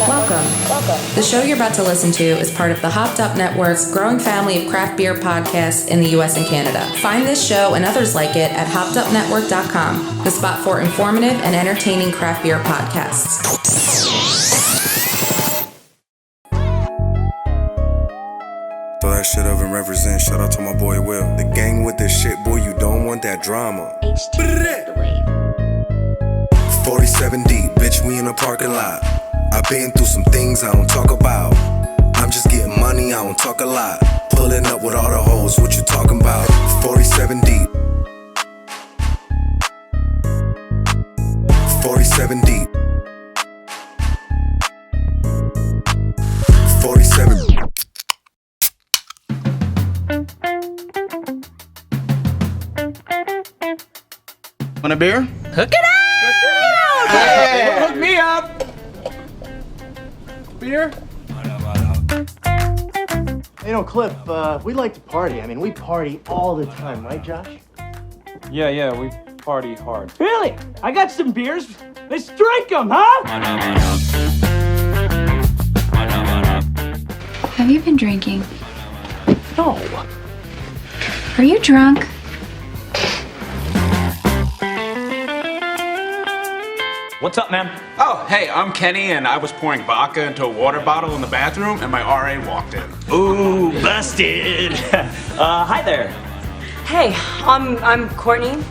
Welcome. The show you're about to listen to is part of the Hopped Up Network's growing family of craft beer podcasts in the U.S. and Canada. Find this show and others like it at hoppedupnetwork.com, the spot for informative and entertaining craft beer podcasts. Throw that shit up and represent. Shout out to my boy Will. The gang with this shit, boy, you don't want that drama. 47 deep, bitch, we in the parking lot. I've been through some things I don't talk about. I'm just getting money, I don't talk a lot. Pulling up with all the hoes, what you talking about? 47 deep. 47 deep. 47. Want a beer? Hook it up! Hey, hook me up! Beer? You know, Cliff, we like to party. I mean, we party all the time, right, Josh? Yeah, we party hard. Really? I got some beers. Let's drink them, huh? Have you been drinking? No. Are you drunk? What's up, man? Oh, hey, I'm Kenny, and I was pouring vodka into a water bottle in the bathroom, and my RA walked in. Ooh, busted! Hi there. Hey, I'm Courtney.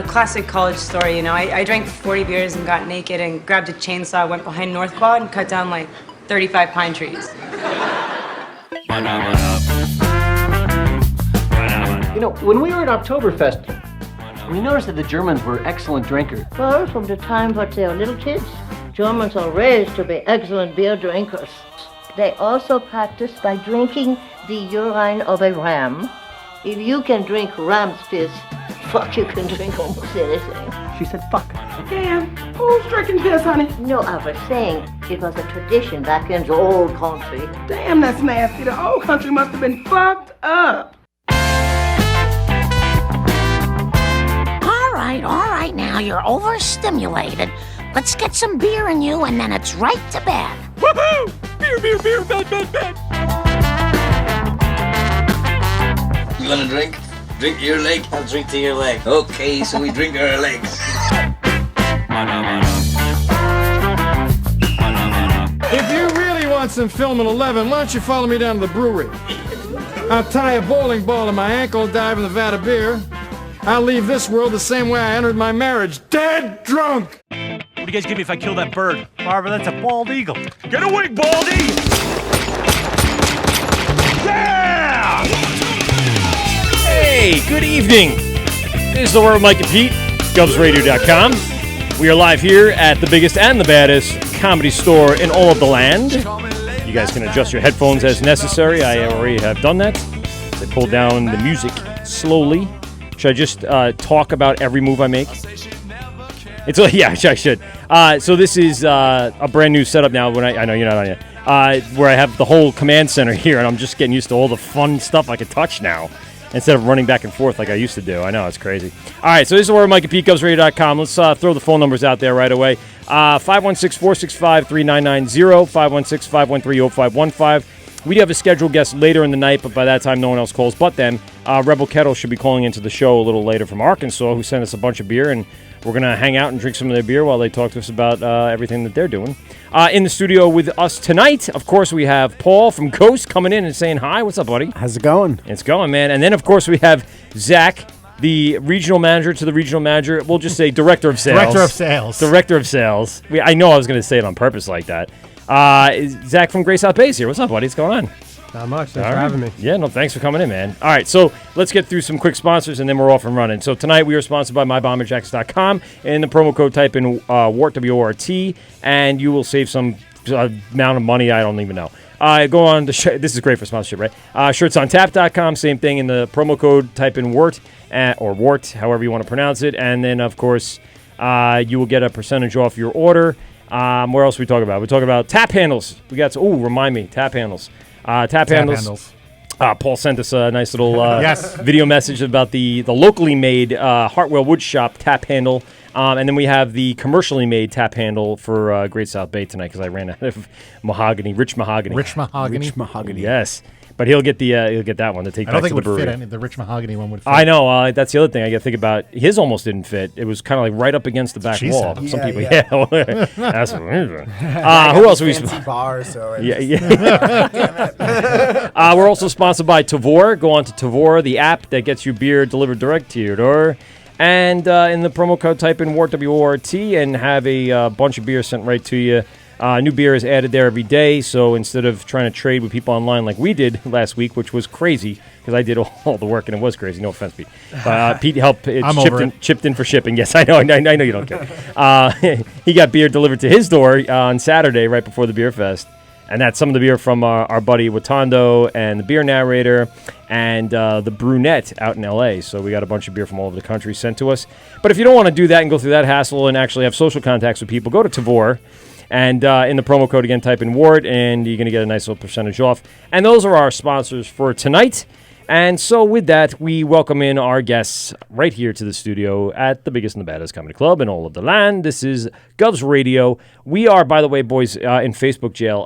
Classic college story, you know. I drank 40 beers and got naked and grabbed a chainsaw, went behind North Quad and cut down like 35 pine trees. You know, when we were at Oktoberfest, we noticed that the Germans were excellent drinkers. Well, from the time that they are little kids, Germans are raised to be excellent beer drinkers. They also practice by drinking the urine of a ram. If you can drink ram's piss, fuck, you can drink almost anything. She said, fuck. Damn, who's drinking piss, honey? No, I was saying it was a tradition back in the old country. Damn, that's nasty. The whole country must have been fucked up. All right, now you're overstimulated. Let's get some beer in you, and then it's right to bed. Woohoo! Beer, bed. You wanna drink? Drink to your leg? I'll drink to your leg. Okay, so we drink our legs. If you really want some film at 11, why don't you follow me down to the brewery? I'll tie a bowling ball to my ankle, dive in the vat of beer. I'll leave this world the same way I entered my marriage, dead drunk! What do you guys give me if I kill that bird? Barbara, that's a bald eagle. Get away, baldy! Yeah! Hey, good evening. This is the Word Mike and Pete, GubsRadio.com. We are live here at the biggest and the baddest comedy store in all of the land. You guys can adjust your headphones as necessary. I already have done that. They pulled down the music slowly. Should I just talk about every move I make? Yeah, I should. So this is a brand new setup now. When I know you're not on yet. Where I have the whole command center here, and I'm just getting used to all the fun stuff I can touch now, instead of running back and forth like I used to do. I know, it's crazy. All right, so this is where Mike and Pete, GubsRadio.com. Let's throw the phone numbers out there right away. 516-465-3990, 516-513-0515. We do have a scheduled guest later in the night, but by that time, no one else calls but them. Rebel Kettle should be calling into the show a little later from Arkansas, who sent us a bunch of beer, and we're going to hang out and drink some of their beer while they talk to us about everything that they're doing. In the studio with us tonight, of course, we have Paul from Ghost coming in and saying hi. What's up, buddy? How's it going? It's going, man. And then, of course, we have Zach, the regional manager to the regional manager. We'll just say director of sales. Director of sales. I know I was going to say it on purpose like that. Zach from Great South Bay is here. What's up, buddy? What's going on? Not much. Thanks for having me. Yeah, no, thanks for coming in, man. All right, so let's get through some quick sponsors, and then we're off and running. So tonight we are sponsored by MyBomberJackets.com, and the promo code type in Wort, W-O-R-T, and you will save some amount of money. I don't even know. Go on to this is great for sponsorship, right? ShirtsOnTap.com, same thing. In the promo code type in Wort, or Wort, however you want to pronounce it, and then, of course, you will get a percentage off your order. Where else we talk about? We talk about tap handles. We got remind me, tap handles. Tap handles. Paul sent us a nice little video message about the locally made Hartwell Wood Shop tap handle. And then we have the commercially made tap handle for Great South Bay tonight because I ran out of mahogany, rich mahogany. Rich mahogany. Yes. But he'll get that one to take I don't back think to the brewery. it would fit. The rich mahogany one would fit. I know. That's the other thing I got to think about. His almost didn't fit. It was kind of like right up against the back wall. Said. Some people, yeah. That's who else are we? Fancy bar, so We're also sponsored by Tavour. Go on to Tavour, the app that gets you beer delivered direct to your door. And in the promo code, type in Wort, W-O-R-T, and have a bunch of beer sent right to you. New beer is added there every day, so instead of trying to trade with people online like we did last week, which was crazy, because I did all the work and it was crazy, no offense, Pete. Pete helped, chipped in for shipping. Yes, I know you don't care. He got beer delivered to his door on Saturday right before the beer fest, and that's some of the beer from our buddy Watondo and the beer narrator and the brunette out in L.A., so we got a bunch of beer from all over the country sent to us. But if you don't want to do that and go through that hassle and actually have social contacts with people, go to Tavour. And in the promo code, again, type in Wort, and you're going to get a nice little percentage off. And those are our sponsors for tonight. And so with that, we welcome in our guests right here to the studio at the biggest and the baddest comedy club in all of the land. This is Govs Radio. We are, by the way, boys, in Facebook jail.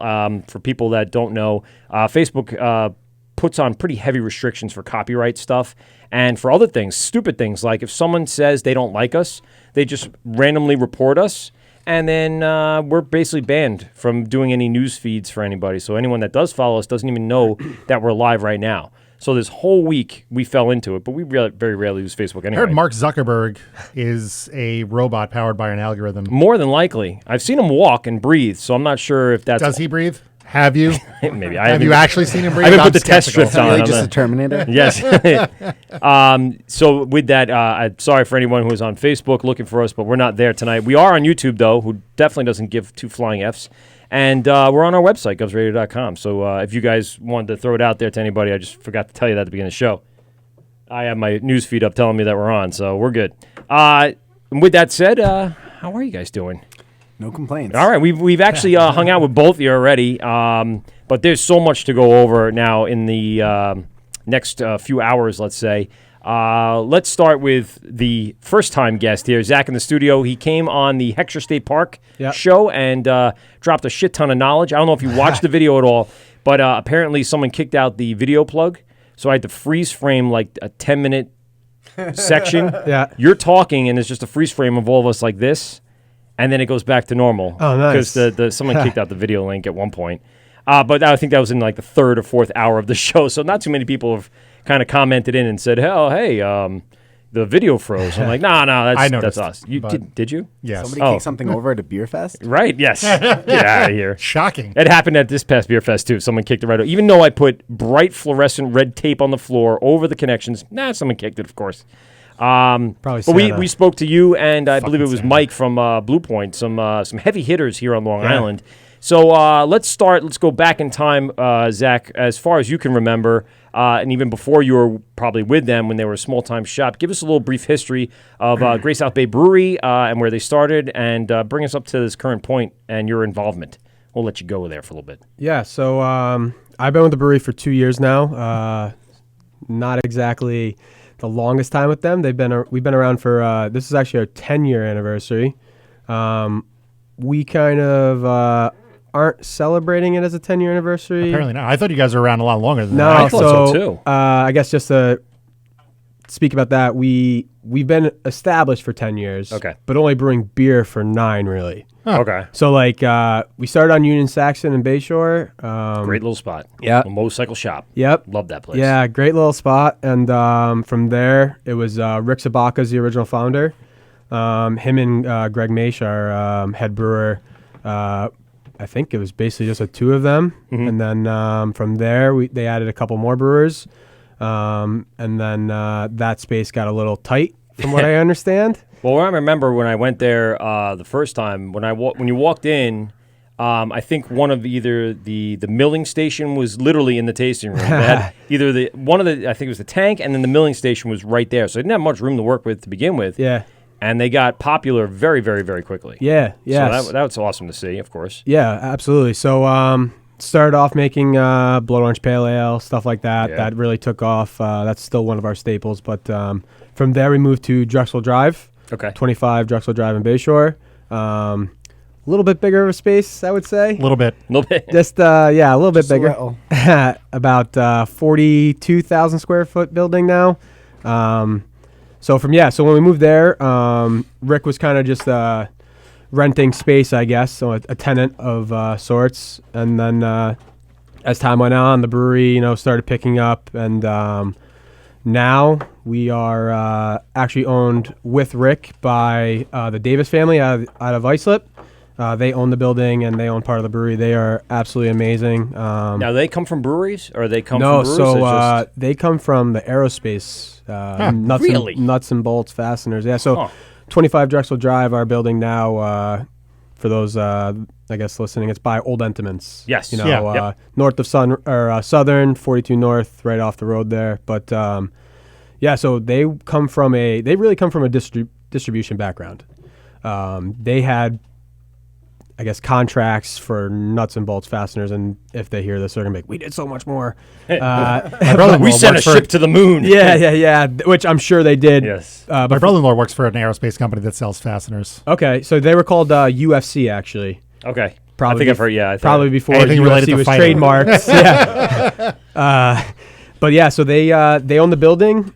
For people that don't know, Facebook puts on pretty heavy restrictions for copyright stuff and for other things, stupid things, like if someone says they don't like us, they just randomly report us. And then we're basically banned from doing any news feeds for anybody. So anyone that does follow us doesn't even know that we're live right now. So this whole week we fell into it, but we very rarely use Facebook anyway. I heard Mark Zuckerberg is a robot powered by an algorithm. More than likely. I've seen him walk and breathe, so I'm not sure if that's... Does he breathe? Have you? Maybe. Have you actually seen him breathe? I haven't put the test strips on. Really just a Terminator? Yes. So with that, I'm sorry for anyone who is on Facebook looking for us, but we're not there tonight. We are on YouTube, though, who definitely doesn't give two flying Fs. And we're on our website, govsradio.com. So if you guys wanted to throw it out there to anybody, I just forgot to tell you that at the beginning of the show. I have my news feed up telling me that we're on, so we're good. And with that said, how are you guys doing? No complaints. All right, we've actually hung out with both of you already, but there's so much to go over now in the next few hours, let's say. Let's start with the first-time guest here, Zach in the studio. He came on the Heckscher State Park show and dropped a shit ton of knowledge. I don't know if you watched the video at all, but apparently someone kicked out the video plug, so I had to freeze frame like a 10-minute section. Yeah. You're talking, and it's just a freeze frame of all of us like this. And then it goes back to normal. Oh, nice. Because someone kicked out the video link at one point. But I think that was in like the third or fourth hour of the show. So not too many people have kind of commented in and said, "Oh, hey, the video froze." I'm like, no, that's us. You did you? Yes. Somebody kicked something over at a beer fest? Right, yes. Get out of here. Shocking. It happened at this past beer fest, too. Someone kicked it right over. Even though I put bright fluorescent red tape on the floor over the connections, someone kicked it, of course. Probably but we spoke to you, and I believe it was Mike from Blue Point, some heavy hitters here on Long Island. So let's go back in time, Zach, as far as you can remember, and even before you were probably with them when they were a small-time shop. Give us a little brief history of Great South Bay Brewery and where they started, and bring us up to this current point and your involvement. We'll let you go there for a little bit. Yeah, so I've been with the brewery for 2 years now. Not exactly the longest time with them. We've been around for this is actually our 10-year anniversary. We kind of aren't celebrating it as a 10-year anniversary. Apparently not. I thought you guys were around a lot longer than that. No, I thought so too. I guess just to speak about that, we've been established for 10 years. Okay. But only brewing beer for 9, really. Huh. Okay. So we started on Union Saxon and Bayshore. Great little spot. Yeah. A motorcycle shop. Yep. Love that place. Yeah, great little spot. And from there, it was Rick Sabaka's the original founder. Him and Greg Maish, our head brewer. I think it was basically just the two of them. Mm-hmm. And then from there, they added a couple more brewers. And then that space got a little tight, from what I understand. Well, I remember when I went there the first time, when you walked in, I think one of either the milling station was literally in the tasting room. They had either I think it was the tank, and then the milling station was right there. So they didn't have much room to work with to begin with. Yeah. And they got popular very, very, very quickly. Yeah, yeah. So that was awesome to see, of course. Yeah, absolutely. So started off making blood orange pale ale, stuff like that. Yeah. That really took off. That's still one of our staples. But from there, we moved to Drexel Drive. Okay. 25 Drexel Drive in Bayshore. A little bit bigger of a space, I would say. A little bit. Just, a little bit Just a bigger. little. About 42,000 square foot building now. So when we moved there, Rick was kind of just renting space, I guess, so a tenant of sorts. And then as time went on, the brewery, started picking up, and now we are actually owned with Rick by the Davis family out of Islip. They own the building and they own part of the brewery. They are absolutely amazing. Now, they come from breweries, or they come no, from breweries? so they come from the aerospace nuts and bolts fasteners. Yeah, so 25 Drexel Drive, our building now, for those I guess listening, it's by Old Entenmann's. Yes. North of Southern, 42 North, right off the road there. But so they really come from a distribution background. They had, I guess, contracts for nuts and bolts fasteners, and if they hear this, they're gonna be like, "We did so much more." We sent a ship to the moon. Yeah, which I'm sure they did. Yes. My brother-in-law works for an aerospace company that sells fasteners. Okay, so they were called UFC actually. Okay. Probably I think I've heard. Yeah. Probably before anything related UFC to was fighting. trademarks. But yeah, so they own the building.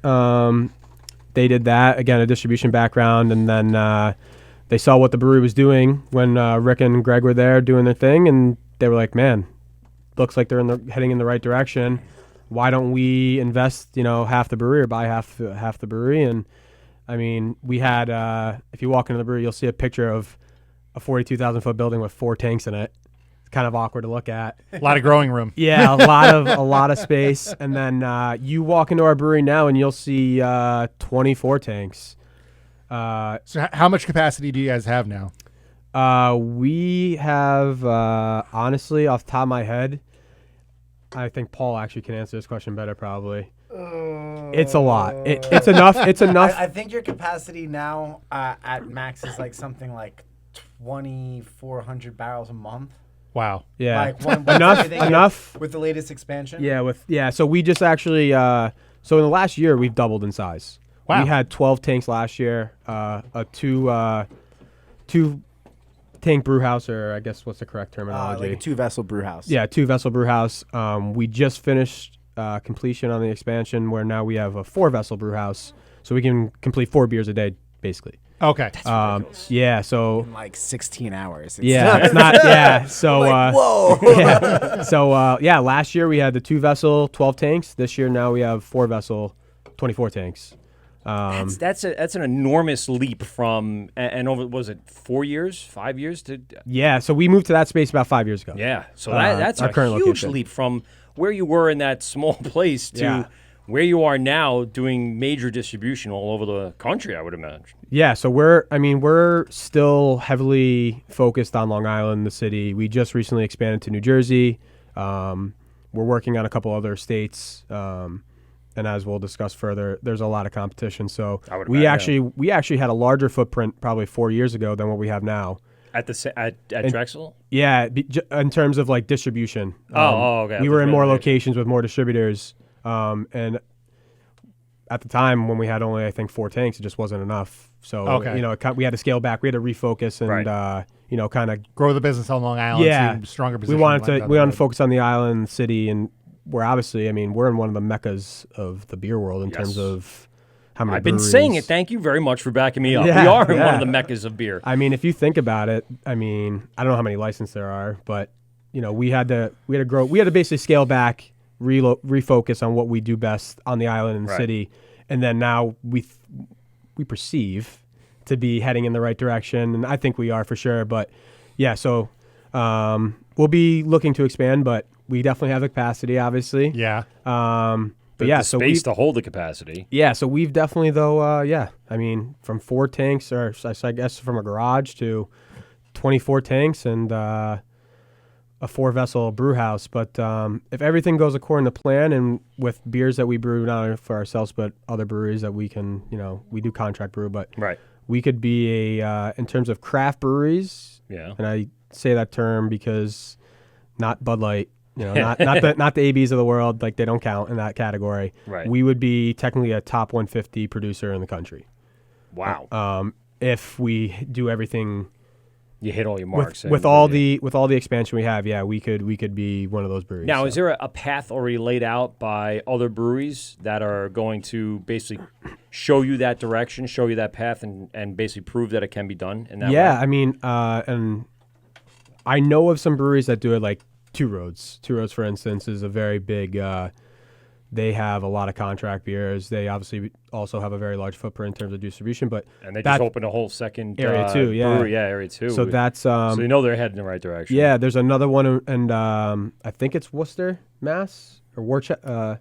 They did that again, a distribution background, and then they saw what the brewery was doing when Rick and Greg were there doing their thing, and they were like, "Man, looks like they're heading in the right direction. Why don't we invest, half the brewery or buy half the brewery?" And I mean, we had if you walk into the brewery, you'll see a picture of a 42,000 foot building with 4 tanks in it. It's kind of awkward to look at. A lot of growing room. Yeah, a lot of space. And then you walk into our brewery now, and you'll see 24 tanks. So how much capacity do you guys have now? We have, honestly, off the top of my head, I think Paul actually can answer this question better probably. It's a lot. It's enough. It's enough. I think your capacity now at max is like something like 2,400 barrels a month. Wow. Yeah. Like enough with the latest expansion. Yeah. So we just actually, so in the last year we've doubled in size. Wow. We had 12 tanks last year, a two tank brew house, or I guess what's the correct terminology? Like a 2-vessel brew house. Yeah, 2-vessel brew house. We just finished completion on the expansion where now we have a 4-vessel brew house, so we can complete 4 beers a day, basically. Okay. Yeah, so in like 16 hours. It's not. Yeah, so like, whoa. Yeah, so last year we had the 2-vessel 12 tanks. This year now we have 4-vessel 24 tanks. That's an enormous leap from and over, was it 4 years, 5 years to? Yeah, so we moved to that space about 5 years ago. Yeah, so that's a current huge location. leap from where you were in that small place to where you are now, doing major distribution all over the country, I would imagine. Yeah, so we're still heavily focused on Long Island, the city. We just recently expanded to New Jersey. We're working on a couple other states. And as we'll discuss further, there's a lot of competition. So we actually had a larger footprint probably 4 years ago than what we have now. At Drexel? Yeah, in terms of like distribution. Okay. We were in more locations with more distributors. And at the time when we had only, I think, 4 tanks, it just wasn't enough. So, we had to scale back. We had to refocus and, kind of grow the business on Long Island. Yeah. Stronger position. We wanted to focus on the island, the city, and we're obviously, we're in one of the meccas of the beer world in terms of how many I've been breweries. saying it. Thank you very much for backing me up. Yeah, we are in one of the meccas of beer. If you think about it, I don't know how many licenses there are, but we had to grow. We had to basically scale back, refocus on what we do best on the island and the city, and then now we perceive to be heading in the right direction, and I think we are for sure. But yeah, so we'll be looking to expand, but we definitely have the capacity, obviously. Yeah. But yeah, so space to hold the capacity. Yeah, so we've definitely from 4 tanks, or I guess from a garage to 24 tanks and a 4-vessel brew house. But if everything goes according to plan, and with beers that we brew not only for ourselves but other breweries that we can, we do contract brew, but we could be in terms of craft breweries. Yeah. And I say that term because not Bud Light. Not the ABs of the world, like they don't count in that category. Right. We would be technically a top 150 producer in the country. Wow. If we do everything, you hit all your marks with all the expansion we have. Yeah, we could be one of those breweries. Now, is there a path already laid out by other breweries that are going to basically show you that direction, show you that path, and basically prove that it can be done in that way? Yeah, I mean, and I know of some breweries that do it like Two Roads. Two Roads, for instance, is a very big. They have a lot of contract beers. They obviously also have a very large footprint in terms of distribution, and they just opened a whole second area too. Yeah, brewery, area 2. So that's so you know they're heading in the right direction. Yeah, there's another one, and I think it's Worcester, Mass, or Worcester.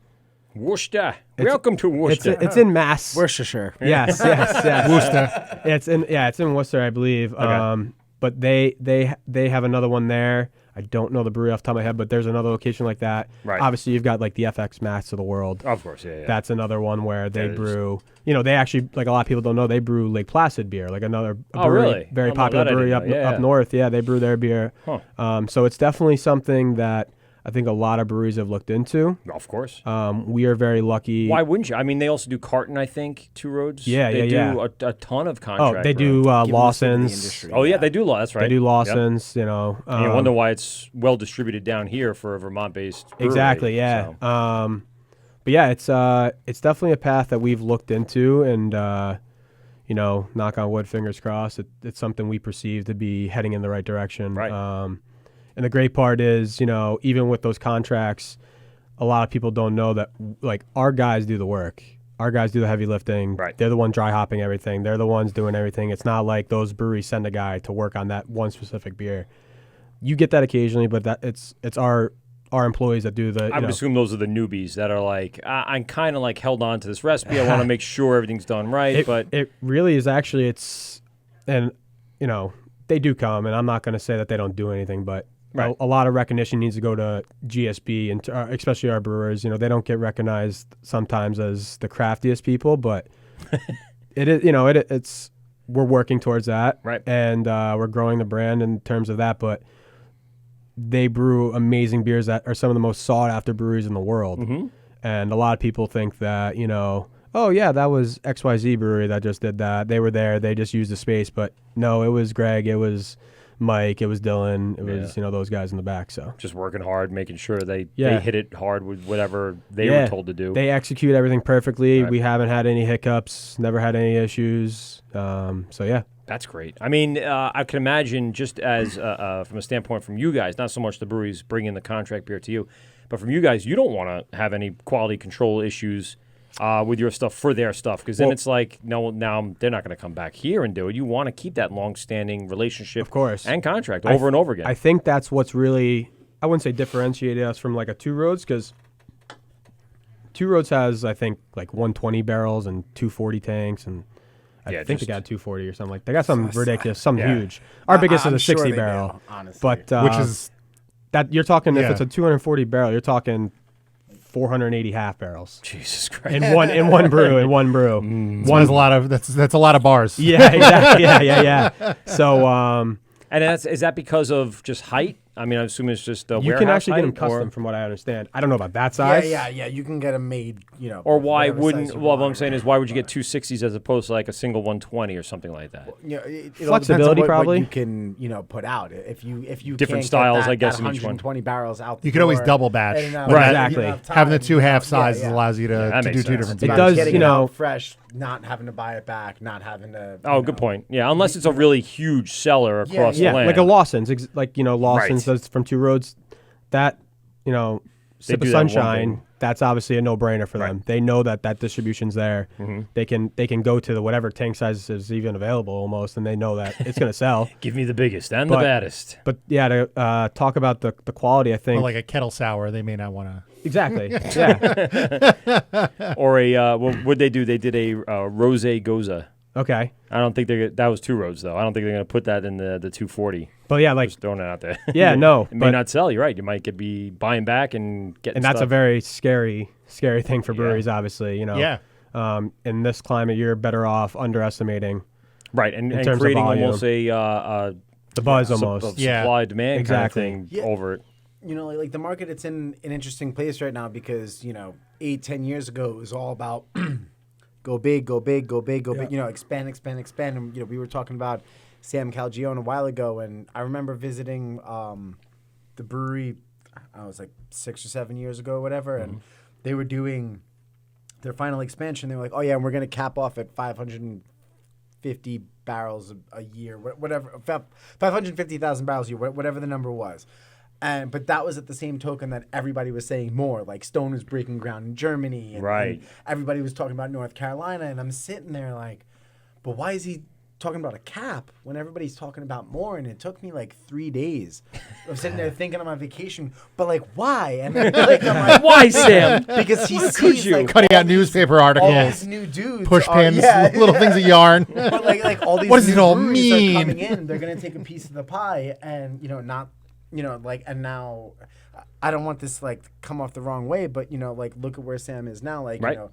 Welcome to Worcester. It's in Mass. Worcestershire. Yes. Worcester. It's in Worcester, I believe. Okay. But they have another one there. I don't know the brewery off the top of my head, but there's another location like that. Right. Obviously, you've got like the FX Mass of the world. Of course, yeah. That's another one where they brew. You know, they actually, like a lot of people don't know, they brew Lake Placid beer, like another brewery, really? very popular brewery up north. Yeah, they brew their beer. Huh. So it's definitely something that I think a lot of breweries have looked into. Of course. We are very lucky. Why wouldn't you? I mean, they also do Carton, I think, Two Roads. Yeah, they yeah, do a ton of contract. Oh, they do Lawson's. Oh, yeah, they do. That's right. They do Lawson's, you know. And you wonder why it's well distributed down here for a Vermont-based brewery. Exactly, yeah. So. But yeah, it's definitely a path that we've looked into, and you know, knock on wood, fingers crossed, it's something we perceive to be heading in the right direction. Right. And the great part is, you know, even with those contracts, a lot of people don't know that, like, our guys do the work. Our guys do the heavy lifting. Right. They're the one dry hopping everything. They're the ones doing everything. It's not like those breweries send a guy to work on that one specific beer. You get that occasionally, but that it's our employees that do the. I would assume those are the newbies that are like, I'm kind of like held on to this recipe. I want to make sure everything's done right. But it really is actually and you know, they do come, and I'm not going to say that they don't do anything, but. Right. A lot of recognition needs to go to GSB, and especially our brewers. You know, they don't get recognized sometimes as the craftiest people, but it is. You know, it's we're working towards that, right? And we're growing the brand in terms of that. But they brew amazing beers that are some of the most sought after breweries in the world, and a lot of people think that, you know, oh yeah, that was XYZ brewery that just did that. They were there. They just used the space, but no, it was Greg. It was Mike, it was Dylan, it was, you know, those guys in the back. So just working hard, making sure they hit it hard with whatever they were told to do. They execute everything perfectly. Right. We haven't had any hiccups, never had any issues. So yeah. That's great. I mean, I can imagine just as from a standpoint from you guys, not so much the breweries bringing the contract beer to you, but from you guys, you don't want to have any quality control issues with your stuff for their stuff, because then it's like, no, now they're not going to come back here and do it. You want to keep that long-standing relationship, of course, and contract over and over again. I think that's what's really, I wouldn't say differentiated us from like a Two Roads, because Two Roads has, I think, like 120 barrels and 240 tanks, and I think they got 240 or something. Like, they got something ridiculous, something huge. Our biggest is a 60 barrel, honestly. But which is that you're talking, if it's a 240 barrel, you're talking 480 half barrels. Jesus Christ! In one brew. One's a lot of that's a lot of bars. Yeah, exactly. Yeah. So, and is that because of just height? I mean, I assume it's just the you warehouse can actually get them height, custom, from what I understand. I don't know about that size. Yeah. You can get them made, you know. Or why wouldn't? Well, what I'm saying is, why would you get 260s as opposed to like a single 120 or something like that? You know, it flexibility, probably. What you can, you know, put out if you different can't styles, get that, I guess, that in each one. 120 barrels out. You can always double batch. Right, exactly. Having the two half sizes allows you to do two different things. It does, getting you know, it out fresh, not having to buy it back, not having to. Oh, good point. Yeah, unless it's a really huge seller across the land. Like a Lawson's, like, you know, Lawson's does from Two Roads. That, you know, Sip of Sunshine, that's obviously a no-brainer for them. They know that distribution's there. They can go to whatever tank size is even available almost, and they know that it's going to sell. Give me the biggest and the baddest. But yeah, to talk about the quality, I think. Or like a kettle sour, they may not want to. Exactly. Yeah. Or what would they do? They did a rosé goza. Okay. I don't think that was Two Roads though. I don't think they're going to put that in the 240. But yeah, like just throwing it out there. Yeah, no, it may not sell. You're right. You might be buying back and getting. And that's stuff. a very scary thing for breweries, obviously. You know. Yeah. In this climate, you're better off underestimating. Right, and creating almost the buzz almost supply demand kind of thing over it. You know, like the market, it's in an interesting place right now because, you know, 8-10 years ago it was all about go big, go big, go big, go big. You know, expand. And you know, we were talking about Sam Calgione a while ago, and I remember visiting the brewery. I was like 6 or 7 years ago, or whatever, and they were doing their final expansion. They were like, "Oh yeah, and we're going to cap off at 550 barrels a year, whatever, 550,000 barrels a year, whatever the number was." But that was at the same token that everybody was saying more. Like Stone was breaking ground in Germany, and everybody was talking about North Carolina, and I'm sitting there like, but why is he talking about a cap when everybody's talking about more? And it took me like 3 days of sitting there thinking on my vacation, but like why? And then, like, I'm like, why, Sam? Because he sees like cutting out newspaper articles, all these new dudes, push pins, little things of yarn. But like all these what does new it all breweries are mean? coming in, they're gonna take a piece of the pie, and you know, not, you know, like, and now I don't want this like come off the wrong way, but you know, like look at where Sam is now, like you know.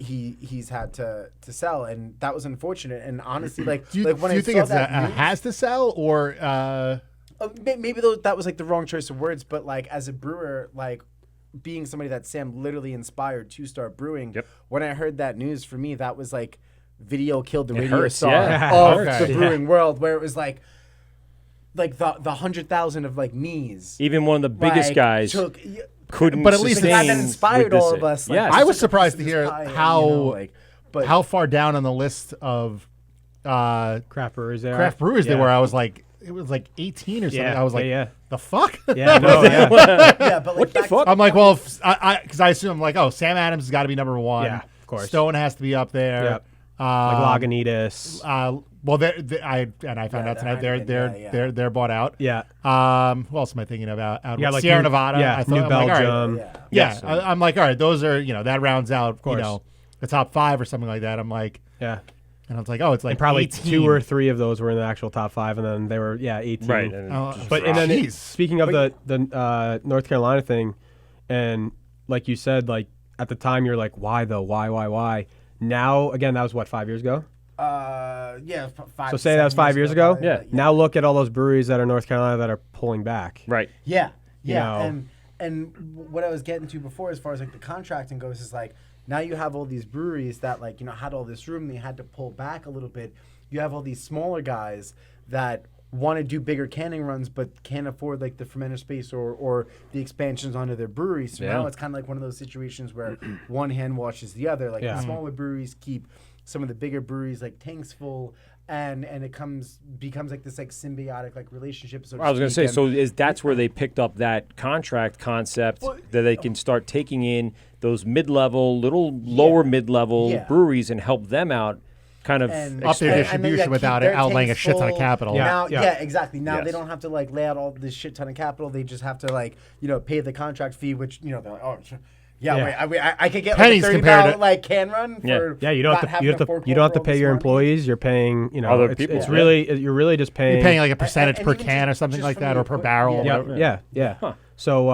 He's had to sell, and that was unfortunate. And honestly, like, do you I think it's has to sell, or maybe that was like the wrong choice of words, but like as a brewer, like being somebody that Sam literally inspired to start brewing. When I heard that news, for me, that was like video killed the radio star of the brewing world, where it was like the 100,000 of like me's. Even one of the biggest guys couldn't. But at least the guy that inspired all of us. Like, I was surprised to hear how far down on the list of craft breweries they were. I was like, it was like 18 or something. I was like, the fuck? But like, what the fuck? I'm like, well, because I assume like, oh, Sam Adams has got to be number one. Yeah, of course. Stone has to be up there. Yep. Like Lagunitas. Well, I found out tonight they're bought out. Yeah. Who else am I thinking about? Like Sierra Nevada. Yeah. I thought, New Belgium. Like, yeah. I'm like, all right, those are, you know, that rounds out, you know, the top 5 or something like that. I'm like, yeah. And I was like, oh, it's like and probably 18. 2 or 3 of those were in the actual top 5, and then they were 18. Right. And then speaking of the North Carolina thing, and like you said, like at the time you're like, why though? Why? Now again, that was what, 5 years ago? 5. So say that was 5 years ago. Yeah. Now look at all those breweries that are North Carolina that are pulling back. Right. Yeah. You know. And what I was getting to before, as far as like the contracting goes, is like now you have all these breweries that like, you know, had all this room, they had to pull back a little bit. You have all these smaller guys that want to do bigger canning runs but can't afford like the fermenter space or the expansions onto their breweries. So now it's kind of like one of those situations where one hand washes the other. Like the smaller breweries keep some of the bigger breweries like tanks full, and it becomes like this like symbiotic like relationship. So I was going to say, so that's where they picked up that contract concept that they can start taking in those mid-level, little lower mid-level breweries and help them out, kind of up their distribution without outlaying a shit ton of capital. Exactly. Now they don't have to like lay out all this shit ton of capital. They just have to like, you know, pay the contract fee, which, you know, they're like, oh. I could get like a $30 like can run for you don't have to pay your employees. You're paying, you know, other people. It's really you're really just paying. You're paying like a percentage per can or something like that, or per barrel. Yeah. Huh. So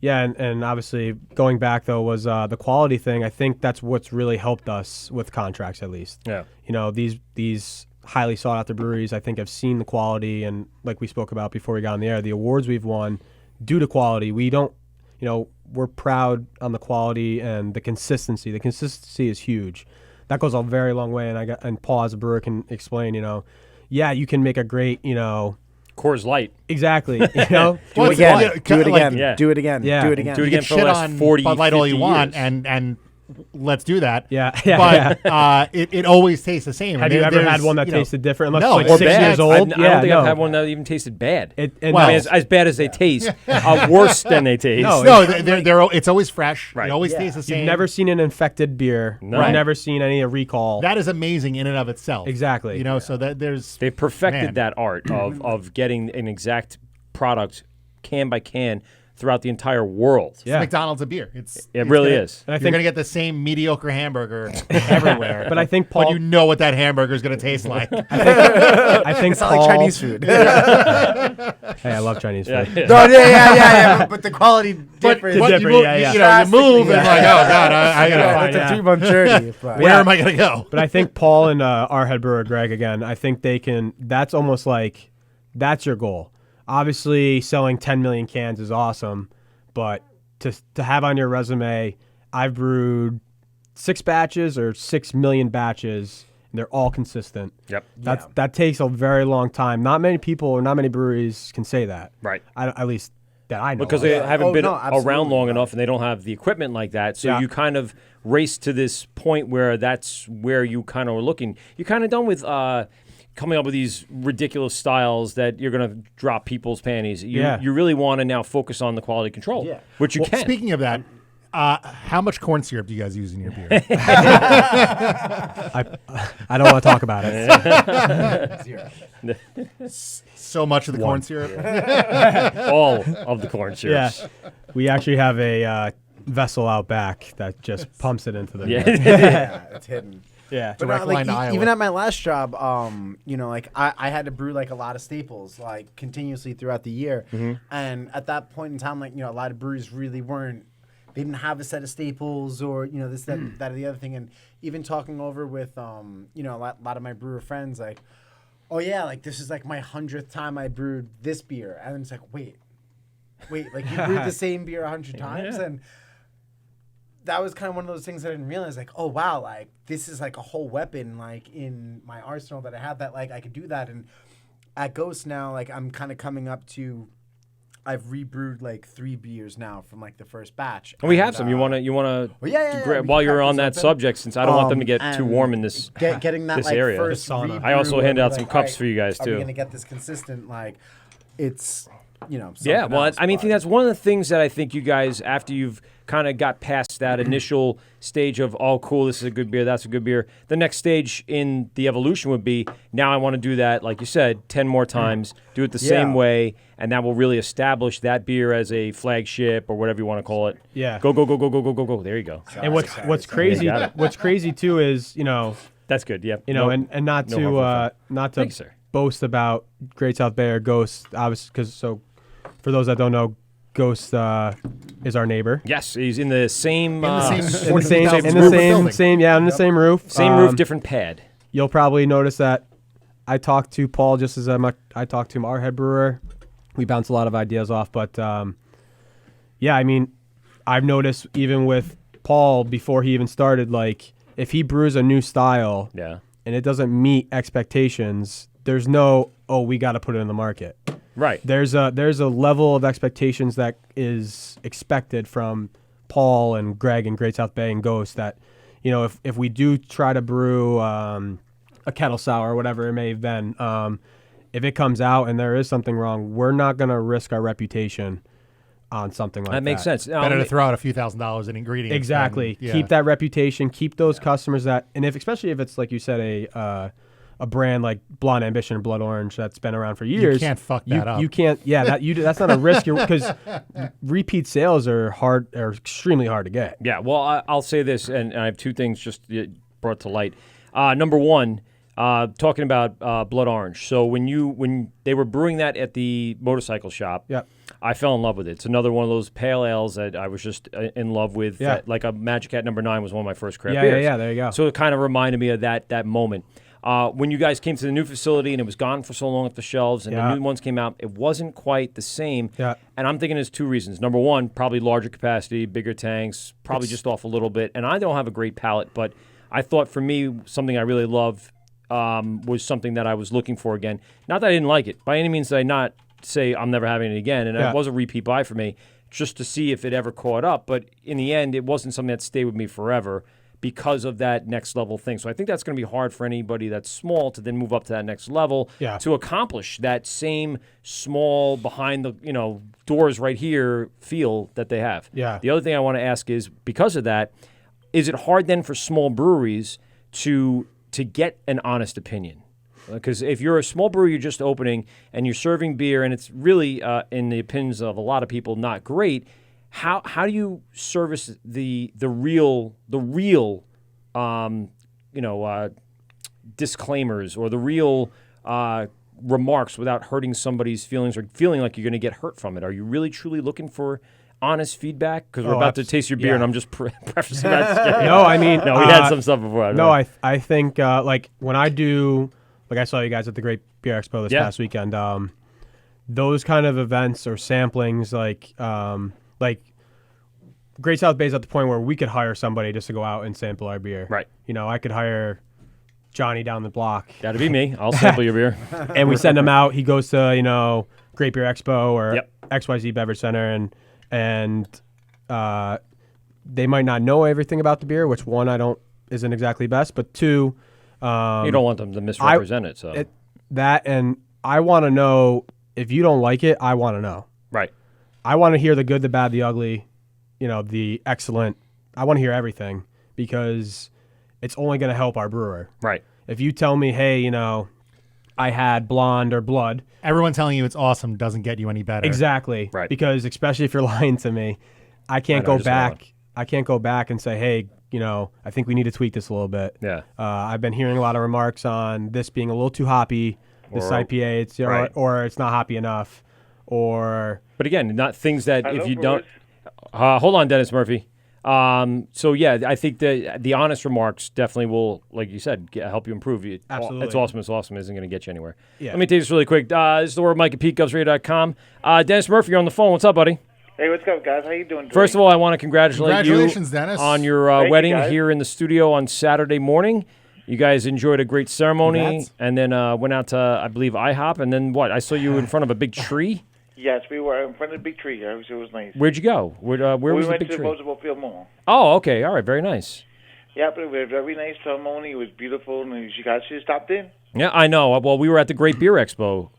and obviously going back though was the quality thing. I think that's what's really helped us with contracts, at least. Yeah. You know, these highly sought after breweries, I think, have seen the quality, and like we spoke about before we got on the air, the awards we've won due to quality. We don't, you know, we're proud on the quality and the consistency. The consistency is huge. That goes a very long way. And Paul, as a brewer, can explain, you know, you can make a great, you know, Coors Light. Exactly. You know, do it again. Do it again. Do it again. Yeah. Do it again. Do it again for the last 40, Bud Light all you 50 want, years. and let's do that. But it always tastes the same. Have you ever had one that tasted different? Unless No, it's like 6 bad. years old. I don't think I've had one that even tasted bad. I mean, as bad as they taste, worse than they taste. No, it's always fresh. It always tastes the same. You've never seen an infected beer. No. You've never seen any recall. That is amazing in and of itself. Exactly. You know, so that they've perfected that art of getting an exact product can by can throughout the entire world. It's McDonald's a beer. It really is. And you're going to get the same mediocre hamburger everywhere. But I think Paul, but you know what that hamburger is going to taste like. I think it's not like Chinese food. Hey, I love Chinese food. Yeah. But the quality difference. You move and like, oh God, I got to. It's a 3-month journey. Where am I going to go? But I think Paul and our head brewer Greg, again, I think they can. That's almost like that's your goal. Obviously, selling 10 million cans is awesome, but to have on your resume, I've brewed 6 batches or 6 million batches, and they're all consistent. Yep. That takes a very long time. Not many people or not many breweries can say that. Right. At least that I know. Because they haven't been around long enough, and they don't have the equipment like that. So you kind of race to this point where that's where you kind of are looking. You're kind of done with coming up with these ridiculous styles that you're going to drop people's panties. You really want to now focus on the quality control, which you can. Speaking of that, how much corn syrup do you guys use in your beer? I don't want to talk about it. Zero. So much of the corn syrup? All of the corn syrup. Yeah. We actually have a vessel out back that just pumps it into the beer. It's hidden. Yeah. But Direct line to Iowa. even at my last job, you know, like I had to brew like a lot of staples like continuously throughout the year. And at that point in time, like, you know, a lot of breweries really they didn't have a set of staples or, you know, this, that, that, or the other thing. And even talking over with, you know, a lot of my brewer friends, like, oh yeah, like this is like my 100th time I brewed this beer. And it's like, wait, like you brewed the same beer 100 times? And that was kind of one of those things that I didn't realize, like, oh wow, like this is like a whole weapon, like in my arsenal that I have that, like I could do that. And at Ghost now, like I'm kind of coming up to, I've rebrewed like 3 beers now from like the first batch. And we have some. You want to while you're on that subject, since I don't want them to get too warm in this getting that this like area. First I also handed out some cups for you guys too. Are we gonna get this consistent? Like, it's, you know. Yeah, well, I mean, that's one of the things that I think you guys, after you've kind of got past that initial stage of, oh, cool, this is a good beer, that's a good beer. The next stage in the evolution would be, now I want to do that, like you said, 10 more times, do it the same way, and that will really establish that beer as a flagship or whatever you want to call it. Yeah. Go. There you go. And what's crazy too is, you know, that's good. Yeah. You know, and not to Thanks, sir. boast about Great South Bay or Ghost, obviously, because for those that don't know, Ghost is our neighbor. Yes, he's in the same same roof, same roof, different pad. You'll probably notice that I talked to Paul just as much. I talked to our head brewer. We bounce a lot of ideas off, but yeah, I mean, I've noticed even with Paul before he even started, like if he brews a new style, and it doesn't meet expectations, there's no, oh, we got to put it in the market. Right. There's a level of expectations that is expected from Paul and Greg and Great South Bay and Ghost that, you know, if we do try to brew a kettle sour or whatever it may have been, if it comes out and there is something wrong, we're not going to risk our reputation on something like that. That makes sense. Better to throw out a few $1,000s in ingredients. Exactly. Keep that reputation. Keep those customers that, and especially if it's like you said, a brand like Blonde Ambition or Blood Orange that's been around for years. You can't fuck that up. You can't. Yeah, that's not a risk because repeat sales are extremely hard to get. Yeah. Well, I'll say this, and I have 2 things just brought to light. Number one, talking about Blood Orange. So when they were brewing that at the motorcycle shop, I fell in love with it. It's another one of those pale ales that I was just in love with. Yeah. Like a Magic Hat number 9 was one of my first craft beers. Yeah, there you go. So it kind of reminded me of that moment. When you guys came to the new facility and it was gone for so long off the shelves and the new ones came out, it wasn't quite the same. Yeah. And I'm thinking there's 2 reasons. Number one, probably larger capacity, bigger tanks, probably just off a little bit. And I don't have a great palate, but I thought for me, something I really loved was something that I was looking for again. Not that I didn't like it. By any means did I not say I'm never having it again. And it was a repeat buy for me just to see if it ever caught up. But in the end, it wasn't something that stayed with me forever, because of that next level thing. So I think that's going to be hard for anybody that's small to then move up to that next level to accomplish that same small behind the doors right here feel that they have. Yeah. The other thing I want to ask is, because of that, is it hard then for small breweries to get an honest opinion? Because if you're a small brewery, you're just opening and you're serving beer and it's really, in the opinions of a lot of people, not great. How do you service the real disclaimers or the real remarks without hurting somebody's feelings or feeling like you're going to get hurt from it? Are you really truly looking for honest feedback? Because we're about to taste your beer and I'm just prefacing that. No, I mean, we had some stuff before. I think like when I do, like I saw you guys at the Great Beer Expo this past weekend. Those kind of events or samplings, like Great South Bay is at the point where we could hire somebody just to go out and sample our beer. Right. I could hire Johnny down the block. That'd be me. I'll sample your beer. And we send him out. He goes to, Great Beer Expo or XYZ Beverage Center, and they might not know everything about the beer, which one isn't exactly best, but two, you don't want them to misrepresent it. So and I want to know if you don't like it. I want to know. Right. I want to hear the good, the bad, the ugly, the excellent. I want to hear everything because it's only going to help our brewer. Right. If you tell me, hey, I had blonde or blood. Everyone telling you it's awesome doesn't get you any better. Exactly. Right. Because especially if you're lying to me, I can't go back. I can't go back and say, hey, I think we need to tweak this a little bit. Yeah. I've been hearing a lot of remarks on this being a little too hoppy, this IPA, it's or it's not hoppy enough, or. But again, not things that if you don't. Hold on, Dennis Murphy. So yeah, I think the honest remarks definitely will, like you said, help you improve. Absolutely. It's awesome. It's awesome. Isn't going to get you anywhere. Yeah. Let me take this really quick. This is the word Mike at PeteGovsRadio.com. Dennis Murphy, you're on the phone. What's up, buddy? Hey, what's up, guys? How you doing? First of all, I want to congratulate you Dennis. on your wedding here in the studio on Saturday morning. You guys enjoyed a great ceremony. Congrats. And then went out to, I believe, IHOP. And then what? I saw you in front of a big tree. Yes, we were in front of the big tree here. It was nice. Where'd you go? Where was the big tree? We went to Roosevelt Field Mall. Oh, okay. All right. Very nice. Yeah, but it was a very nice ceremony. It was beautiful, and you guys should have stopped in. Yeah, I know. Well, we were at the Great Beer Expo,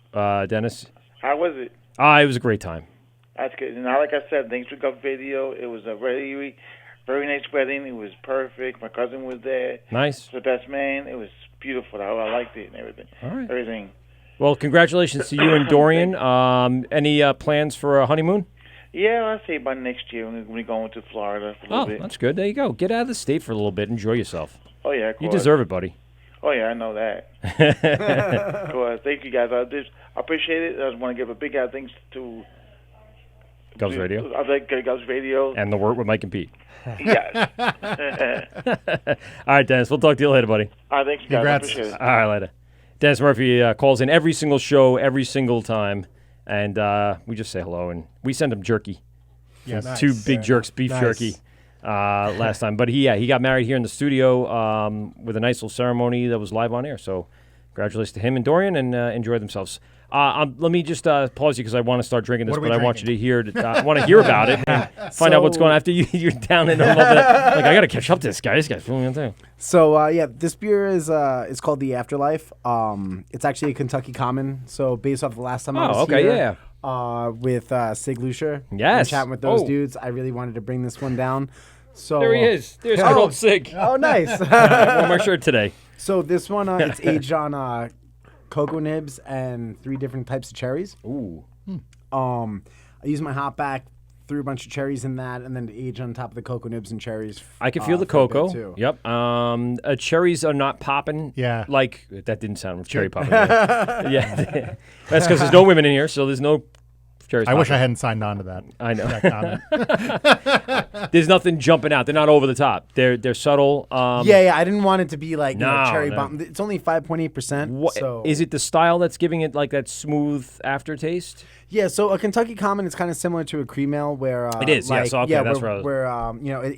Dennis. How was it? It was a great time. That's good. And like I said, thanks for Gov Radio. It was a very, very nice wedding. It was perfect. My cousin was there. Nice. The best man. It was beautiful. I liked it and everything. All right. Everything. Well, congratulations to you and Dorian. Any plans for a honeymoon? Yeah, I'll say by next year when we're going to Florida for a little bit. That's good. There you go. Get out of the state for a little bit. Enjoy yourself. Oh, yeah, of course. You deserve it, buddy. Oh, yeah, I know that. Of course. Thank you, guys. I appreciate it. I just want to give a big thanks to Govs Radio. I like Govs Radio. And the Wort with Mike and Pete. Yes. All right, Dennis. We'll talk to you later, buddy. All right, thanks, guys. Congrats. I appreciate it. All right, later. Dennis Murphy calls in every single show, every single time, and we just say hello, and we send him jerky. Yes. Nice. 2 big jerks, beef jerky, last time. But he got married here in the studio with a nice little ceremony that was live on air. So congratulations to him and Dorian, and enjoy themselves. Let me just pause you because I want to start drinking this, but I want you to hear. I want to hear about it and find out what's going on after you're down in the middle of it. Like, I got to catch up to this guy. This guy's fooling me too. So this beer is it's called the Afterlife. It's actually a Kentucky Common. So based off the last time I was here, with Sig Lucia, yes, chatting with those dudes, I really wanted to bring this one down. So there he is. There's good old Sig. Oh, nice. I wore my shirt today. So this one, it's aged on cocoa nibs and 3 different types of cherries. Ooh. I used my hop back, threw a bunch of cherries in that, and then aged on top of the cocoa nibs and cherries. I can feel the cocoa. Yep. Cherries are not popping. Yeah. Like, that didn't sound cherry popping. Yeah. That's because there's no women in here, so there's no cherries popping. wish I hadn't signed on to that. I know. That comment. There's nothing jumping out. They're not over the top. They're subtle. I didn't want it to be like cherry bomb. It's only 5.8%. So is it the style that's giving it like that smooth aftertaste? Yeah, so a Kentucky Common is kind of similar to a cream ale where it is. Yes, okay, that's right. Where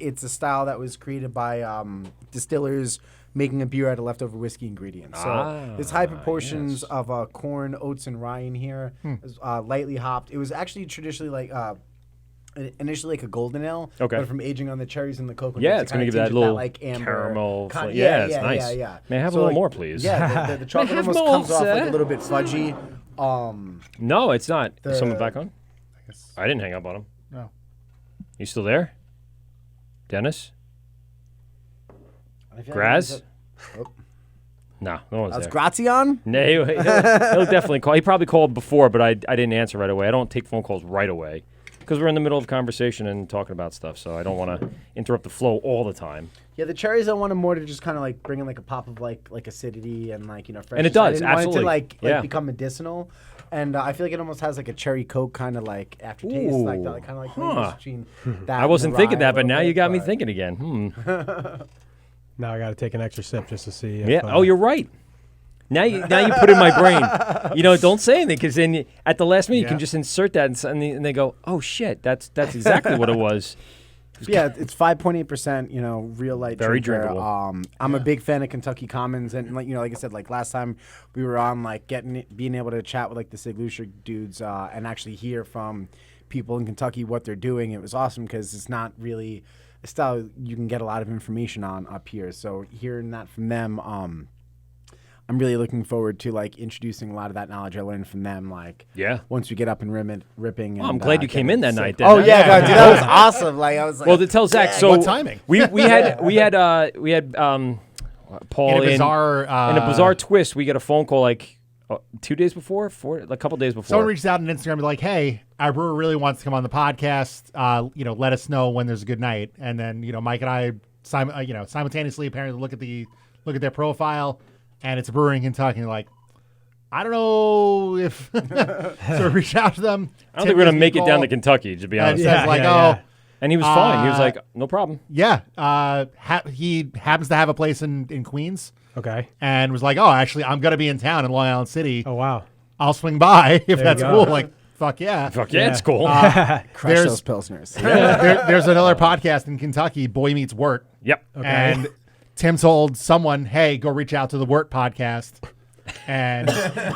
it's a style that was created by distillers making a beer out of leftover whiskey ingredients. So there's high proportions of corn, oats, and rye in here. Lightly hopped. It was actually traditionally initially like a golden ale, but from aging on the cherries and the cocoa. Yeah, it's going to give that little amber caramel. it's nice. Yeah. May I have a little more, please? Yeah, the chocolate almost comes off like a little bit fudgy. No, it's not. Is someone back on? I didn't hang up on him. No. You still there? Dennis? Graz? No one's That's there. Grazian? No, he'll definitely call. He probably called before, but I didn't answer right away. I don't take phone calls right away because we're in the middle of conversation and talking about stuff, so I don't want to interrupt the flow all the time. Yeah, the cherries I wanted more to just kind of like bring in like a pop of like acidity and like freshness. And it does, I didn't absolutely. want it to become medicinal, and I feel like it almost has like a cherry Coke kind of like aftertaste, like that, kind of like lingers between that. I wasn't and the thinking rye that, but a now little you got me bit, thinking again. Now I got to take an extra sip just to see. Yeah. Oh, you're right. Now you put in my brain. Don't say anything because then at the last minute you can just insert that and they go, oh shit, that's exactly what it was. Yeah, it's 5.8%. You know, real light. Very drinker. drinkable. I'm a big fan of Kentucky Commons, and like I said, like last time we were on, like being able to chat with like the Signature dudes and actually hear from people in Kentucky what they're doing. It was awesome because it's not really a style you can get a lot of information on up here. So hearing that from them, I'm really looking forward to like introducing a lot of that knowledge I learned from them. Like, once we get up and ripping. And, I'm glad you came in that night. Oh yeah, no, dude, that was awesome. Like I was like, well, to tell Zach, so what timing? we had Paul in a bizarre twist. We get a phone call like 2 days before, a couple days before. Someone reached out on Instagram and be like, "Hey, our brewer really wants to come on the podcast. Let us know when there's a good night." And then Mike and I, simultaneously apparently look at their profile. And it's a brewery in Kentucky. And like, I don't know if so we reached out to them. I don't think we're gonna make it down to Kentucky, to be honest. And he was fine. He was like, no problem. Yeah. He happens to have a place in Queens. Okay. And was like, oh, actually, I'm gonna be in town in Long Island City. Oh wow. I'll swing by if that's cool. Like, fuck yeah. Fuck yeah, it's cool. Crush those Pilsners. There's another podcast in Kentucky, Boy Meets Wort. Yep. Okay. And Tim told someone, hey, go reach out to the Wort podcast. And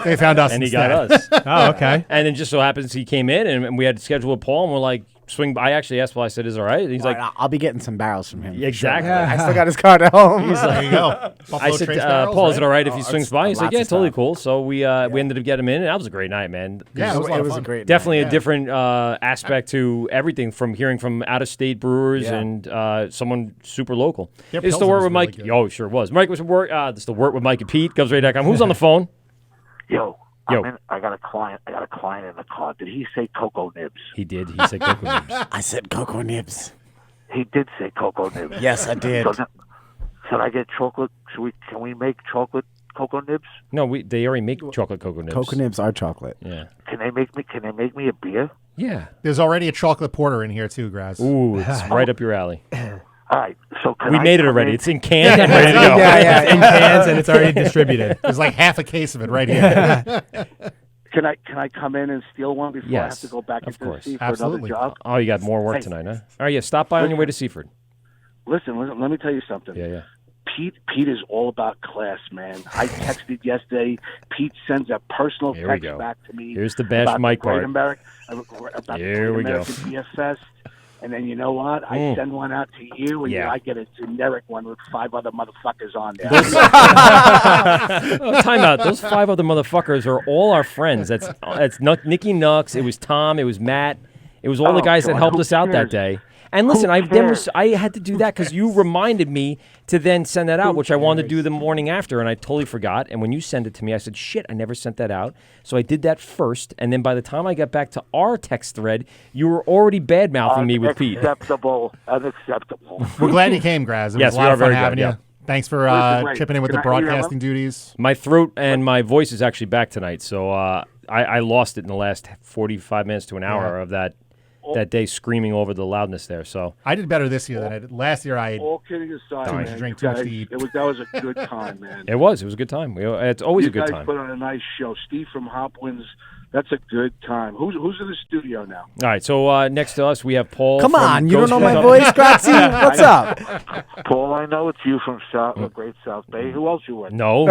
they found us and instead. He got us. Oh, okay. And then just so happens he came in and we had scheduled with Paul and we're like, swing by. I actually asked Paul, I said, is it all right? And he's like, I'll be getting some barrels from him. Exactly. Sure. I still got his card at home. He's like, there you go. I said, Paul, is it all right if he swings by? He's like, yeah, of totally stuff. cool. So we ended up getting him in, and that was a great night, man. Yeah, it was a great definitely night. a different aspect to everything from hearing from out-of-state brewers and someone super local. It's the Wort with Mike. Really Oh, sure was. Mike was from Wort. It's the Wort with Mike and Pete. GovsRadio.com. Who's on the phone? Yo. I got a client in the car. Did he say cocoa nibs? He did. He said cocoa nibs. I said cocoa nibs. He did say cocoa nibs. Yes, I did. So should I get chocolate? Can we make chocolate cocoa nibs? No, they already make chocolate cocoa nibs. Cocoa nibs are chocolate. Yeah. Can they make me a beer? Yeah. There's already a chocolate porter in here too, Graz. Ooh, it's right up your alley. All right, so we made it already. It's in cans and ready to go. Yeah, it's in cans and it's already distributed. There's like half a case of it right here. Can I come in and steal one before I have to go back into the sea for another job? Oh, you got more work tonight, huh? All right, yeah. Stop by on your way to Seaford. Listen. Let me tell you something. Yeah. Pete is all about class, man. I texted yesterday. Pete sends a personal Here we text go. back to me. Here's the bash about Mike the Great part. About Here the we Great go. American Beer Fest. And then you know what? I send one out to you, and I get a generic one with 5 other motherfuckers on there. Time out. Those 5 other motherfuckers are all our friends. That's Nicky Nux. It was Tom. It was Matt. It was all the guys that helped us out that day. And listen, I had to do that because you reminded me to then send that out, which I wanted to do the morning after, and I totally forgot. And when you sent it to me, I said, shit, I never sent that out. So I did that first, and then by the time I got back to our text thread, you were already bad-mouthing me with Pete. Unacceptable. We're glad you came, Graz. It was a lot of fun having you. Thanks for chipping in with the broadcasting duties. My throat and my voice is actually back tonight, so I lost it in the last 45 minutes to an hour of that day screaming over the loudness there. So I did better this year than I did last year. I all kidding aside, too much to drink, too much to eat. That was a good time, man. It was a good time. It's always a good You time. guys put on a nice show. Steve from Hopwins. That's a good time. Who's in the studio now? All right, so next to us we have Paul. Come on, you Ghost don't know my Brewing voice, Grazie? What's up? Paul, I know it's you from Great South Bay. Who else you with? No.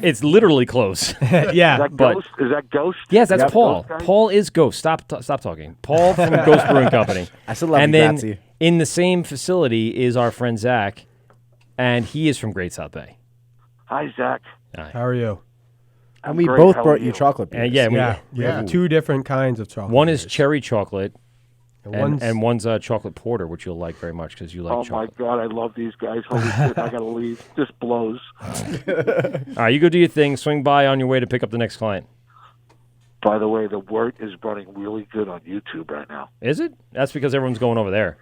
It's literally close. Yeah. Is that Ghost? Yes, that's Yep. Paul. Ghost guy? Paul is Ghost. Stop talking. Paul from Ghost Brewing Company. I still love and you, then Grazie. in the same facility is our friend Zach, and he is from Great South Bay. Hi, Zach. How are you? And we great. both How are brought you you? chocolate beers. Yeah. 2 different kinds of chocolate. One is cherry chocolate, And one's chocolate porter, which you'll like very much because you like chocolate. Oh, my God, I love these guys. Holy shit, I got to leave. This blows. All right, you go do your thing. Swing by on your way to pick up the next client. By the way, the Wort is running really good on YouTube right now. Is it? That's because everyone's going over there,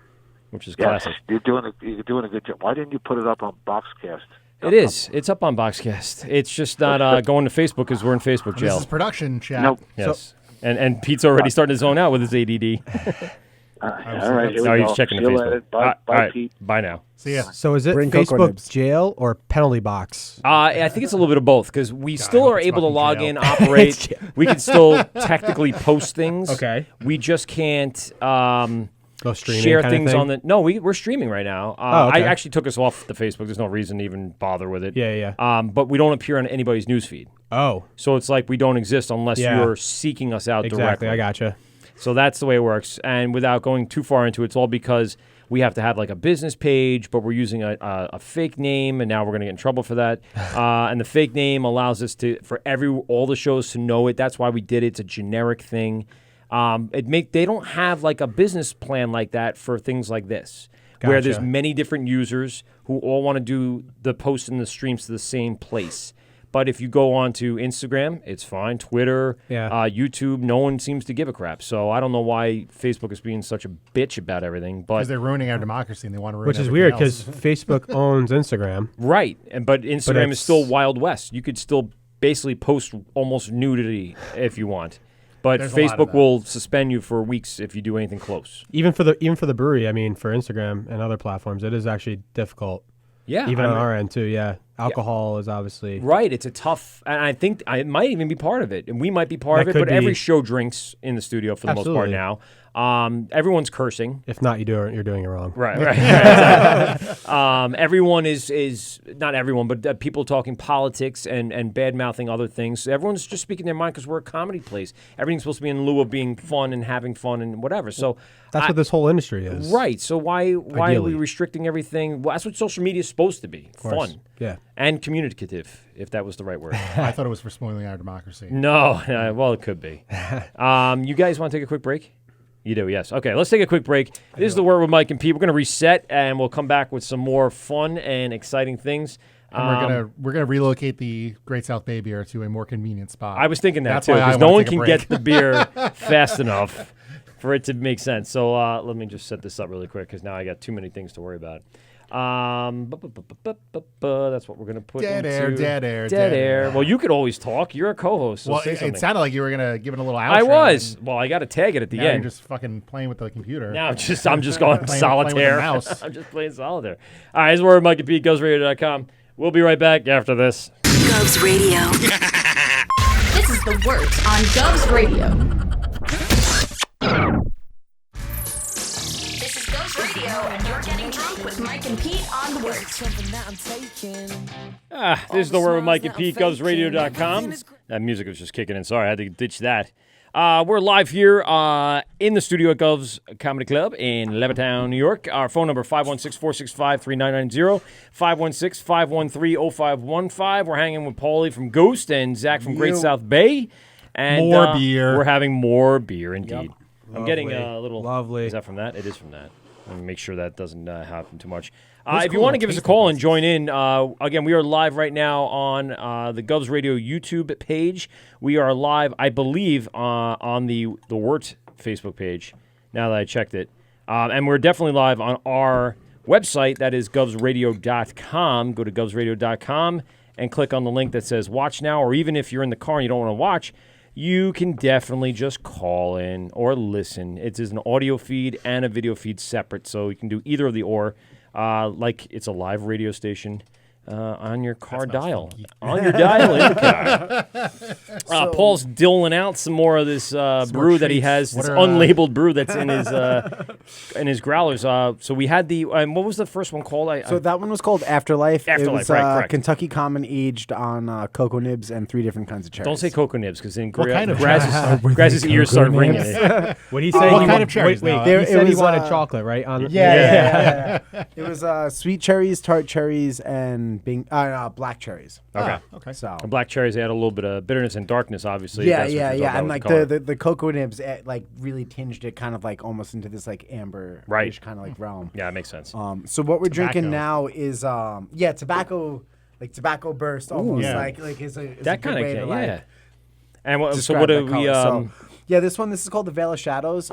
which is classic. You're doing a good job. Why didn't you put it up on Boxcast? It is. It's up on Boxcast. It's just not going to Facebook because we're in Facebook jail. This is production chat. Nope. Yes. And Pete's already starting to zone out with his ADD. All right, here we No, go. he's checking See the you Facebook. later. Bye, All bye, right, Pete. bye now. See ya. So is it Bring Cocoa Facebook Nibs. jail or penalty box? I think it's a little bit of both because we God, I still hope are it's able to fucking log jail. in, operate. We can still technically post things. Okay. We just can't Go streaming share kind of things thing? on the. No, we're streaming right now. Okay. I actually took us off the Facebook. There's no reason to even bother with it. Yeah. But we don't appear on anybody's newsfeed. Oh. So it's like we don't exist unless Yeah. you're seeking us out Exactly. directly. I gotcha. So that's the way it works. And without going too far into it, it's all because we have to have like a business page, but we're using a fake name, and now we're going to get in trouble for that. And the fake name allows us for all the shows to know it. That's why we did it. It's a generic thing. They don't have like a business plan like that for things like this, where there's Gotcha. many different users who all want to do the posts and the streams to the same place. But if you go on to Instagram, it's fine. Twitter, YouTube, no one seems to give a crap. So I don't know why Facebook is being such a bitch about everything. But Because they're ruining our democracy and they want to ruin Which is everything weird else. because Facebook owns Instagram. Right. But Instagram is still it's- Wild West. You could still basically post almost nudity if you want. But There's a lot of Facebook that. will suspend you for weeks if you do anything close. Even for the brewery, I mean, for Instagram and other platforms, it is actually difficult. Yeah. Even I on mean- our end too. Yeah. Alcohol is obviously Right. It's a tough, and I think it might even be part of it. And we might be part That of it, could but every be. show drinks in the studio for the most part Absolutely. now. Everyone's cursing. If not, you're doing it wrong. Right. Everyone is not everyone, but people talking politics and bad mouthing other things. Everyone's just speaking their mind because we're a comedy place. Everything's supposed to be in lieu of being fun and having fun and whatever. So That's what this whole industry is. right. So why are Ideally. we restricting everything? Well, that's what social media is supposed to be. course. Fun. Yeah. And communicative, if that was the right word. I thought it was for spoiling our democracy. No, well, it could be. You guys want to take a quick break? You do, yes. Okay, let's take a quick break. This is The Word with Mike and Pete. We're going to reset, and we'll come back with some more fun and exciting things. And we're gonna relocate the Great South Bay beer to a more convenient spot. I was thinking that, That's too, why I because no wanna one take a can break. get the beer fast enough for it to make sense. So let me just set this up really quick, because now I got too many things to worry about. That's what we're gonna put Dead into air. Dead air. Well, you could always talk. You're a co-host. So Well, say it something. sounded like you were gonna give it a little outro. I was. and Well, I got to tag it at the now end. You're just fucking playing with the computer. Now I'm just going Playing solitaire. with the mouse. I'm just playing solitaire. All right, this is where Mike and Pete, GhostRadio.com. We'll be right back after this. Ghost Radio. This is The Wort on Govs Radio. This is Ghost Radio, and you're getting drunk with Mike and Pete on The Wort. This is The Word with Mike and Pete, GhostRadio.com. That music was just kicking in. Sorry, I had to ditch that. We're live here in the studio at Gov's Comedy Club in Levittown, New York. Our phone number, 516-465-3990, 516-513-0515. We're hanging with Paulie from Ghost and Zach from Great South Bay. And More beer. We're having more beer, indeed. I'm getting Lovely. a little... Lovely. Is that from that? It is from that. Let me make sure that doesn't happen too much. That's If you cool. want to It give us a tastes call like and join in, again, we are live right now on the Govs Radio YouTube page. We are live, I believe, on the Wort Facebook page, now that I checked it. And we're definitely live on our website, that is govsradio.com. Go to govsradio.com and click on the link that says Watch Now, or even if you're in the car and you don't want to watch, you can definitely just call in or listen. It is an audio feed and a video feed separate, so you can do either of the or. Like it's a live radio station on your car dial. On your dial in the car. Paul's dilling out some more of this brew that he has, this unlabeled brew that's in his growlers. So we had the, what was the first one called? So that one was called Afterlife. It was right, correct. Kentucky Common aged on cocoa nibs and 3 different kinds of cherries. Don't say cocoa nibs, because then What kind of Grass's ears start ringing. What he say? What kind of cherries? Wait, now? he said he was, wanted chocolate, right? Yeah. It was sweet cherries, tart cherries, and black cherries. Okay. Okay. So The black cherries add a little bit of bitterness and darkness, obviously. yeah, That's what you're talking about and with like color. the cocoa nibs like really tinged it kind of like almost into this like amber kind of like realm. Yeah, it makes sense. So what we're drinking Tobacco. now is tobacco, like tobacco burst almost. yeah. Like is a That good kind way to of, like yeah. And so describe what that do we? color. So, this is called the Veil of Shadows.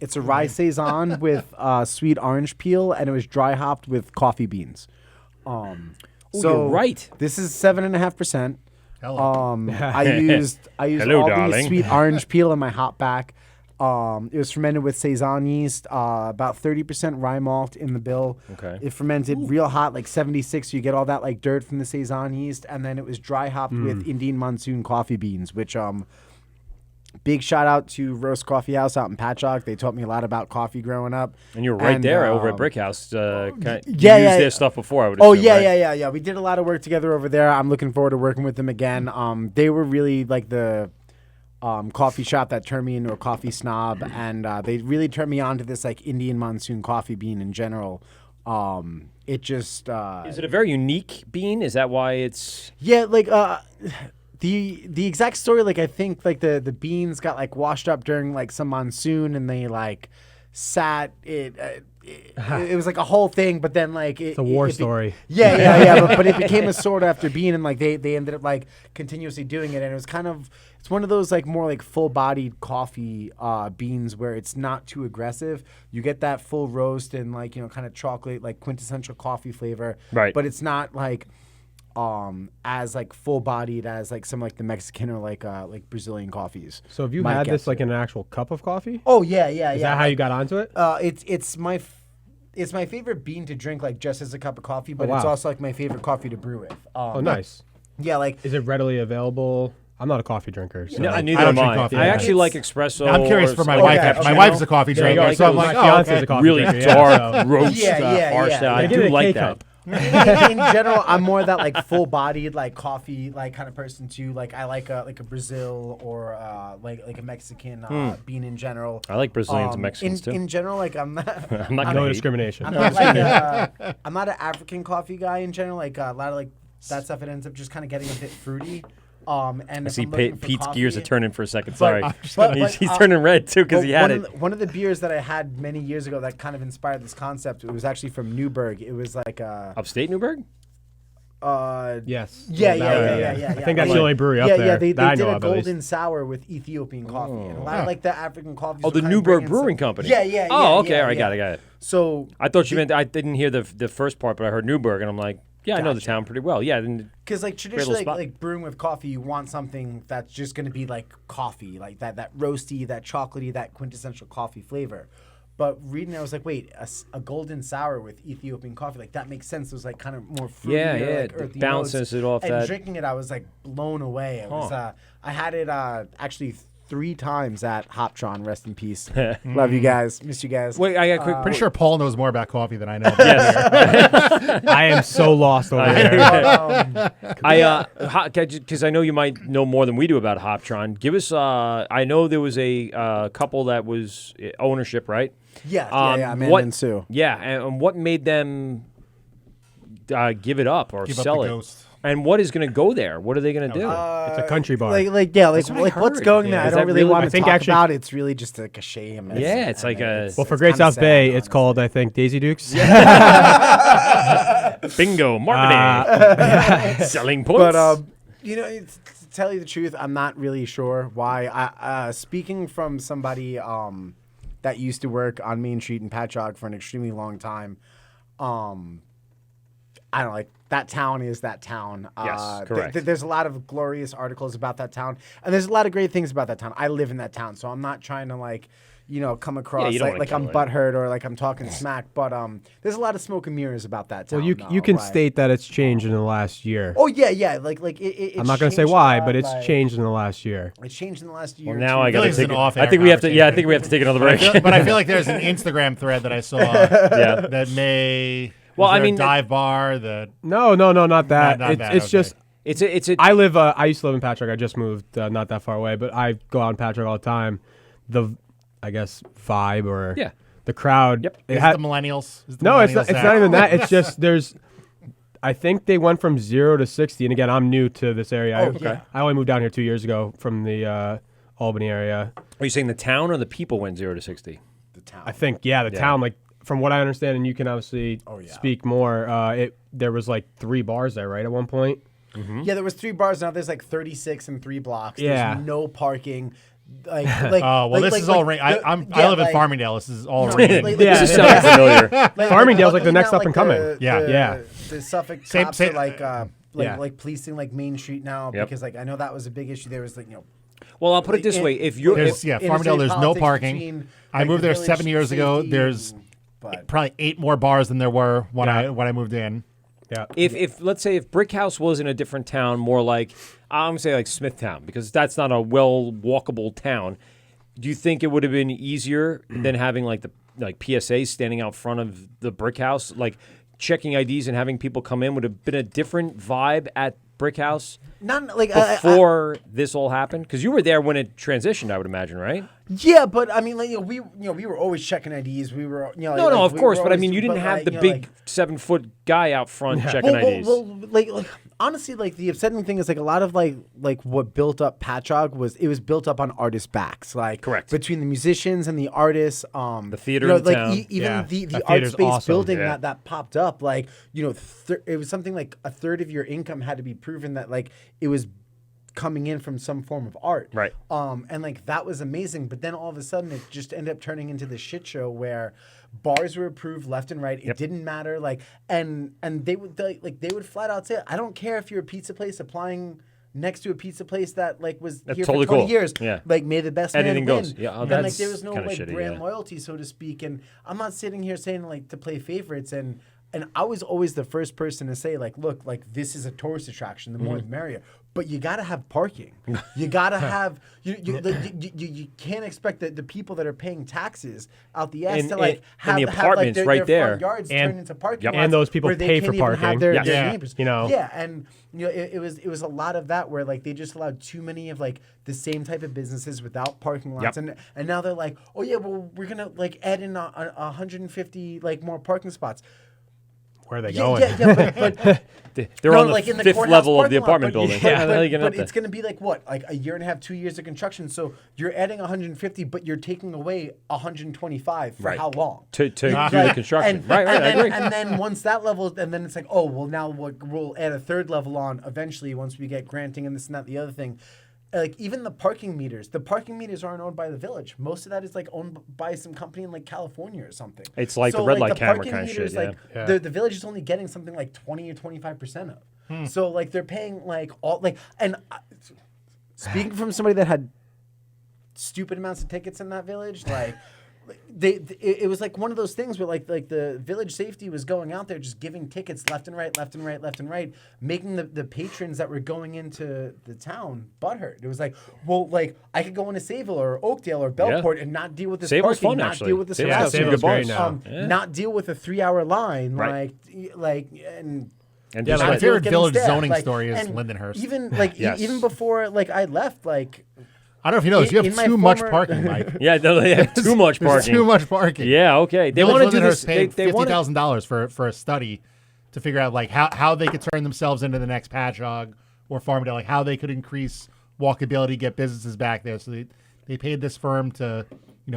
It's a rye saison with sweet orange peel, and it was dry hopped with coffee beans. You're right. This is 7.5%. Hello. I used Hello, all darling. the sweet orange peel in my hop back. It was fermented with Saison yeast, about 30% rye malt in the bill. Okay. It fermented real hot, like 76, so you get all that like dirt from the Saison yeast, and then it was dry hopped with Indian Monsoon coffee beans, which big shout out to Roast Coffee House out in Patchogue. They taught me a lot about coffee growing up. And you were right there over at Brick House. You used yeah. their stuff before, I would assume, right? Yeah. We did a lot of work together over there. I'm looking forward to working with them again. They were really like the coffee shop that turned me into a coffee snob, and they really turned me on to this like Indian Monsoon coffee bean in general. It just is it a very unique bean? Is that why it's like the exact story? Like I think like the beans got like washed up during like some monsoon, and they like sat it was like a whole thing, but then like it's a war story. But it became a sought after bean, and like they ended up like continuously doing it, and it was kind of it's one of those like more like full bodied coffee beans where it's not too aggressive. You get that full roast and like kind of chocolate like quintessential coffee flavor, right? But it's not like as like full bodied as like some like the Mexican or like Brazilian coffees. So have you had this like in an actual cup of coffee? Oh yeah. Is that how you got onto it? It's my favorite bean to drink like just as a cup of coffee, but it's also like my favorite coffee to brew with. Oh, nice. Yeah, like is it readily available? I'm not a coffee drinker. So. No, neither am I. I actually like espresso. I'm curious for my wife. My wife's a coffee drinker, so I'm like, fiance's a coffee really drinker. Dark roast, harsh. Yeah. I do like that. In general, I'm more that like full-bodied like coffee like kind of person too. Like I like a Brazil or like a Mexican bean in general. I like Brazilians and Mexicans too. In general, like I'm not. I'm not no discrimination. I'm not like I'm not an African coffee guy in general. Like a lot of like that stuff, it ends up just kind of getting a bit fruity. And I see Pete's coffee, gears are turning for a second. Sorry, but he's turning red too because he had it. One of the beers that I had many years ago that kind of inspired this concept. It was actually from Newburgh. It was like upstate Newburgh. Yes. Yeah. I think that's the only brewery up there. Yeah, they that did I a know golden sour with Ethiopian coffee, and a lot of like the African coffees. Oh, the Newburgh Brewing Company. Yeah. Oh, okay, all right, got it. So I thought you meant I didn't hear the first part, but I heard Newburgh, and I'm like, yeah, I know the town pretty well. Yeah, because like traditionally, like brewing with coffee, you want something that's just going to be like coffee, like that roasty, that chocolatey, that quintessential coffee flavor. But reading it, I was like, wait, a golden sour with Ethiopian coffee, like that makes sense. It was like kind of more fruity, like earthy bounces notes. it off and that. Drinking it, I was like blown away. It was I had it actually 3 times at Hoptron. Rest in peace. Love you guys. Miss you guys. Wait, I got quick. Pretty sure Paul knows more about coffee than I know. Yes. I am so lost over there. Because I know you might know more than we do about Hoptron. Give us. I know there was a couple that was ownership, right? Yeah, Amanda and Sue. Yeah, and what made them give it up or sell it? Ghost. And what is going to go there? What are they going to do? It's a country bar. Like what's going there? I don't really want to talk about. It's really just like a shame. Yeah, it's like a. Well, for Great South Bay, it's called, I think, Daisy Dukes. Bingo, marketing, selling points. But to tell you the truth, I'm not really sure why. I speaking from somebody that used to work on Main Street in Patchogue for an extremely long time. I don't know, like that town is that town. Yes, correct. There's a lot of glorious articles about that town, and there's a lot of great things about that town. I live in that town, so I'm not trying to come across like I'm butthurt or like I'm talking smack. But there's a lot of smoke and mirrors about that town. Well, you can state that it's changed in the last year. Oh yeah. Like it. I'm not going to say why, but it's changed in the last year. It's changed in the last year. Well, now I got to take. I think we have to. Yeah, I think we have to take another break. But I feel like there's an Instagram thread that I saw. That may. Well, I mean, dive bar. That no, not that. It's just. It's. I live. I used to live in Patchogue. I just moved not that far away, but I go out in Patchogue all the time. I guess vibe or the crowd. Yep. Is the millennials? It's not even that. It's just there's. I think they went from 0 to 60, and again, I'm new to this area. I only moved down here 2 years ago from the Albany area. Are you saying the town or the people went 0 to 60? The town. I think the town. Like from what I understand, and you can obviously speak more. There was like 3 bars there, right, at one point. Mm-hmm. Yeah, there was 3 bars. Now there's like 36 in 3 blocks. Yeah. There's no parking. This is all ring. I live in Farmingdale. This is all ring. This sounds familiar. Farmingdale's like the next up and coming. The Suffolk cops are like policing like Main Street now because like I know that was a big issue. There was like Well, I'll put it this way: if you're Farmingdale, there's no parking. I moved there 7 years ago. There's probably 8 more bars than there were when I moved in. Yeah. If let's say if Brick House was in a different town, more like I'm gonna say like Smithtown, because that's not a well walkable town. Do you think it would have been easier than having like PSAs standing out front of the Brick House, like checking IDs and having people come in? Would have been a different vibe at Brick House not like before this all happened? Because you were there when it transitioned, I would imagine, right? Yeah, but I mean, like, we were always checking IDs. We were, no, of course, but I mean, you didn't have the big 7-foot guy out front checking IDs. Well, like honestly, like the upsetting thing is like a lot of like what built up Patchogue was built up on artists' backs, like correct between the musicians and the artists, the theater, in town. Even the art space building that popped up, like it was something like a third of your income had to be proven that like it was coming in from some form of art. Right. And like that was amazing. But then all of a sudden it just ended up turning into this shit show where bars were approved left and right. It didn't matter. Like and they would flat out say, I don't care if you're a pizza place applying next to a pizza place that like was here totally for 20 cool. years. Yeah. Like may the best Anything man win. goes. Yeah, and like there was no like shitty, brand loyalty, so to speak. And I'm not sitting here saying like to play favorites and I was always the first person to say, like, look, like, this is a tourist attraction. The more the merrier. But you got to have parking. You got to have you can't expect the people that are paying taxes out the ass to like have the apartments like, right their there front yards turn into parking lots and those people where they pay can't for even parking. have their Yeah. neighbors. You know. Yeah, and it was a lot of that where like they just allowed too many of like the same type of businesses without parking lots, and now they're like, oh yeah, well we're gonna like add in 150 like more parking spots. Where are they going? Yeah, but they're on the like in the 5th level of the apartment building. But it's going to be like what? Like a year and a half, 2 years of construction. So you're adding 150, but you're taking away 125 for how long? To do the construction. Right, I agree. And then once that level, and then it's like, oh, well, now we'll add a 3rd level on eventually once we get granting and this and that, the other thing. Like even the parking meters aren't owned by the village. Most of that is like owned by some company in like California or something. It's like the red light camera kind of shit. The village is only getting something like 20 or 25% of. So like they're paying like all like speaking from somebody that had stupid amounts of tickets in that village, like. It was like one of those things where like the village safety was going out there just giving tickets left and right, making the patrons that were going into the town butthurt. It was like, well, like I could go into Sayville or Oakdale or Bellport and not deal with this Sayville's parking, fun, not actually. deal with this Sayville's great now. not deal with a 3-hour line, right. and yeah, my favorite village zoning story is Lindenhurst. Even like even before like I left, like. I don't know if you know this. You have too much parking, Mike. Yeah, they have too much parking. Too much parking. Yeah, okay. They want to do this. Paid $50,000 for a study to figure out like how they could turn themselves into the next Patchogue or Farmingdale, like how they could increase walkability, get businesses back there. So they paid this firm to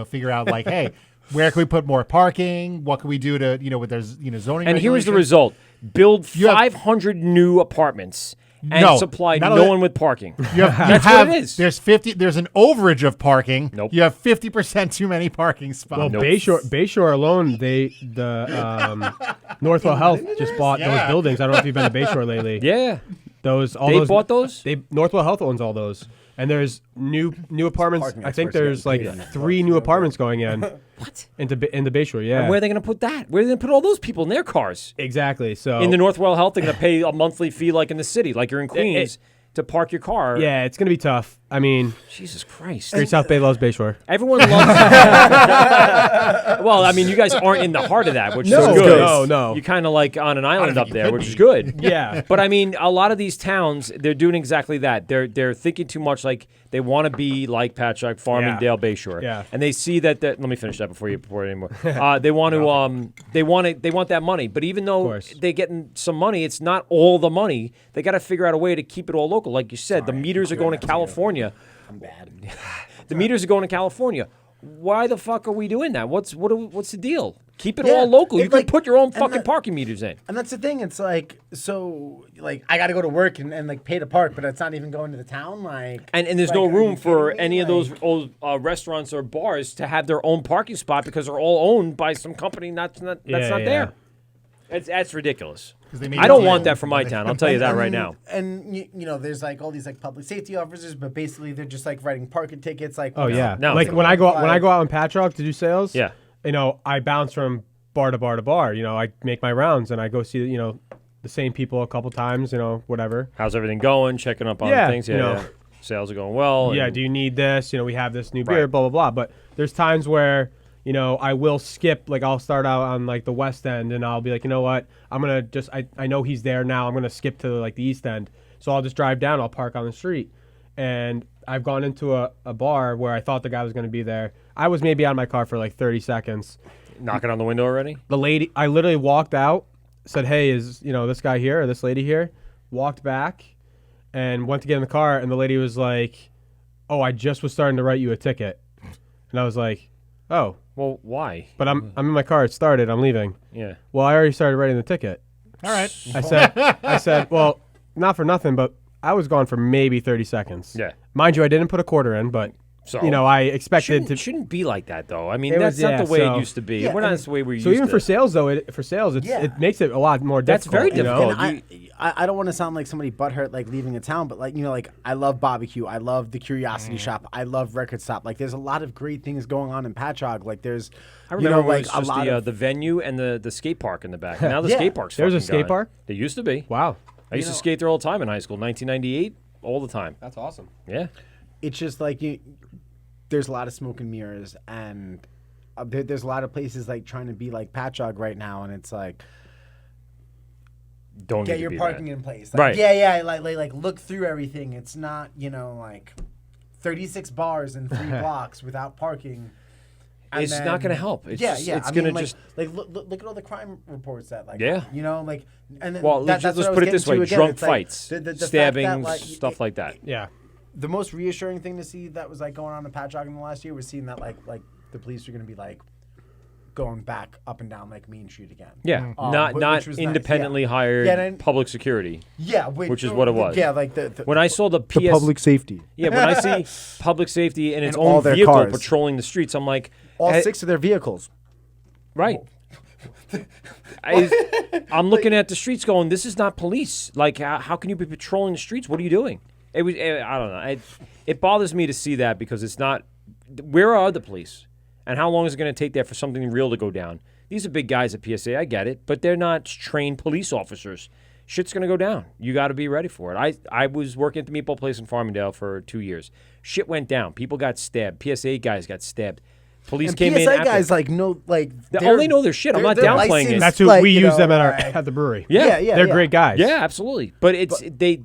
figure out like, hey, where can we put more parking? What can we do to with their zoning? And here's the result: build 500 new apartments. And supply no one with parking. That's what it is. There's an overage of parking. Nope. You have 50% too many parking spots. Well, Bayshore alone, the Northwell Health just bought those buildings. I don't know if you've been to Bayshore lately. Yeah. They bought those? Northwell Health owns all those. And there's new apartments. I think there's like 3 new apartments going in. What? into Bayshore, yeah. And where are they going to put that? Where are they going to put all those people in their cars? Exactly. So in the Northwell Health, they're going to pay a monthly fee like in the city, like you're in Queens, to park your car. Yeah, it's going to be tough. I mean, Jesus Christ. Great South Bay loves Bayshore. Everyone loves Well, I mean, you guys aren't in the heart of that, which is good. No. You're kind of like on an island up there, which is good. Yeah. But I mean, a lot of these towns, they're doing exactly that. They're thinking too much like they want to be like Patchogue, Farmingdale, Bayshore. Yeah. And they see that let me finish that before you anymore. They want they want that money. But even though they're getting some money, it's not all the money. They got to figure out a way to keep it all local. Like you said, the meters are going to California. I'm bad. The meters are going to California. Why the fuck are we doing that? What's the deal? Keep it all local. You can put your own fucking parking meters in. And that's the thing. It's like, so like I got to go to work and like pay to park, but it's not even going to the town. Like and there's no room for any of those old restaurants or bars to have their own parking spot because they're all owned by some company that's not there. That's ridiculous. I don't want that for my town. I'll tell you that right now. And you know, there's like all these like public safety officers, but basically they're just like writing parking tickets. Like, Oh yeah, No. like when I go out in Patchogue to do sales. Yeah. You know, I bounce from bar to bar to bar. You know, I make my rounds and I go see the same people a couple times. You know, whatever. How's everything going? Checking up on things. Yeah, yeah. Sales are going well. Yeah. and- Do you need this? You know, we have this new beer. Blah blah blah. But there's times where I will skip. Like I'll start out on like the west end and I'll be like, you know what? I'm gonna just I know he's there now. I'm gonna skip to like the east end. So I'll just drive down. I'll park on the street. And I've gone into a bar where I thought the guy was going to be there. I was maybe out of my car for like 30 seconds. Knocking on the window already? The lady, I literally walked out, said, hey, is this guy here or this lady here? Walked back and went to get in the car. And the lady was like, oh, I just was starting to write you a ticket. And I was like, oh. Well, why? But I'm in my car. It started. I'm leaving. Yeah. Well, I already started writing the ticket. All right. I said, well, not for nothing, but I was gone for maybe 30 seconds. Yeah. Mind you, I didn't put a quarter in, but I expected shouldn't be like that though. I mean, It that's was- not yeah, the way so- it used to be. Yeah, We're not and- the way we used so to. even for sales though, it makes it a lot more That's difficult. very difficult. And I don't want to sound like somebody butthurt like leaving a town, but like like I love barbecue, I love the Curiosity Shop, I love Record Stop. Like there's a lot of great things going on in Patchogue. Like there's I remember like it was just the venue and the skate park in the back. Now the Yeah. skate park's There's a fucking skate gone. park? There used to be. Wow. I used to skate there all the time in high school. 1998, all the time. That's awesome. Yeah. It's just like there's a lot of smoke and mirrors, and there's a lot of places like trying to be like Patchogue right now, and it's like Don't get need to your be parking that. in place. Like, Right. Yeah. Like look through everything. It's not like 36 bars in 3 blocks without parking. And It's not going to help. It's yeah. It's I going mean, to like, just. like look at all the crime reports that Yeah. and then Well, that's let's what I was put it getting this way: to again. drunk It's like fights, the fact that, stabbings, like, stuff like that. Yeah. The most reassuring thing to see that was like going on in Patchogue in the last year was seeing that like the police are going to be like going back up and down like Main Street again. Yeah, which not was independently nice. hired and- public security. Yeah, which is what it was. Yeah, like the when I saw the PS, public safety. Yeah, when I see public safety and its And all own their vehicle cars. patrolling the streets, I'm like, all 6 of their vehicles. right. I'm looking at the streets going, this is not police. Like, how can you be patrolling the streets? What are you doing? I don't know. It bothers me to see that because it's not. Where are the police? And how long is it going to take there for something real to go down? These are big guys at PSA. I get it, but they're not trained police officers. Shit's going to go down. You got to be ready for it. I was working at the Meatball Place in Farmingdale for 2 years. Shit went down. People got stabbed. PSA guys got stabbed. Police And came PSA in. After. guys like no like They know their shit. I'm not they're downplaying it. licensed, That's who like, we you use know, them at the brewery. Yeah, They're great guys. Yeah, absolutely. But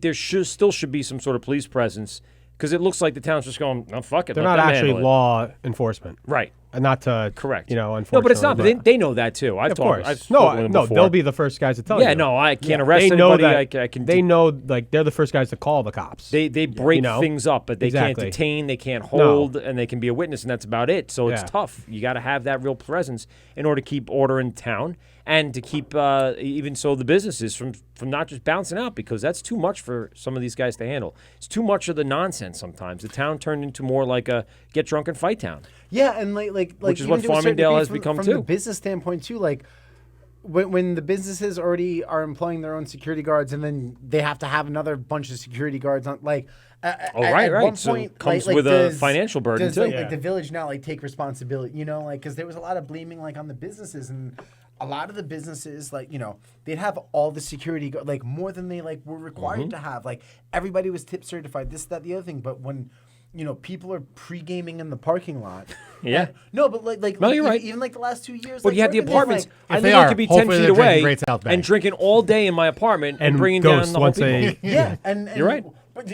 there still should be some sort of police presence because it looks like the town's just going, oh, fuck it. They're let not them actually handle it. law enforcement. Right. And not to correct. Unfortunately. No, but it's not. But they know that too. I've Of talked. course. I've spoken with them No, before. they'll be the first guys to tell you. Yeah, no, I can't Yeah. arrest They know anybody. that- I can. They know, like, they're the first guys to call the cops. They break know? things up, but they Exactly. can't detain, they can't No. hold, and they can be a witness, and that's about it. So it's Yeah. tough. You got to have that real presence in order to keep order in town and to keep even so the businesses from not just bouncing out because that's too much for some of these guys to handle. It's too much of the nonsense sometimes. The town turned into more like a get drunk and fight town. Yeah, and like Which is even what to a certain Farmingdale degree has from, become from too. the business standpoint too. Like when the businesses already are employing their own security guards, and then they have to have another bunch of security guards on. Like, at one So point, it comes like, with a does- financial burden does, too. Like the village now like take responsibility, like because there was a lot of blaming like on the businesses and. A lot of the businesses, like, they'd have all the security, like, more than they, like, were required to have. Like, everybody was tip certified, this, that, the other thing. But when, people are pre-gaming in the parking lot. Yeah. No, but, like No, you're right. even, like, the last 2 years. But like, you have the working there, apartments. like, I literally could be 10 Hopefully feet they're drinking away Great South Bay. and drinking all day in my apartment and bringing Ghost down the whole once people. yeah, and You're right. But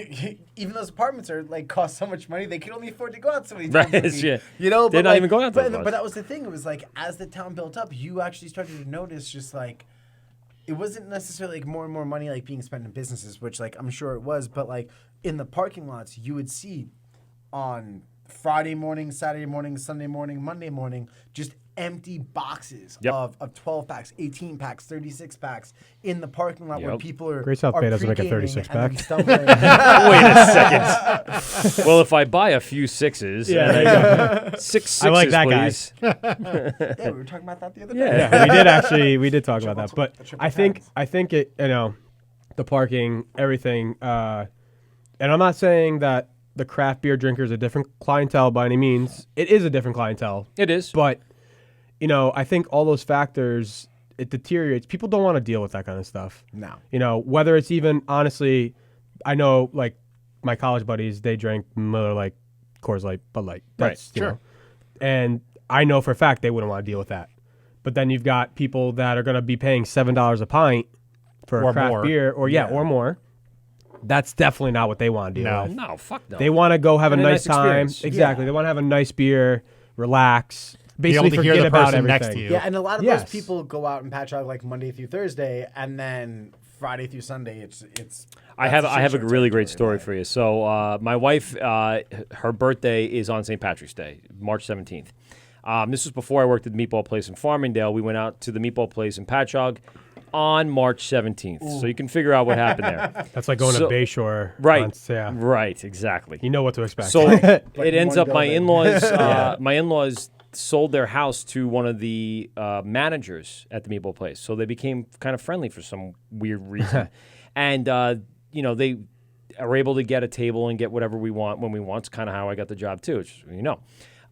even those apartments are like cost so much money they can only afford to go out so many Right, times. a week, yeah. They're They're not even going out that But much. that was the thing. It was like as the town built up, you actually started to notice just like it wasn't necessarily like more and more money like being spent in businesses, which like I'm sure it was, but like in the parking lots, you would see on Friday morning, Saturday morning, Sunday morning, Monday morning, just empty boxes Yep. of 12 packs, 18 packs, 36 packs in the parking lot where people are. Great South Bay doesn't make a pre-gaming 36 and then pack. stumbling. Wait a second. Well, if I buy a few sixes, Yeah, and I go, 6 sixes, I like that please. Yeah, we were talking about that the other day. Yeah, we did talk about that. But I think it, the parking, everything, and I'm not saying that the craft beer drinker is a different clientele by any means. It is a different clientele. It is. But, I think all those factors, it deteriorates. People don't want to deal with that kind of stuff. No. Whether it's even, honestly, I know, like, my college buddies, they drank Miller Lite, Coors Light, Bud Light. That's, you know. And I know for a fact they wouldn't want to deal with that. But then you've got people that are going to be paying $7 a pint for a craft beer, or more. That's definitely not what they want to do. No, fuck no. They want to go have a nice time. experience. Exactly. They want to have a nice beer, relax, basically Be able to hear forget the about person everything. next to you. Yeah, and a lot of those people go out and patch out like Monday through Thursday, and then Friday through Sunday, it's. I have a really great story for you. So my wife, her birthday is on St. Patrick's Day, March 17th. This was before I worked at the Meatball Place in Farmingdale. We went out to the Meatball Place in Patchogue on March 17th. Ooh. So you can figure out what happened there. That's like going to Bayshore. Right. Right, exactly. You know what to expect. So it ends up my in-laws sold their house to one of the managers at the Meatball Place. So they became kind of friendly for some weird reason. And, they are able to get a table and get whatever we want when we want. It's kind of how I got the job, too, which,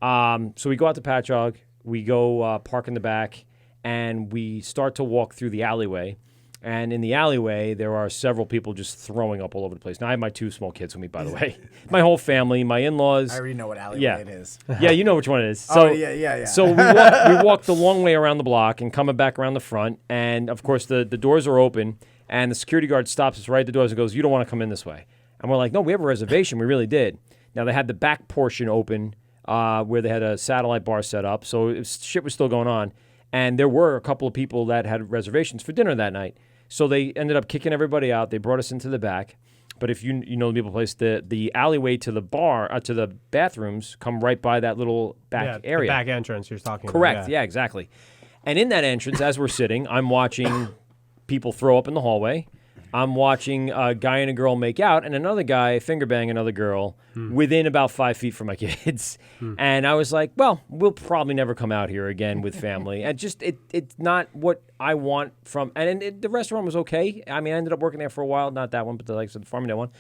So we go out to Patchogue. We go park in the back. And we start to walk through the alleyway. And in the alleyway, there are several people just throwing up all over the place. Now, I have my 2 small kids with me, by the way. My whole family, my in-laws. I already know what alleyway it is. Yeah, you know which one it is. So, yeah. So we walked the long way around the block and coming back around the front. And, of course, the doors are open. And the security guard stops us right at the doors and goes, "You don't want to come in this way." And we're like, "No, we have a reservation. We really did." Now, they had the back portion open where they had a satellite bar set up. So shit was still going on. And there were a couple of people that had reservations for dinner that night. So they ended up kicking everybody out. They brought us into the back. But if you know the Meatball Place, the alleyway to the bar, to the bathrooms, come right by that little back area. The back entrance you're talking Correct. about. Yeah, exactly. And in that entrance, as we're sitting, I'm watching people throw up in the hallway. I'm watching a guy and a girl make out, and another guy finger bang another girl within about 5 feet from my kids. And I was like, well, we'll probably never come out here again with family. And just it's not what I want from. And the restaurant was okay. I mean, I ended up working there for a while. Not that one, but the Farmingdale one.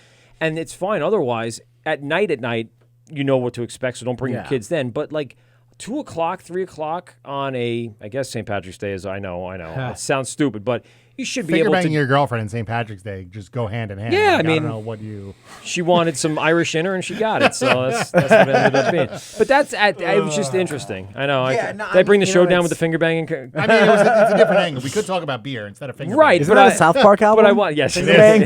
And it's fine. Otherwise, at night, you know what to expect. So don't bring your kids then. But like 2 o'clock, 3 o'clock on I guess St. Patrick's Day is. I know. It sounds stupid, but. You should be able to. Finger-banging your girlfriend in St. Patrick's Day just go hand in hand. Yeah, like, I mean, don't know what you. She wanted some Irish in her, and she got it. So that's what it ended up being. But it was just interesting. I know. Yeah, did I bring the show down with the finger banging? I mean, it's a different angle. We could talk about beer instead of finger. Right, Isn't that a South Park album? But I want finger bang,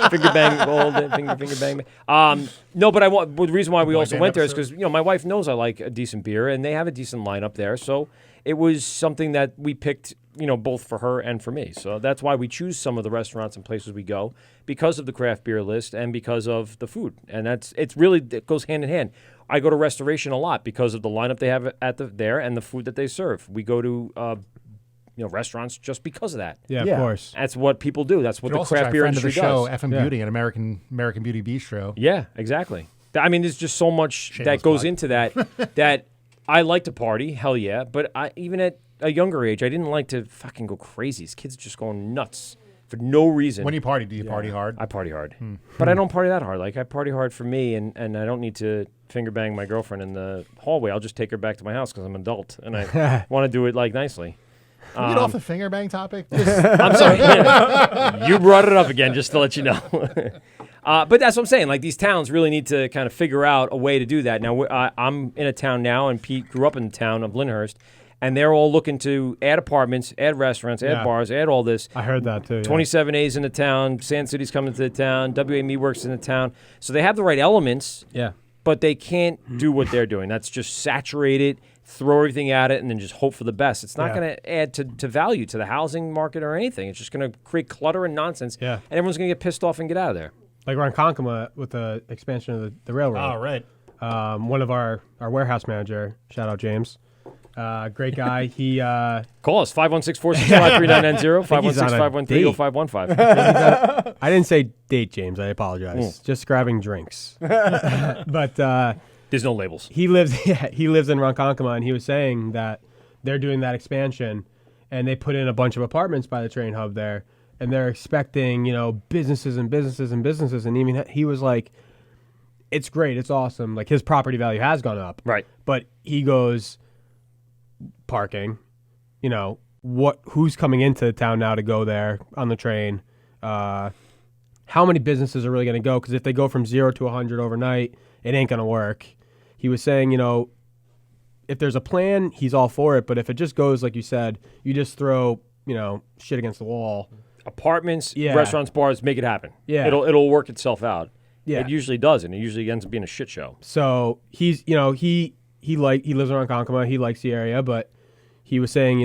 finger bang, old finger bang. No, but the reason why we also went there is because my wife knows I like a decent beer, and they have a decent lineup there. So it was something that we picked. Both for her and for me. So that's why we choose some of the restaurants and places we go, because of the craft beer list and because of the food. And it goes hand in hand. I go to Restoration a lot because of the lineup they have there and the food that they serve. We go to restaurants just because of that. Yeah, of course. That's what people do. That's what the craft beer industry does. Friend of the show, does. FM Beauty, an American Beauty Bistro. Yeah, exactly. I mean, there's just so much that goes into that that I like to party, hell yeah, but even at a younger age, I didn't like to fucking go crazy. These kids are just going nuts for no reason. When you party, do you party hard? I party hard. But I don't party that hard. Like, I party hard for me, and I don't need to finger bang my girlfriend in the hallway. I'll just take her back to my house because I'm an adult, and I want to do it, nicely. Can we get off the finger bang topic? I'm sorry. You brought it up again, just to let you know. But that's what I'm saying. Like, these towns really need to kind of figure out a way to do that. Now, I'm in a town now, and Pete grew up in the town of Lyndhurst. And they're all looking to add apartments, add restaurants, add bars, add all this. I heard that too. 27A's in the town, Sand City's coming to the town, WA Meatworks in the town. So they have the right elements, but they can't do what they're doing. That's just saturate it, throw everything at it, and then just hope for the best. It's not going to add to value to the housing market or anything. It's just going to create clutter and nonsense, and everyone's going to get pissed off and get out of there. Like Ronkonkoma with the expansion of the railroad. Oh, right. One of our warehouse manager, shout out James, Great guy. He call us 516-465-3990, 516-513-0515. I didn't say date, James. I apologize. Just grabbing drinks. But there's no labels. He lives in Ronkonkoma, and he was saying that they're doing that expansion, and they put in a bunch of apartments by the train hub there, and they're expecting, businesses and businesses and businesses, and even he was like, it's great, it's awesome. Like, his property value has gone up. Right. But he goes, parking, who's coming into town now to go there on the train? How many businesses are really going to go? Because if they go from 0 to 100 overnight, it ain't going to work. He was saying, if there's a plan, he's all for it. But if it just goes, like you said, you just throw, shit against the wall. Apartments, restaurants, bars, make it happen. Yeah. It'll work itself out. Yeah. It usually doesn't. It usually ends up being a shit show. So he's, he lives in Ronkonkoma. He likes the area, but he was saying,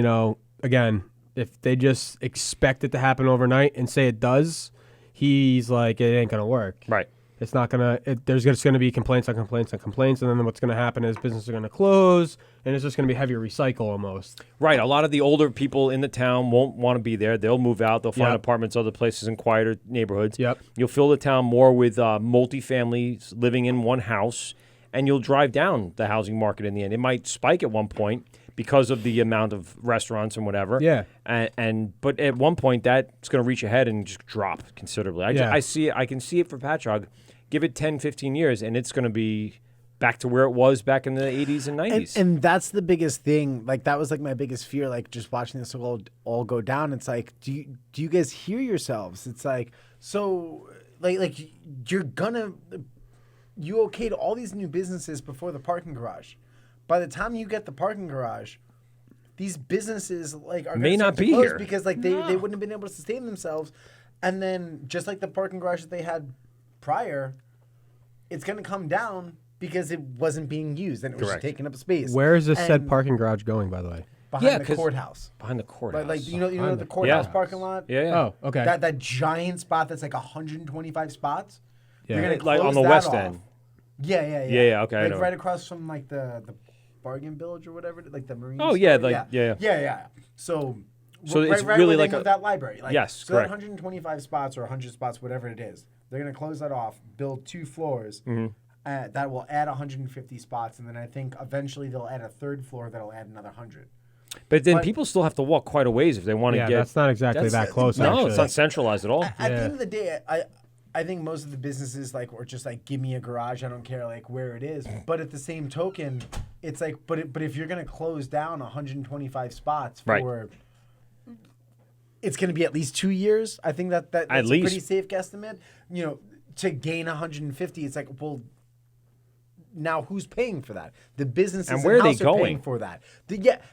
again, if they just expect it to happen overnight and say it does, he's like, it ain't going to work. Right. It's not going to, there's just going to be complaints on complaints on complaints. And then what's going to happen is businesses are going to close, and it's just going to be heavier recycle almost. Right. A lot of the older people in the town won't want to be there. They'll move out. They'll find apartments other places in quieter neighborhoods. Yep. You'll fill the town more with multifamilies living in one house, and you'll drive down the housing market in the end. It might spike at one point because of the amount of restaurants and whatever. Yeah. But at one point, that's going to reach ahead and just drop considerably. I see it. I can see it for Patchogue. Give it 10, 15 years, and it's going to be back to where it was back in the 80s and 90s. And that's the biggest thing. Like, that was, like, my biggest fear, like, just watching this all go down. It's like, do you guys hear yourselves? It's like, so, like you're gonna... You okayed all these new businesses before the parking garage. By the time you get the parking garage, these businesses, like, are may not be here because, like, they wouldn't have been able to sustain themselves. And then, just like the parking garage that they had prior, it's going to come down because it wasn't being used and it was just taking up space. Where is this said parking garage going, by the way? Behind the courthouse. Behind the courthouse. Like you know the courthouse parking lot? Yeah. Oh, okay. That giant spot that's like 125 spots. Yeah. You're going to like close on the that west off. end. Yeah. Yeah, okay. Like I know. right across from like the bargain village or whatever, like the marine. Oh, yeah, store. like yeah. So it's right really where like they moved that library. Like, yes, so correct. that 125 spots or 100 spots, whatever it is, they're going to close that off, build 2 floors. Mm-hmm. That will add 150 spots, and then I think eventually they'll add a 3rd floor that'll add another 100. But then people still have to walk quite a ways if they want to get... Yeah, that's not exactly that close, No, actually. it's not centralized at all. At the end of the day, I think most of the businesses are just like, give me a garage, I don't care like where it is. But at the same token, it's like, but if you're going to close down 125 spots for... It's going to be at least 2 years. I think that's a pretty safe guesstimate. To gain 150, it's like, well, now who's paying for that? The businesses and where are they going? Paying for that.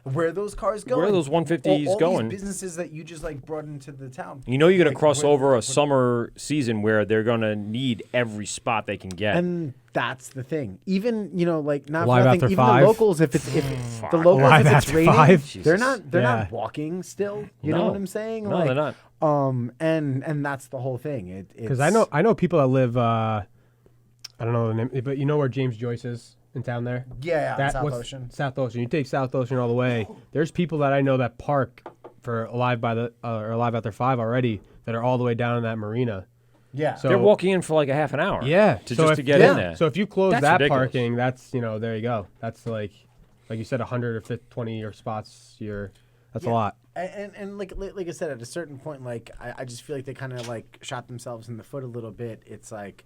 Where are those cars going? Where are those 150s all going? These businesses that you just like brought into the town. You're going to cross over a summer season where they're going to need every spot they can get. And that's the thing. Even like not Live nothing. after Even 5? The locals, if it's raining, they're not walking still. You know what I'm saying? No, they're not. And that's the whole thing. Because I know people that live. I don't know the name, but you know where James Joyce is in town there? Yeah, South Ocean. South Ocean. You take South Ocean all the way. There's people that I know that park for Alive After 5 already that are all the way down in that marina. Yeah. So they're walking in for like a half an hour. Yeah. To get in there. So if you close that's that ridiculous. parking, that's there you go. That's like you said, 100 or 20 year spots. That's a lot. And like I said, at a certain point, like I just feel like they kind of like shot themselves in the foot a little bit. It's like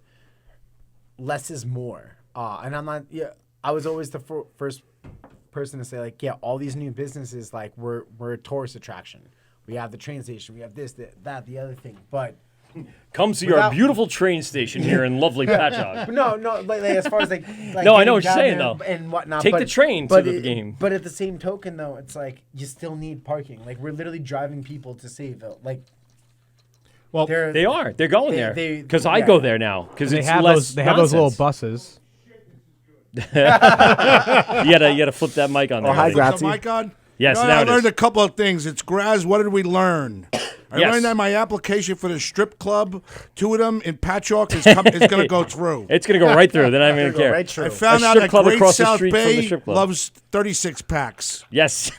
less is more. And I'm not. Yeah, I was always the first person to say like, yeah, all these new businesses like we're a tourist attraction. We have the train station. We have this, that, the other thing. But come see our beautiful train station here in lovely Patchogue. No, like as far as like no, I know what you're saying though, and whatnot. Take the train to the game. But at the same token, though, it's like you still need parking. Like we're literally driving people to Sayville. Like, well, they're going there because I go there now because they it's have less. They have those little buses. you gotta flip that mic on there. Hi, Put the mic on? Yes, I learned a couple of things. It's Graz. What did we learn? I learned that my application for the strip club, 2 of them in Patchogue, is going to go through. It's going to go right through. They're not even going to care. Right I found out that Great South Bay loves 36 packs. Yes.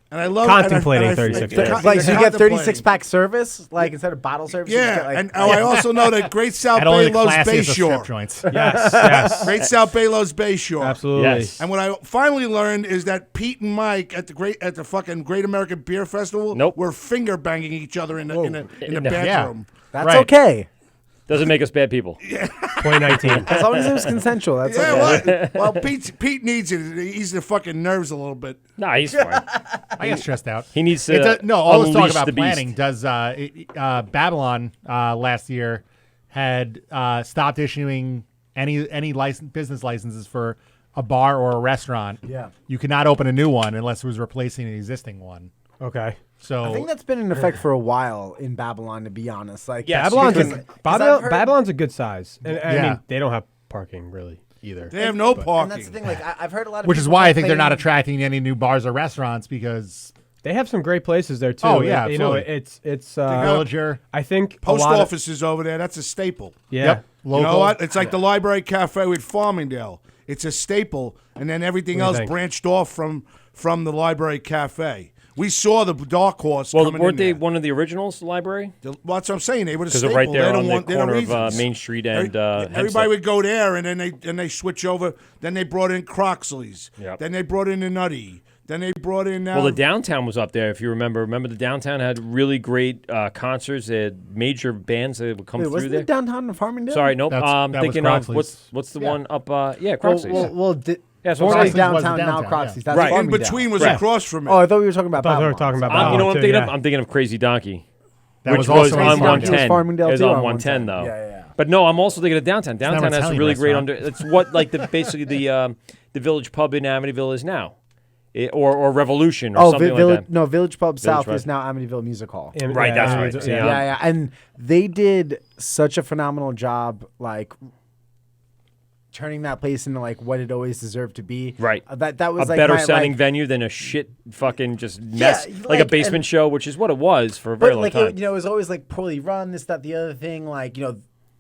And I love contemplating 36 packs. Like, so you get 36-pack service, like instead of bottle service. Yeah, you get, like, and I also know that Great South Bay loves Bayshore. Yes. Great South Bay loves Bayshore. Absolutely. Yes. And what I finally learned is that Pete and Mike at the fucking Great American Beer Festival were finger banging each other in the bathroom. That's okay. Doesn't make us bad people. 2019. As long as it was consensual, that's okay. Well, Pete needs it. He's the fucking nerves a little bit. Nah, he's fine. I get stressed out. He needs to. all this talk unleash about the planning beast. does. Babylon last year had stopped issuing any business licenses for a bar or a restaurant. Yeah. You cannot open a new one unless it was replacing an existing one. Okay. So I think that's been in effect for a while in Babylon, to be honest. Like, Babylon's a good size. And, I mean, they don't have parking really either. They have no parking. And that's the thing. Like, I've heard a lot of which is people why I think they're complain- not attracting any new bars or restaurants because they have some great places there too. Oh yeah, you know, absolutely. it's The Villager. I think Post a lot offices over there. That's a staple. Yeah. Yep. You know Local. what? It's like the Library Cafe with Farmingdale. It's a staple, and then everything What do you else think? branched off from the Library Cafe. We saw the Dark Horse. Well, coming weren't in they there. one of the originals, the library? Well, that's what I'm saying. They were the Because staple. they're right there They're on the one- they're corner of reasons. Main Street and Everybody would go there, and then they switch over. Then they brought in Croxley's. Yep. Then they brought in the Nutty. Then they brought in. Well, the downtown was up there, if you remember. Remember, the downtown had really great concerts. They had major bands that would come through wasn't there. it downtown in Farmingdale? Sorry, nope. That was Thinking of Croxley's. what's the one up? Croxley's. Yeah, so Croxley's Croxley's was downtown, the now downtown, Croxley's. yeah. That's Right. in Farmingdale. between was Right. across from it. Oh, I thought we were talking about I thought we were Babylon. talking about you know what I'm too, thinking of? yeah. I'm thinking of Crazy Donkey. That which was also on in 110. Farmingdale It was too, on on 110 though. Yeah. But no, I'm also thinking of downtown. not Downtown an has some Italian really great restaurant. It's what like basically the Village Pub in Amityville is now, or Revolution or something like that. No, Village Pub South Pub. is now Amityville Music Hall. Right, that's right. Yeah. And they did such a phenomenal job, like turning that place into like what it always deserved to be. Right. That was a like better my, sounding like, venue than a shit fucking just mess, like a like, basement and- show, which is what it was for a very But long like time. it, it was always like poorly run. This, that, the other thing. Like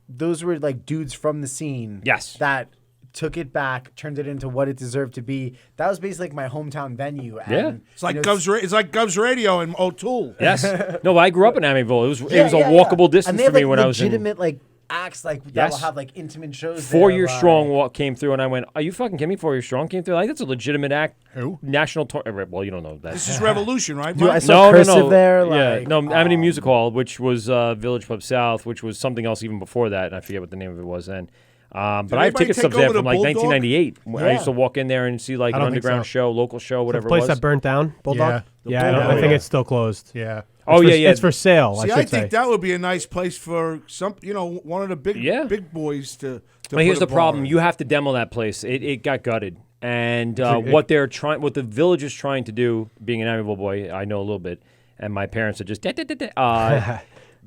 those were like dudes from the scene. Yes. That took it back, turned it into what it deserved to be. That was basically like my hometown venue. And, Yeah. It's like it's like Gov's Radio and O'Toole. Yes. No, I grew up in Amityville. It was a yeah. walkable distance And they for have, me like, when I was in. legitimate like acts like that Yes. will have like intimate shows. 4 there, Years like- Strong came through, and I went, "Are you fucking kidding me? 4 Years Strong came through. Like that's a legitimate act. Who? National tour. Well, you don't know that. This is Revolution, right? Dude, I Mike? saw Cursive there. Like, yeah, no, Amity Music Hall, which was Village Pub South, which was something else even before that, and I forget what the name of it was then. But I have anybody ticket take stubs there over the from like Bulldog? 1998. I Yeah. used to walk in there and see like I an don't think underground so. show, local show, The whatever place it was. that burnt down, Bulldog. Yeah. I think it's still closed. Yeah. Oh, It's for- yeah. It's for sale. See, I I should think say. that would be a nice place for one of the big boys to. Well, here's put a the problem: bar. you have to demo that place. It got gutted, and what the village is trying to do, being an Amityville boy, I know a little bit, and my parents are just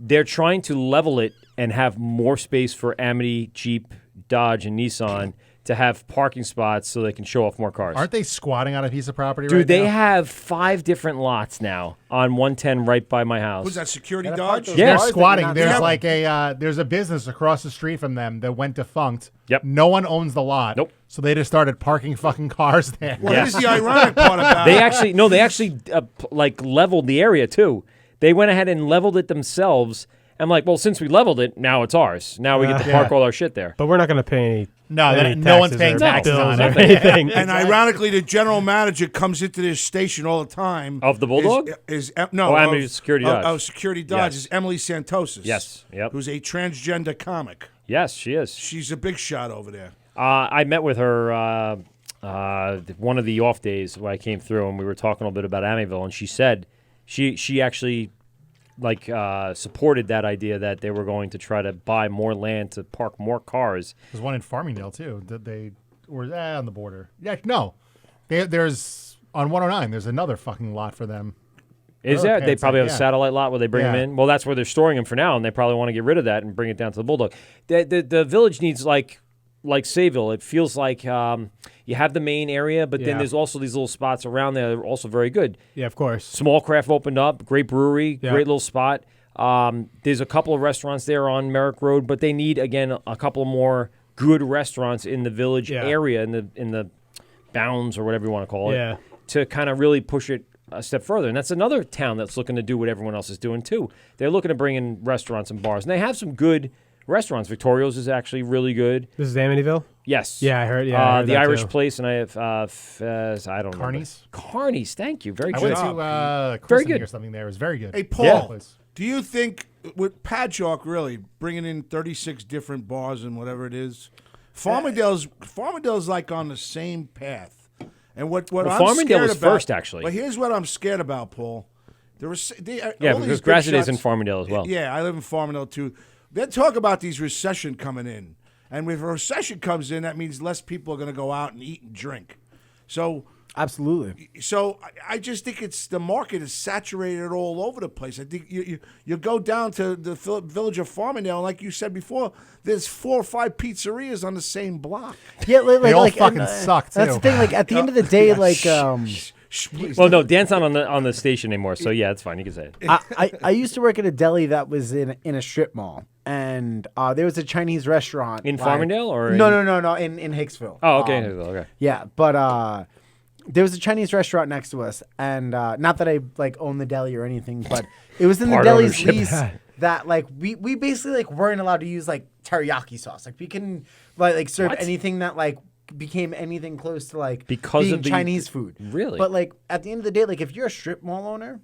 they're trying to level it and have more space for Amity, Jeep, Dodge, and Nissan to have parking spots so they can show off more cars. Aren't they squatting on a piece of property Dude, right they now? have 5 different lots now on 110 right by my house. Who's that? Security Dodge? Yeah. They're Cars squatting. There's like there's a business across the street from them that went defunct. Yep. No one owns the lot. Nope. So they just started parking fucking cars there. Well, here's the ironic part about They it. actually like leveled the area too. They went ahead and leveled it themselves. I'm like, well, since we leveled it, now it's ours. Now we get to park all our shit there. But we're not going to pay any. No, any no one's taxes paying or taxes bills on or it. anything. And ironically, the general manager comes into this station all the time. Of the Bulldog? No, Amity Security Dodge. Of Security Dodge Yes. is Emily Santosis. Yes, yep. Who's a transgender comic. Yes, she is. She's a big shot over there. I met with her one of the off days when I came through, and we were talking a little bit about Amityville, and she said she actually supported that idea that they were going to try to buy more land to park more cars. There's one in Farmingdale too. That they or on the border. Yeah, no. There's on 109. There's another fucking lot for them. Is Another that they pad probably site, have a satellite lot where they bring them in? Well, that's where they're storing them for now, and they probably want to get rid of that and bring it down to the Bulldog. The village needs like Sayville. It feels like you have the main area, but then there's also these little spots around there that are also very good. Yeah, of course. Small Craft opened up, great brewery, great little spot. There's a couple of restaurants there on Merrick Road, but they need, again, a couple more good restaurants in the Village area, in the bounds or whatever you want to call it, to kind of really push it a step further. And that's another town that's looking to do what everyone else is doing, too. They're looking to bring in restaurants and bars, and they have some good restaurants. Victorio's is actually really good. This is Amityville? Yes. Yeah, I heard. Yeah, I heard the that Irish too. place, and I have I don't know. Carney's. Thank you. Very good. I went to very good or something there. It was very good. Hey, Paul, do you think with Padjock really bringing in 36 different bars and whatever it is, Farmingdale's like on the same path? And what I'm Farmingdale scared was about, first, actually. But here's what I'm scared about, Paul. Because Grasset is in Farmingdale as well. Yeah, I live in Farmingdale too. They talk about these recession coming in, and if a recession comes in, that means less people are going to go out and eat and drink. So absolutely. So I just think the market is saturated all over the place. I think you go down to the village of Farmingdale, and like you said before, there's 4 or 5 pizzerias on the same block. Yeah, they all fucking suck too. That's the thing. Like at the end of the day, Well, no, Dan's not on the station anymore, so yeah, it's fine. You can say it. I used to work at a deli that was in a strip mall, and there was a Chinese restaurant in Farmingdale or no in Hicksville. Oh, okay, okay. Yeah, but there was a Chinese restaurant next to us, and not that I own the deli or anything, but it was in the deli's lease that we basically weren't allowed to use teriyaki sauce. We can serve anything that became anything close to because being of the Chinese food. Really? But at the end of the day, if you're a strip mall owner,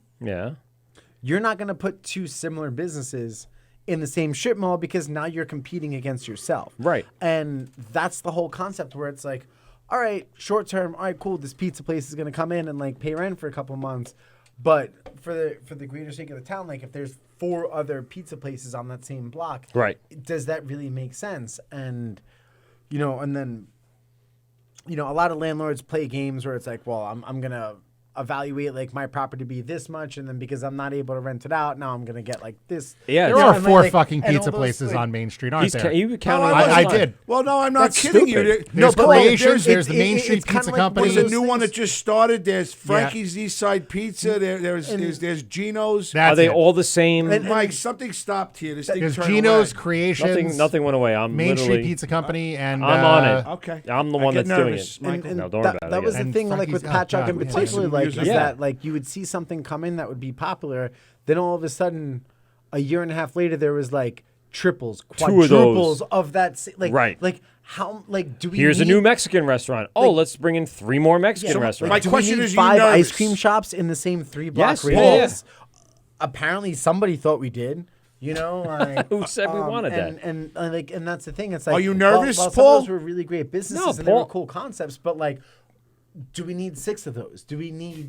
you're not going to put 2 similar businesses in the same strip mall because now you're competing against yourself. Right. And that's the whole concept where it's all right, short term, all right, cool, this pizza place is going to come in and pay rent for a couple months. But for the greater sake of the town, if there's 4 other pizza places on that same block, right? Does that really make sense? And and then a lot of landlords play games where it's well, I'm gonna evaluate my property to be this much, and then because I'm not able to rent it out, now I'm gonna get this. Yeah, there are 4 fucking pizza places on Main Street, aren't there? You counted? I did. Well, no, I'm not kidding you. There's Creations. There's the Main Street Pizza Company. There's a new one that just started. There's Frankie's East Side Pizza. There's Gino's. Are they all the same? And Mike, something stopped here. This thing There's turned Gino's, around. Creations. Nothing went away. I'm Main literally, Street Pizza Company, and I'm on it. Okay, I'm the one that's nervous, doing it. Michael. No, don't worry about it. That was the thing, with Patchogue in particular, is Yeah. that you would see something come in that would be popular, then all of a sudden, a year and a half later, there was triples, quadruples of that. Right. How do we? Here's a new Mexican restaurant. Oh, let's bring in 3 more Mexican restaurants. My question is, 5 nervous? ice cream shops in the same 3-block Yes, radius? Apparently, somebody thought we did. Who said we wanted that? And that's the thing. It's are you nervous, while Paul? some of those were really great businesses No, and they Paul. were cool concepts, but do we need 6 of those? Do we need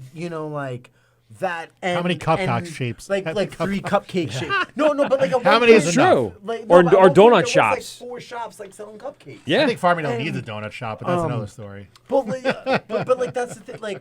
that? And, How many cupcake shapes? 3 cupcake shapes. No, but How many is true? enough? Or donut shops. 4 shops selling cupcakes. Yeah. I think Farmingdale needs a donut shop, but that's another story. But that's the thing.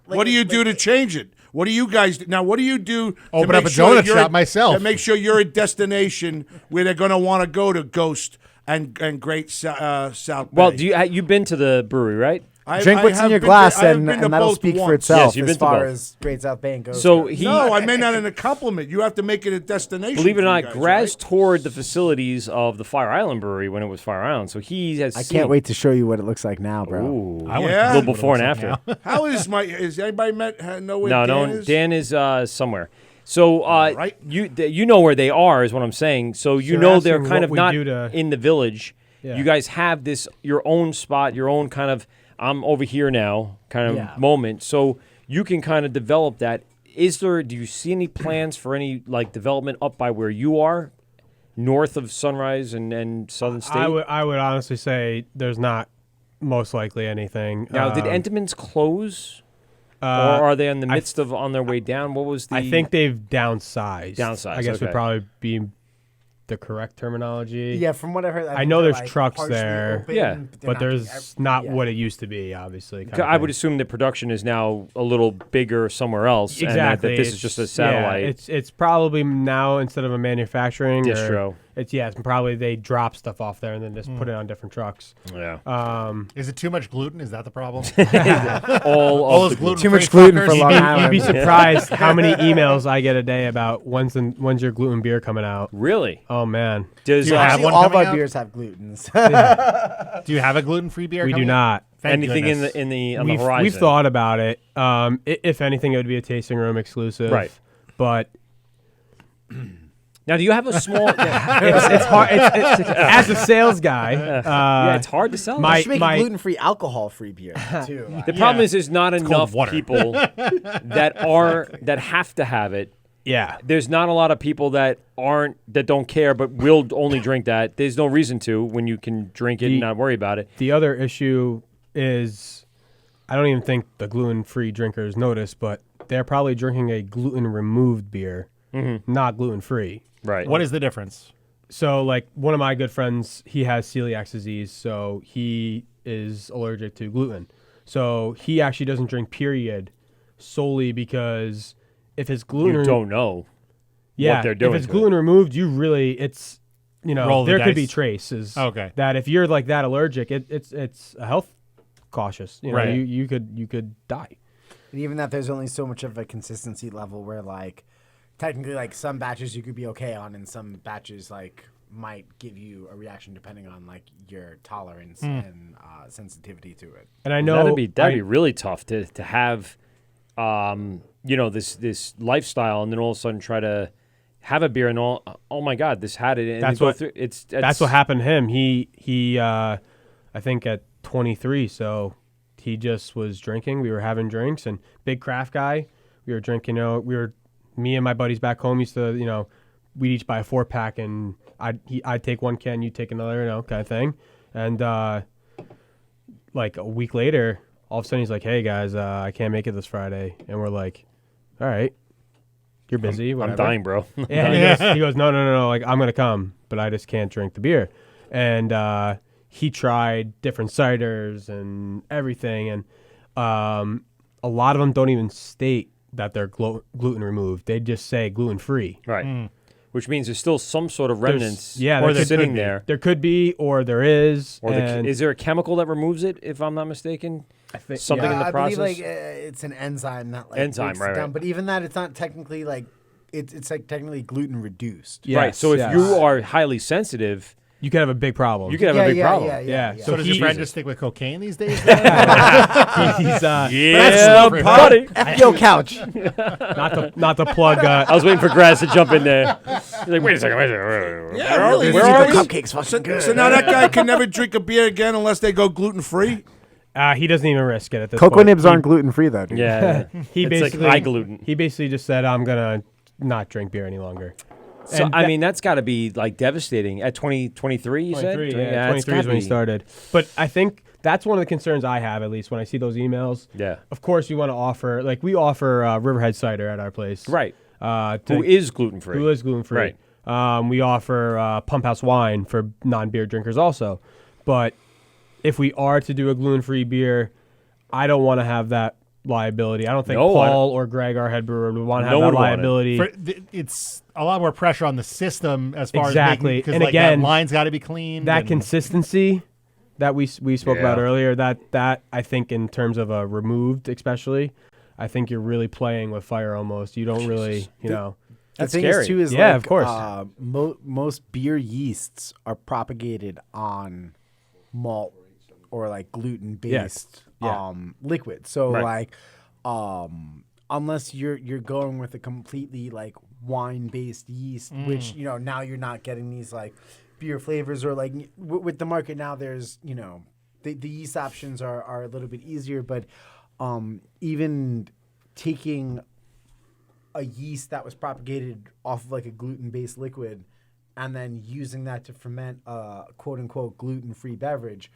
What do you do to change it? What do you guys do? Now, what do you do to Open make up a sure donut you're shop myself. To make sure you're a destination where they're going to want to go to Ghost and Great South Bay? Well, you've been to the brewery, right? Drink what's in your glass, and that'll speak for itself Yes, you've been as to far both. as Great South Bay goes. So no, I meant that in a compliment. You have to make it a destination. Believe it or for you not, guys, Graz right? toured the facilities of the Fire Island Brewery when it was Fire Island, so he has. I can't wait to show you what it looks like now, bro. Ooh, Yeah? a little before and after. How is anybody know where No, Dan is? Dan is somewhere. So right. you know where they are is what I'm saying. So you So know they're asking kind what of we not do to- in the village. Yeah. You guys have your own spot, your own kind of I'm over here now kind of moment. So you can kind of develop that. Do you see any plans for any development up by where you are, north of Sunrise and Southern State? I would honestly say there's not most likely anything. Now, did Entenmann's close? Or are they in the midst of on their way down? What was the? I think they've downsized. Downsized, I guess okay. would probably be the correct terminology. Yeah, from what I heard, I know there's trucks there. Yeah, but there's not what it used to be, obviously. I would assume the production is now a little bigger somewhere else. Exactly. And that this is just a satellite. Yeah, it's probably now instead of a manufacturing distro. It's probably they drop stuff off there and then just put it on different trucks. Yeah. Is it too much gluten? Is that the problem? all those the gluten. Too much gluten for Long You'd Island. be surprised how many emails I get a day about when's your gluten beer coming out. Really? Oh man. Does Do you have Actually, one all of coming our out? beers have glutens. Do you have a gluten-free beer? We do coming not. Thank anything goodness. on the We've horizon? thought about it. If anything, it would be a tasting room exclusive. Right. But Now, do you have a small? it's hard. As a sales guy, yeah, it's hard to sell. You should make a gluten-free, alcohol-free beer too. The problem is, there's not enough water. people that have to have it. Yeah. There's not a lot of people that don't care but will only drink that. There's no reason to when you can drink it and not worry about it. The other issue is, I don't even think the gluten-free drinkers notice, but they're probably drinking a gluten-removed beer, not gluten-free. Right. What is the difference? So, like, one of my good friends, he has celiac disease, so he is allergic to gluten. So he actually doesn't drink period solely because if it's gluten... You don't know what they're doing. If it's gluten removed, it's, Roll the there could be dice. traces. Okay. That if you're like that allergic, it's a health cautious. Right. You could die. And even that, there's only so much of a consistency level where, like, technically, like, some batches you could be okay on, and some batches, like, might give you a reaction depending on, like, your tolerance and sensitivity to it. And I know that'd be really tough to have, this lifestyle, and then all of a sudden try to have a beer and oh my God, this had it. And that's what happened to him. He I think at 23, so he just was drinking. We were having drinks, and big craft guy. We were drinking. Me and my buddies back home used to, we'd each buy a 4-pack, and I'd take one can, you'd take another, kind of thing. And like a week later, all of a sudden he's like, "Hey guys, I can't make it this Friday," and we're like, "All right, you're busy. I'm whatever." dying, bro. Yeah, he goes, no, like, I'm gonna come, but I just can't drink the beer. And he tried different ciders and everything, and a lot of them don't even state that they're gluten removed. They just say gluten free. Right. Which means there's still some sort of remnants or sitting there. There could be, or there is. Or is there a chemical that removes it, if I'm not mistaken? I think something in the process. I believe, like, it's an enzyme that, like, enzyme, breaks it right, down. right. But even that, it's not technically, like, it's like technically gluten reduced. Yes, right. So if you are highly sensitive, you could have a big problem. You could have a big problem. Yeah. So does your friend just stick with cocaine these days? He's buddy. FBO couch. Not to plug. I was waiting for Grass to jump in there. He's like, wait a second. Yeah, really. Where are you? Cupcakes fucking good. So now that guy can never drink a beer again unless they go gluten-free? He doesn't even risk it at this Cocoa point. nibs aren't gluten-free, though, dude. Yeah. It's like high gluten. He basically just said, "I'm gonna not drink beer any longer." So, I mean, that's got to be, like, devastating. At 23, you said? 23, yeah, 23 is when he started. But I think that's one of the concerns I have, at least, when I see those emails. Yeah. Of course, you want to offer, like, we offer Riverhead Cider at our place. Right. Who is gluten-free. Who is gluten-free. Right. We offer Pump House Wine for non-beer drinkers also. But if we are to do a gluten-free beer, I don't want to have that liability. I don't think Paul or Greg, our head brewer, would want to have that liability. It's a lot more pressure on the system as far as and like, again, that line's got to be clean. That consistency that we spoke about earlier, that I think in terms of a removed, especially, I think you're really playing with fire almost. You don't really, The That's thing scary. is, too, is yeah, like, of course. Most beer yeasts are propagated on malt or like gluten-based liquid. So like, unless you're going with a completely like wine-based yeast, which now you're not getting these like beer flavors or like with the market now. There's the yeast options are a little bit easier, but even taking a yeast that was propagated off of like a gluten-based liquid and then using that to ferment a quote-unquote gluten-free beverage,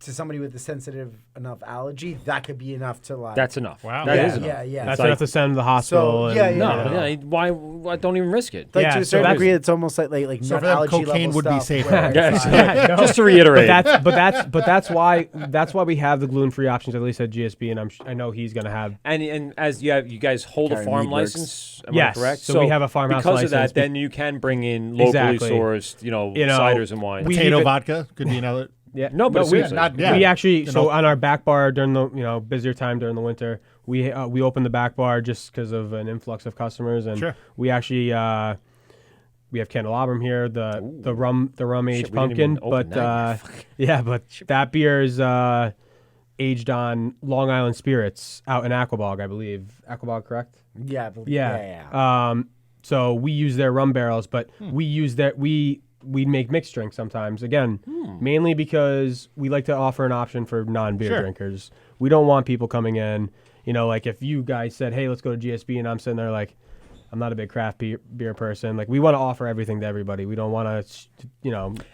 to somebody with a sensitive enough allergy, that could be enough to like. That's enough. Wow. That is enough. Yeah. That's enough to send them to the hospital. So, yeah, Why don't even risk it? Like to a certain degree, it's almost like So nut for them, allergy cocaine level would be stuff safer. where it's like- Just to reiterate. But that's why we have the gluten-free options at least at GSB, and I know he's going to have. And as you guys hold a Carry farm mead works. license, am Yes, I correct? so we have a farmhouse because of that, license. then you can bring in locally sourced, ciders and wines. Potato vodka could be another. Yeah, No, but we seriously. we actually on our back bar during the busier time during the winter, we opened the back bar just because of an influx of customers, and Sure. we actually we have candelabrum here, the rum aged Shit, we didn't pumpkin, even open but that. but that beer is aged on Long Island spirits out in Aquabog, I believe. Aquabog, correct? Yeah. So we use their rum barrels, but we use we make mixed drinks sometimes. Again, mainly because we like to offer an option for non-beer Sure. drinkers. We don't want people coming in, like if you guys said, hey, let's go to GSB, and I'm sitting there like, I'm not a big craft beer person. Like, we want to offer everything to everybody. We don't want to,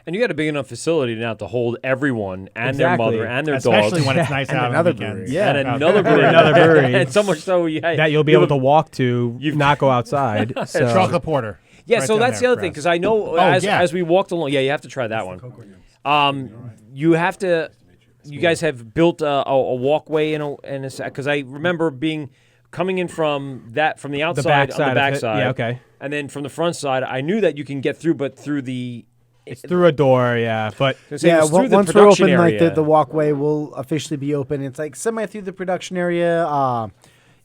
And you got a big enough facility now to hold everyone and Exactly. their mother and their Especially dogs. when it's nice out on the weekends. And another brewery. Another brewery. And so much so that you'll be able to walk to, not go outside. So. Chocolate porter. Yeah, Right so down that's there the other for thing, us. because I know as we walked along, you have to try that one. You have to, you guys have built a walkway because I remember coming in from the outside on the backside. Yeah, okay. And then from the front side, I knew that you can get through, but through the... It's through a door, yeah. But once we're open, area. like the walkway will officially be open. It's like semi through the production area.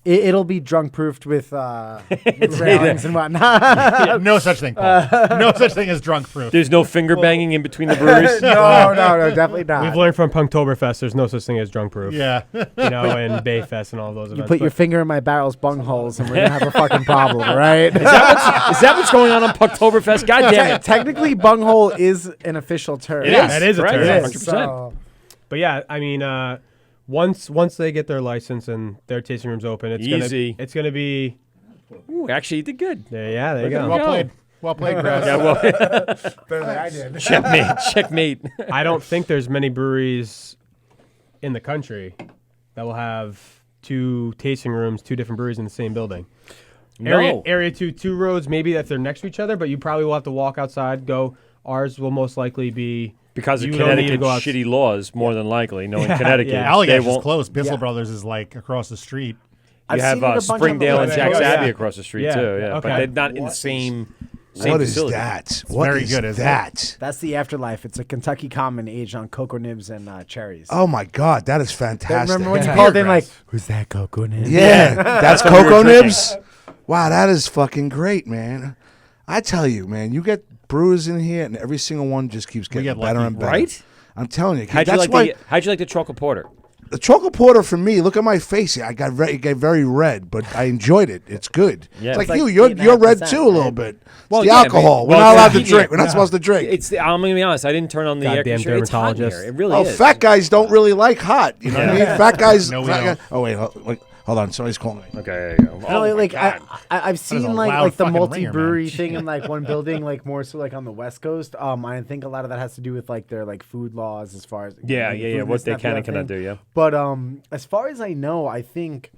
It'll be drunk proofed with railings and whatnot. Yeah, no such thing, Paul. No such thing as drunk proof. There's no finger banging in between the breweries? No, definitely not. We've learned from Punktoberfest there's no such thing as drunk proof. Yeah. And Bayfest and all those events. You put your finger in my barrel's bungholes and we're going to have a fucking problem, right? Is that what's going on Punktoberfest? God damn it. Technically, bunghole is an official term. It is. That is a Correct. term. 100%. So- But yeah, I mean, once they get their license and their tasting rooms open, it's gonna be. Ooh, actually, you did good. Yeah, there you go. Well played. Well played, Grass. Yeah, well, Better than I did. Checkmate. I don't think there's many breweries in the country that will have two tasting rooms, two different breweries in the same building. No. Area 2 roads, maybe if they're next to each other, but you probably will have to walk outside, go. Ours will most likely be... Because of you don't need to Connecticut go out- shitty laws, more than likely, knowing Connecticut. Yeah. Allagash they is won't. close. Bissell Brothers is like across the street. You have Springdale and Jack's Abbey across the street, too. Yeah, Okay. but they're not in the same What is facility. that? It's very good, isn't that? That's the afterlife. It's a Kentucky Common aged on cocoa nibs and cherries. Oh my God, that is fantastic. Remember when you called in like, who's that cocoa nib? Yeah, that's cocoa nibs. Wow, that is fucking great, man. I tell you, man, you get brewers in here, and every single one just keeps getting get better lucky. and better. Right? I'm telling you. How'd that's you why like the chocolate porter? the chocolate porter for me. Look at my face. It got very red, but I enjoyed it. It's good. Yeah. It's like It's you. like You're red 8.5%, too a little bit. It's Well, the yeah, alcohol. but- We're well, not it's allowed to heat, drink. yeah. We're not supposed to drink. I'm gonna be honest. I didn't turn on the air Goddamn conditioner. It's hot in here. dermatologist. It really Oh, is. fat guys don't really like hot. You know what I mean? Fat guys. No, we fat don't. guy- oh wait, hold on. Somebody's calling me. Okay, there you go. No, Oh, like my God. I've is seen a like loud the fucking multi-brewery ringer, man. thing in like one building, like more so like on the West Coast. I think a lot of that has to do with like their like food laws as far as Yeah, like, yeah, food what and they stuff, can that and cannot thing. do, yeah. But as far as I know, I think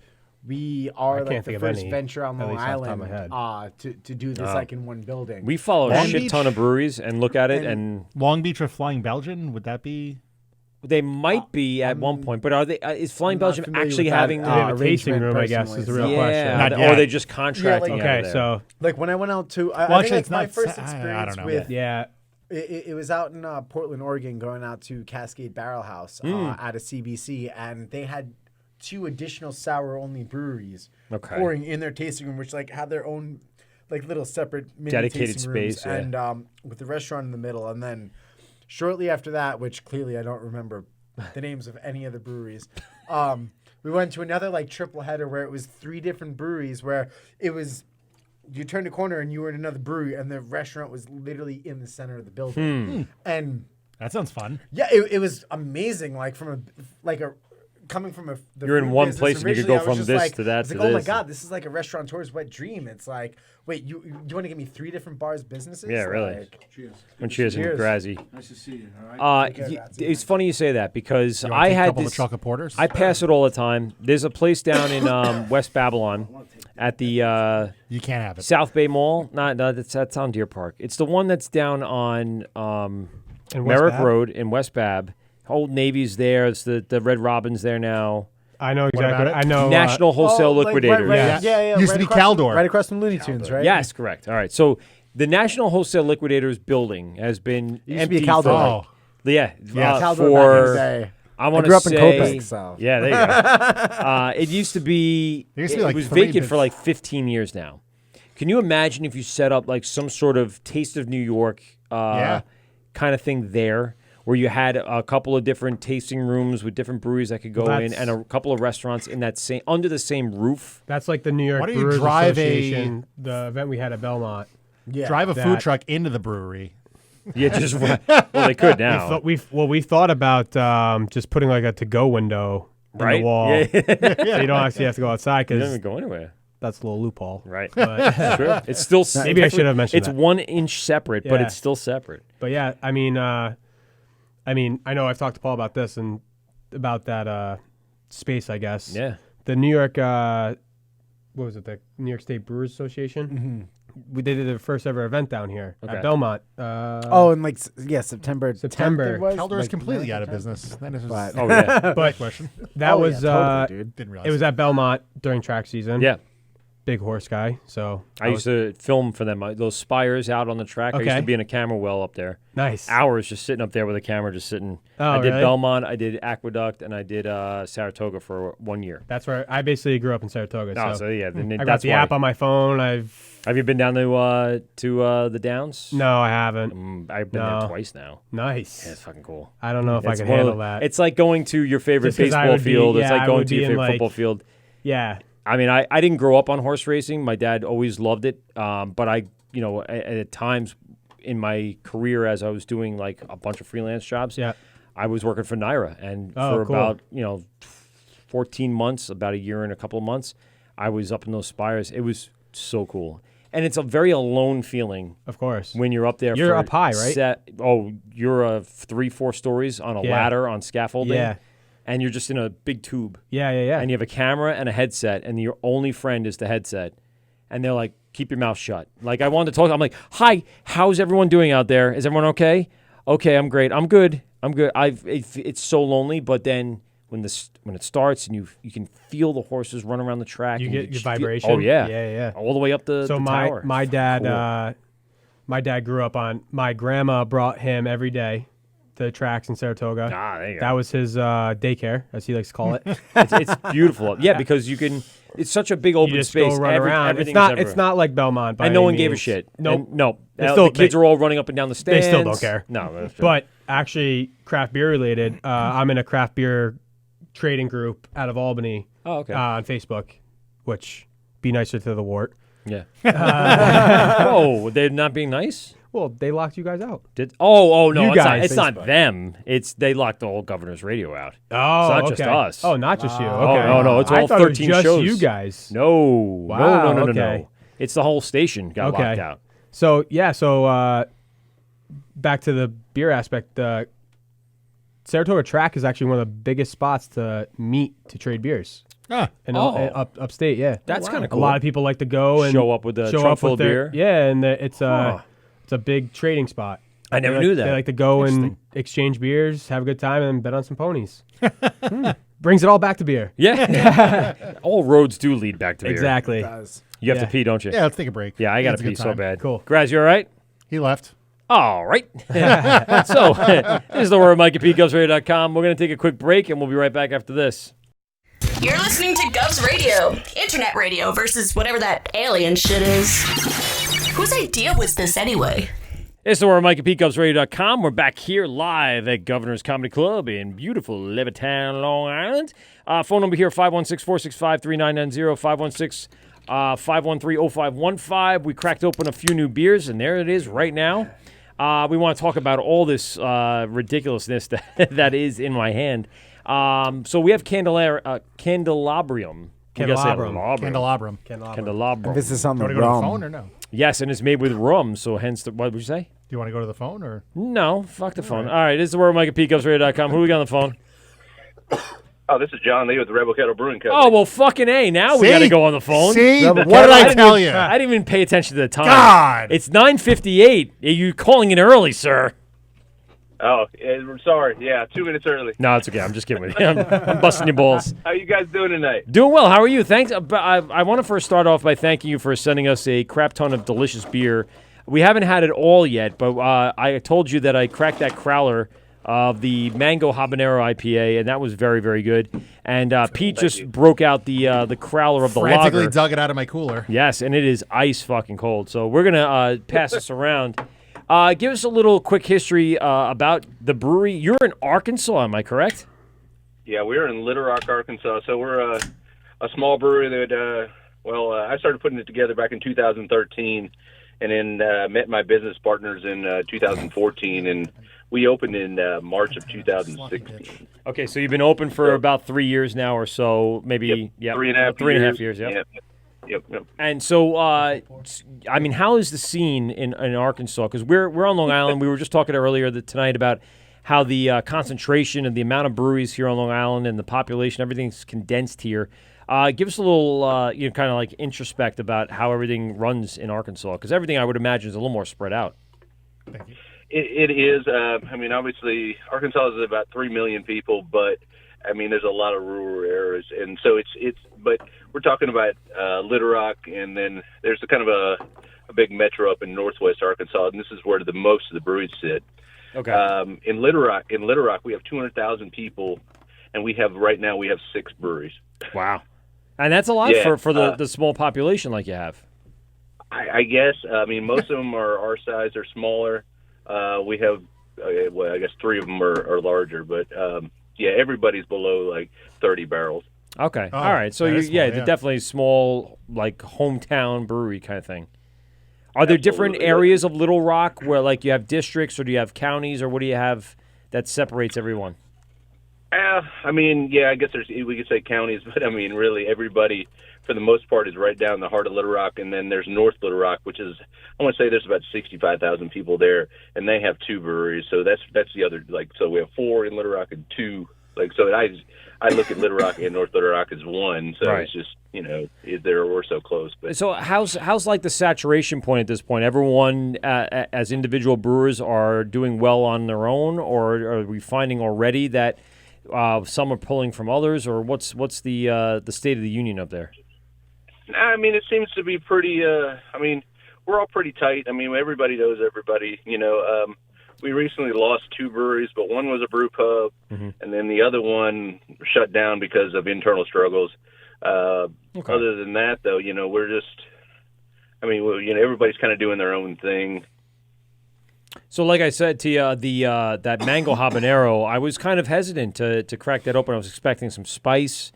we are can't like think the of first any, venture on at Long least off the top of Island my head. to do this like in one building. We follow a Long shit Beach? ton of breweries and look at it, and Long Beach or Flying Belgian? Would that be? they might be at one point. But are they? Is Flying I'm not Belgium familiar actually with that, having? They have a tasting arrangement room, I guess, is the real personally. question. Not or yet. are they just contracting? like- out of Okay, there? so Like when I went out to, I Well, think actually, like it's my not first I experience don't know. with yeah, it was out in Portland, Oregon, going out to Cascade Barrel House at a CBC, and they had 2 additional sour-only breweries Okay. pouring in their tasting room, which like had their own like little separate mini Dedicated tasting rooms, space, yeah. and with the restaurant in the middle. And then shortly after that, which clearly I don't remember the names of any of the breweries, we went to another like triple header where it was 3 different breweries where it was. You turned a corner and you were in another brewery, and the restaurant was literally in the center of the building. And That sounds fun. yeah, it was amazing. Like from a coming from the You're in food one business place and you could originally, go I was from just this like, to that I was to like, oh my this. God, this is like a restaurateur's wet dream. It's like, wait, you want to give me 3 different bars, businesses? Yeah, really. Like, cheers. Cheers and Grazi. Nice to see you. All right. It's funny you say that because You wanna I take a had couple of this. the chocolate porters? I pass it all the time. There's a place down in West Babylon at the you can't have it. South Bay Mall. No, that's on Deer Park. It's the one that's down on In West Merrick Bab? Road in West Bab. Old Navy's there. It's the Red Robin's there now. I know exactly. I know National Wholesale Liquidators. Yeah. Used to be Caldor. Right across from Looney Tunes, right? Yes, correct. All right. So the National Wholesale Liquidators building has been It used to be empty a Caldor. for Yeah, Caldor for back in the day. I want grew to up in say Copiac, so. yeah, there you go. It used to be it was vacant for like 15 years now. Can you imagine if you set up like some sort of Taste of New York kind of thing there? Where you had a couple of different tasting rooms with different breweries that could go in, and a couple of restaurants in that same under the same roof. That's like the New York Why don't you Brewers drive Association, the event we had at Belmont. Yeah, Drive a food truck into the brewery. Yeah, just well, they could now. We thought about just putting like a to-go window in Right? the wall, Yeah. so you don't actually have to go outside You don't because even go anywhere. that's a little loophole. Right. But True. It's still maybe I should have mentioned it's that. 1 inch separate, but Yeah. it's still separate. But yeah, I mean, I know I've talked to Paul about this and about that space, I guess. Yeah. The New York, what was it? The New York State Brewers Association. Mm-hmm. We did the first ever event down here Okay. at Belmont. in like September. 10th it was? Caldor is Like, completely 9th out of or 10th? business. That is But- Oh yeah. But question. that was totally, dude. Didn't realize it was at Belmont during track season. Yeah. Big horse guy. So I used to film for them. Those spires out on the track. I used to Okay. be in a camera well up there. Nice. Hours just sitting up there with a camera, just sitting. Oh, I did really? Belmont, I did Aqueduct, and I did Saratoga for 1 year. That's where I basically grew up in Saratoga. Oh, so yeah, then I got that's the why. app on my phone. Have you been down to the Downs? No, I haven't. I've been there twice now. Nice. Yeah, it's fucking cool. I don't know if I It's can one of handle the- that. It's like going to your favorite Just 'cause I baseball would be- field. It's yeah, like I going would to be your in, favorite like- football field. Yeah. I mean, I didn't grow up on horse racing. My dad always loved it. But I, at times in my career as I was doing like a bunch of freelance jobs, I was working for Naira. And for cool. about, 14 months, about a year and a couple of months, I was up in those spires. It was so cool. And it's a very alone feeling. Of course. When you're up there. You're for up high, right? You're 3-4 stories on a Yeah. ladder on scaffolding. Yeah. And you're just in a big tube. Yeah. And you have a camera and a headset, and your only friend is the headset. And they're like, keep your mouth shut. Like, I wanted to talk. I'm like, hi, how's everyone doing out there? Is everyone okay? Okay, I'm great. I'm good. It's so lonely, but then when it starts and you can feel the horses run around the track. You and get your just feel- vibration. Oh, yeah. Yeah. All the way up the tower. My dad, Cool. my dad grew up on. My grandma brought him every day to the tracks in Saratoga. Ah, there you go. That was his daycare, as he likes to call it. It's beautiful. Yeah, because you can. It's such a big open You just space. go run around. Everything's It's everywhere. not like Belmont. By And no any one gave a means. shit. Nope. And no. They The kids are all running up and down the stands. They still don't care. No. That's true. But actually, craft beer related, I'm in a craft beer trading group out of Albany. Oh, okay. On Facebook, which be nicer to the Wort. Yeah. Oh, they're not being nice? Well, they locked you guys out. No, You it's guys. not them. They locked the whole Governor's Radio out. Oh, it's not okay. just us. Oh, not just you. Oh, Okay. no, it's I all thought it was 13 just shows. you guys. No, Wow, no. okay. It's the whole station got locked out. So back to the beer aspect. The Saratoga track is actually one of the biggest spots to meet to trade beers. Upstate, yeah. That's kinda A cool. lot of people like to go and Show up with a trunk full of beer? Yeah, and it's a big trading spot. I never knew that. They like to go and exchange beers, have a good time, and bet on some ponies. Brings it all back to beer. Yeah. All roads do lead back to beer. Exactly. You have to pee, don't you? Yeah, let's take a break. Yeah, I got It's to a pee good so time. bad. Cool. Graz, you all right? He left. All right. So, this is the Word Mike at PeteGovsRadio.com. We're going to take a quick break, and we'll be right back after this. You're listening to Govs Radio, internet radio versus whatever that alien shit is. Whose idea was this anyway? It's the Word Mike at PeteGovsRadio.com. We're back here live at Governor's Comedy Club in beautiful Levittown, Long Island. Phone number here, 516-465-3990, 513-0515. We cracked open a few new beers, and there it is right now. We want to talk about all this ridiculousness that is in my hand. So we have Candelabrium. Candelabrum. Candelabrum. And this is on Do the you want to go to the rum. phone or no? Yes, and it's made with rum, so hence the, what would you say? Do you want to go to the phone or? No, fuck the phone. All right, this is the Word Mike at PeteGubsRadio.com. Who we got on the phone? Oh, this is John Lee with the Rebel Kettle Brewing Co. Oh, well, fucking A. Now we See? got to go on the phone. See? What What did I tell you? I didn't even pay attention to the time. God. It's 9:58. You're calling in early, sir. Oh, sorry. Yeah, 2 minutes early. No, it's okay. I'm just kidding with you. I'm busting your balls. How you guys doing tonight? Doing well. How are you? Thanks. But I want to first start off by thanking you for sending us a crap ton of delicious beer. We haven't had it all yet, but I told you that I cracked that crowler of the Mango Habanero IPA, and that was very, very good. And Pete just broke out the crowler of the Frantically lager. dug it out of my cooler. Yes, and it is ice fucking cold. So we're going to pass this around. Give us a little quick history about the brewery. You're in Arkansas, am I correct? Yeah, we're in Little Rock, Arkansas. So we're a small brewery that, I started putting it together back in 2013, and then met my business partners in 2014, and we opened in March of 2016. Okay, so you've been open for about 3 years now or so, maybe. Yep. Yep. 3.5 years. Yep. Yep. And so, I mean, how is the scene in Arkansas? Because we're on Long Island. We were just talking earlier tonight about how the concentration and the amount of breweries here on Long Island and the population, everything's condensed here. Give us a little, kind of like introspect about how everything runs in Arkansas, because everything I would imagine is a little more spread out. Thank you. It is. I mean, obviously, Arkansas is about 3 million people, but I mean, there's a lot of rural areas, and so it's. But we're talking about Little Rock, and then there's a kind of a big metro up in northwest Arkansas, and this is where the most of the breweries sit. Okay. In Little Rock, we have 200,000 people, and right now we have 6 breweries. Wow, and that's a lot for the small population like you have. I guess. I mean, most of them are our size or smaller. We have, I guess 3 of them are larger, but everybody's below like 30 barrels. Okay, all right. So they're definitely small, like hometown brewery kind of thing. Are there different areas of Little Rock where like you have districts, or do you have counties, or what do you have that separates everyone? I mean, I guess we could say counties, but I mean, really everybody, for the most part, is right down the heart of Little Rock, and then there's North Little Rock, which is, I want to say there's about 65,000 people there, and they have 2 breweries, so that's the other, so we have 4 in Little Rock and 2, so I look at Little Rock and North Little Rock as one, so Right. it's just, we're so close. But So how's like the saturation point at this point? Everyone as individual brewers are doing well on their own, or are we finding already that some are pulling from others, or what's the state of the union up there? I mean, it seems to be pretty. I mean, we're all pretty tight. I mean, everybody knows everybody. We recently lost 2 breweries, but one was a brew pub, and then the other one shut down because of internal struggles. Other than that, though, we're just. I mean, everybody's kind of doing their own thing. So, like I said to you, that mango habanero, I was kind of hesitant to crack that open. I was expecting some spice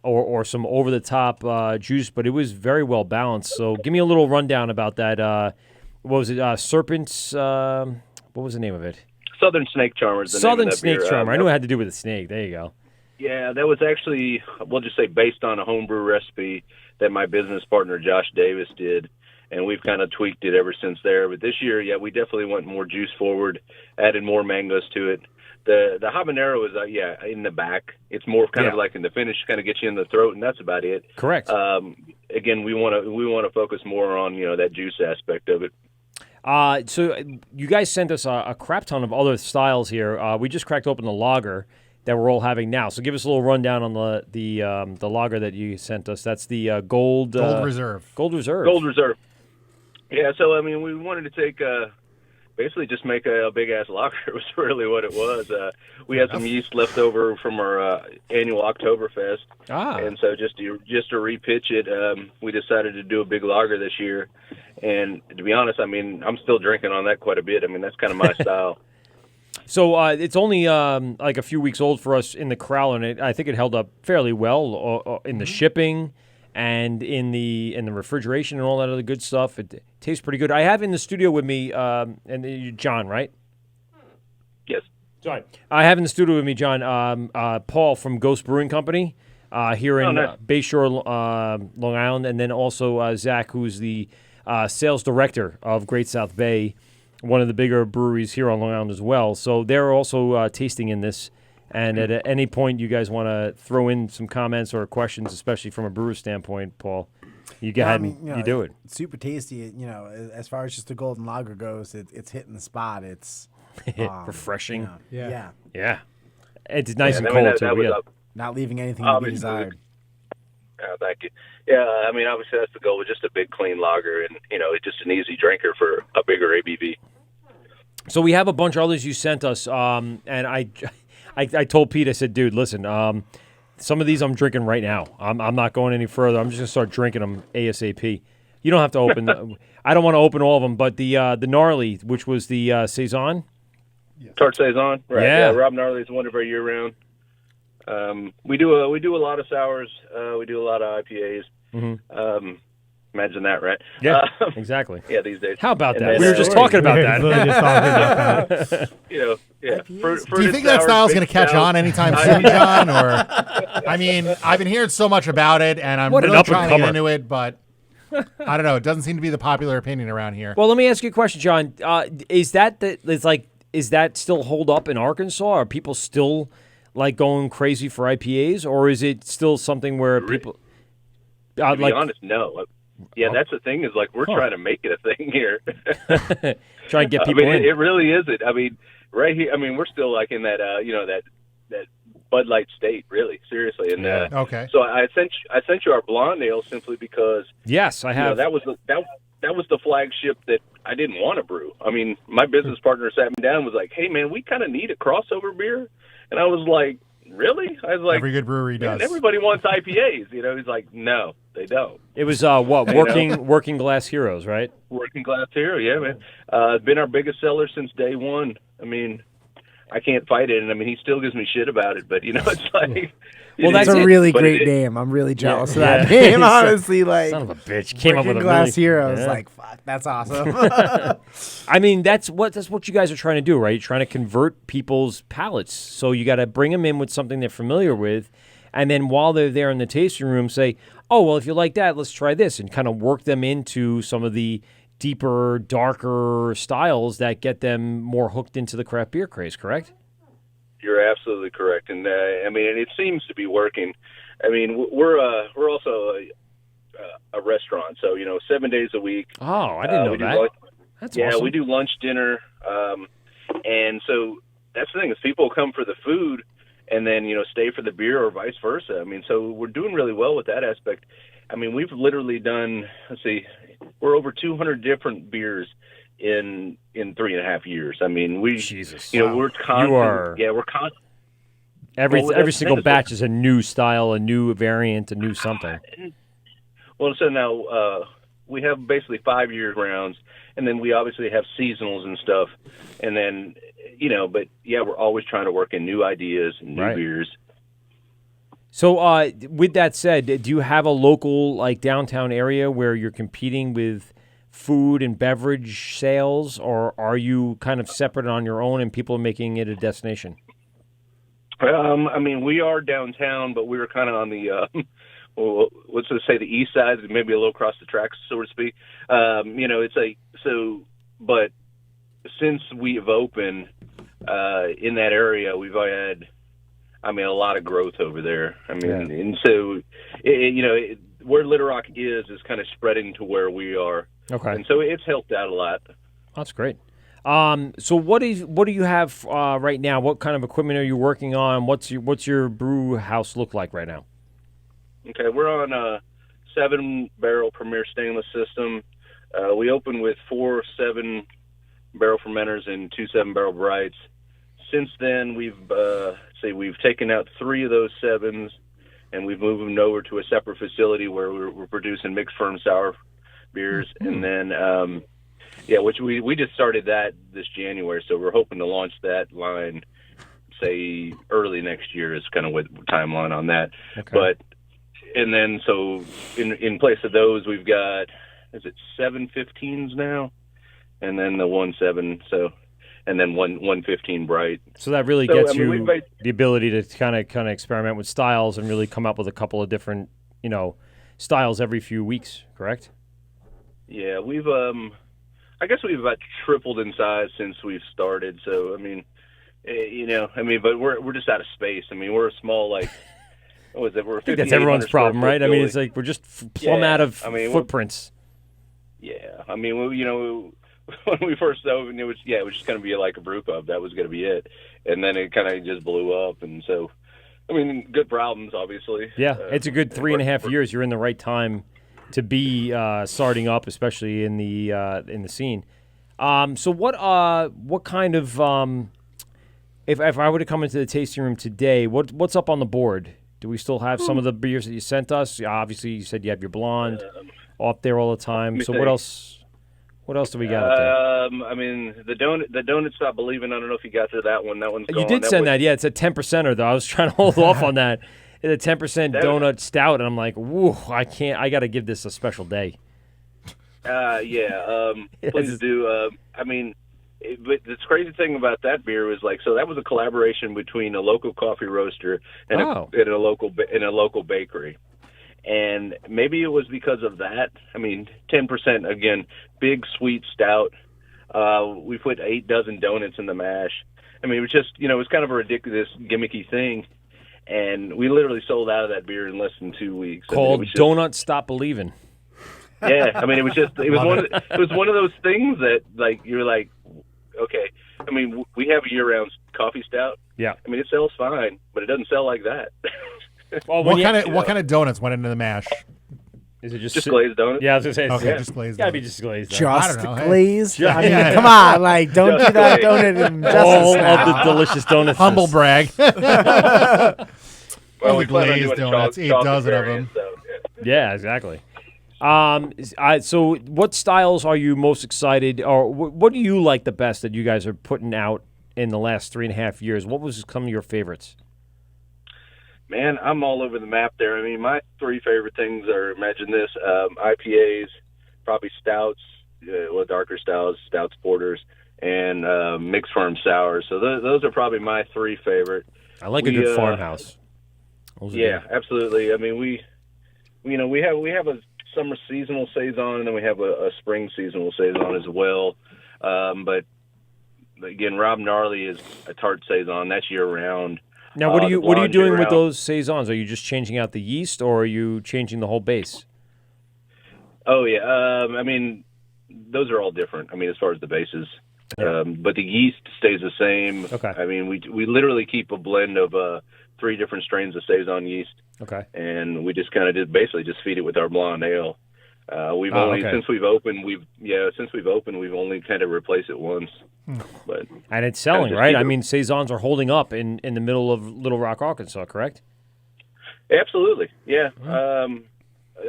or some over-the-top juice, but it was very well balanced. So, give me a little rundown about that. What was it? Serpent's. What was the name of it? Southern Snake Charmer. Southern Snake Charmer. I knew it had to do with a snake. There you go. Yeah, that was actually, we'll just say, based on a homebrew recipe that my business partner Josh Davis did. And we've kind of tweaked it ever since there. But this year, we definitely went more juice forward, added more mangoes to it. The habanero is, in the back. It's more kind of like in the finish, kind of get you in the throat, and that's about it. Correct. Again, we want to focus more on that juice aspect of it. So you guys sent us a crap ton of other styles here. We just cracked open the lager that we're all having now. So give us a little rundown on the lager that you sent us. That's the Gold Reserve. Gold Reserve. Gold Reserve. Yeah, so, I mean, we wanted to take, basically just make a big-ass lager was really what it was. We had some yeast left over from our annual Oktoberfest. And so just to repitch it, we decided to do a big lager this year. And to be honest, I mean, I'm still drinking on that quite a bit. I mean, that's kind of my style. So it's only like a few weeks old for us in the crowler, and I think it held up fairly well in the shipping and in the refrigeration and all that other good stuff. It tastes pretty good. I have in the studio with me, and John, right? Yes. Sorry. I have in the studio with me, John, Paul from Ghost Brewing Company here in nice. Bayshore, Long Island, and then also Zach, who's the sales director of Great South Bay, one of the bigger breweries here on Long Island as well. So they're also tasting in this. And at any point you guys want to throw in some comments or questions, especially from a brewer standpoint, Paul, you go ahead and you do it. It's super tasty. As far as just the golden lager goes, it's hitting the spot. It's refreshing. Yeah. It's nice and cold too. Not leaving anything to be desired. Thank you. Yeah, I mean, obviously that's the goal. With just a big, clean lager, and it's just an easy drinker for a bigger ABV. So we have a bunch of others you sent us, and I told Pete, I said, dude, listen, some of these I'm drinking right now. I'm not going any further. I'm just gonna start drinking them ASAP. You don't have to open. I don't want to open all of them, but the gnarly, which was the saison. Tart saison, right? Yeah. Rob Gnarly is one of our year round. We do a lot of sours. We do a lot of IPAs. Mm-hmm. Imagine that, right? Yeah, exactly. Yeah, these days. How about And that? then, We were just talking about that. Yeah. Do you think that style's going to catch on anytime soon, John? Or, I mean, I've been hearing so much about it, and I'm really trying to get into it, but I don't know. It doesn't seem to be the popular opinion around here. Well, let me ask you a question, John. Is that still hold up in Arkansas? Are people still like going crazy for IPAs, or is it still something where people? To be honest, no. Yeah, that's the thing is like we're trying to make it a thing here. Try and get people in. It really isn't. I mean, right here. I mean, we're still like in that that Bud Light state, really, seriously. And okay. So I sent you our blonde ale simply because yes, I have. That was the flagship that I didn't want to brew. I mean, my business partner sat me down and was like, "Hey, man, we kind of need a crossover beer," and I was like, "Really?" I was like, every good brewery does. Everybody wants IPAs, He's like, "No, they don't." It was Working Glass Heroes, right? Working Glass Hero, yeah, man. Been our biggest seller since day one. I mean, I can't fight it, and I mean, he still gives me shit about it. But it's like, well, that's a really great name. I'm really jealous of that name. Honestly, like, son of a bitch, came up with a Glass really, Heroes. Like, fuck, that's awesome. I mean, that's what you guys are trying to do, right? You're trying to convert people's palates. So you got to bring them in with something they're familiar with, and then while they're there in the tasting room, say, "Oh, well, if you like that, let's try this," and kind of work them into some of the deeper, darker styles that get them more hooked into the craft beer craze, correct? You're absolutely correct. And I mean, and it seems to be working. I mean, we're also a restaurant, so 7 days a week. Oh, I didn't know that. That's awesome. We do lunch, dinner, and so that's the thing is people come for the food and then stay for the beer or vice versa. I mean, so we're doing really well with that aspect. I mean, we've literally done, we're over 200 different beers in 3.5 years. I mean, we're constant. We're constant. Every single batch is a new style, a new variant, a new something. Well, so now we have basically 5-year rounds, and then we obviously have seasonals and stuff, and then but we're always trying to work in new ideas and new beers. So, with that said, do you have a local, like, downtown area where you're competing with food and beverage sales, or are you kind of separate on your own and people are making it a destination? I mean, we are downtown, but we're kind of on the, let's just say the east side, maybe a little across the tracks, so to speak. But since we've opened in that area, we've had, a lot of growth over there. I mean, and so, where Little Rock is kind of spreading to where we are. Okay. And so it's helped out a lot. That's great. So what do you have right now? What kind of equipment are you working on? What's your brew house look like right now? Okay, we're on a 7-barrel Premier stainless system. We opened with 4 7-barrel fermenters and 2 7-barrel brights. Since then, we've taken out 3 of those 7s, and we've moved them over to a separate facility where we're producing mixed firm sour beers. And then, which we just started that this January, so we're hoping to launch that line, say, early next year is kind of what timeline on that. Okay. But, and then, so in place of those, we've got, 7 15s now, and then the 1 7. So, and then 115 bright. So that really gets you the ability to kind of experiment with styles and really come up with a couple of different, styles every few weeks, correct? Yeah, we've I guess we've about tripled in size since we've started. So but we're just out of space. I mean, we're a small what was it? We're I think that's everyone's problem, right? I mean, it's like we're just plumb out of footprints. Yeah, I mean, when we first opened, it was just going to be like a brew pub. That was going to be it, and then it kind of just blew up. And so, I mean, good problems, obviously. Yeah, it's a good 3.5 years. You're in the right time to be starting up, especially in the scene. So what kind of if I were to come into the tasting room today, what's up on the board? Do we still have some of the beers that you sent us? Obviously, you said you have your blonde up there all the time. So what else? What else do we got up there? I mean, the donut stop believing. I don't know if you got to that one. That one's gone. You did send that. Yeah, it's a 10%er though. I was trying to hold off on that. It's a 10% donut stout, and I'm like, whoa, I can't. I got to give this a special day. Please do. I mean, but the crazy thing about that beer was so that was a collaboration between a local coffee roaster and a local bakery. And maybe it was because of that. I mean, 10%, again, big, sweet stout. We put 8 dozen donuts in the mash. I mean, it was just, it was kind of a ridiculous, gimmicky thing. And we literally sold out of that beer in less than 2 weeks. Called Donut Stop Believing. Yeah, I mean, it was one of those things that, you're like, okay. I mean, we have a year-round coffee stout. Yeah. I mean, it sells fine, but it doesn't sell like that. Well, what kind of donuts went into the mash? Is it just glazed donuts? Yeah, I was gonna say. Okay, just glazed. Gotta be just glazed. Just I don't know, glazed. Hey. I mean, come on, don't do that donut injustice. All of the delicious donuts. Humble brag. Well, glazed donuts, 8 dozen of them. So, yeah, exactly. So what styles are you most excited, or what do you like the best that you guys are putting out in the last 3.5 years? What was some of your favorites? Man, I'm all over the map there. I mean, my 3 favorite things are, imagine this, IPAs, probably stouts, darker stouts, porters, and mixed farm sours. So those are probably my 3 favorite. I like a good farmhouse. Absolutely. I mean, we have a summer seasonal saison, and then we have a spring seasonal saison as well. But again, Rob Gnarly is a tart saison. That's year round. Now, what are you doing with those saisons? Are you just changing out the yeast, or are you changing the whole base? Oh yeah, I mean, those are all different. I mean, as far as the bases, but the yeast stays the same. Okay. I mean, we literally keep a blend of 3 different strains of saison yeast. Okay. And we just kind of basically feed it with our blonde ale. Since we've opened, we've only kind of replaced it once. But and it's selling, right? I mean, saisons are holding up in the middle of Little Rock, Arkansas, correct? Absolutely, yeah.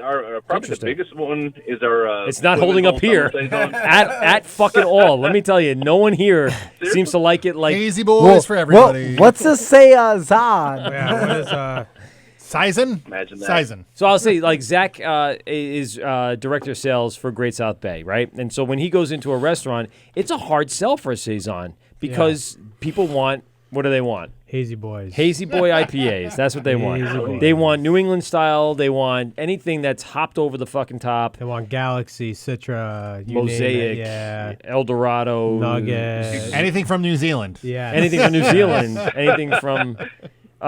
Our probably the biggest one is our. It's not holding up here at fucking all. Let me tell you, no one here seems to like it. Like Hazy Boys for everybody. What's a saison? Yeah, what is Sizen? Imagine that. Sizen. So I'll say, Zach is director of sales for Great South Bay, right? And so when he goes into a restaurant, it's a hard sell for a saison because people want, what do they want? Hazy Boys. Hazy Boy IPAs. That's what they want. They want New England style. They want anything that's hopped over the fucking top. They want Galaxy, Citra, Mosaic, El Dorado. Nuggets. Anything from New Zealand. Yeah. Anything from New Zealand. Anything from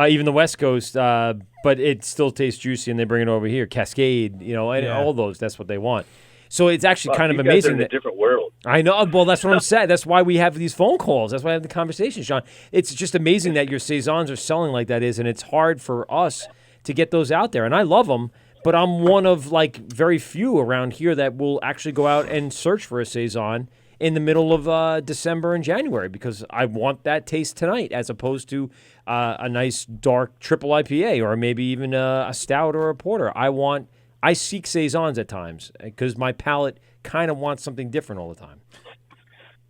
even the West Coast. But it still tastes juicy, and they bring it over here. Cascade, and all those. That's what they want. So it's actually kind of amazing. Guys are in a different world. I know. Well, that's what I'm saying. That's why we have these phone calls. That's why I have the conversation, Sean. It's just amazing that your saisons are selling like that and it's hard for us to get those out there. And I love them, but I'm one of very few around here that will actually go out and search for a saison in the middle of December and January because I want that taste tonight as opposed to a nice dark triple IPA or maybe even a stout or a porter. I seek saisons at times because my palate kind of wants something different all the time.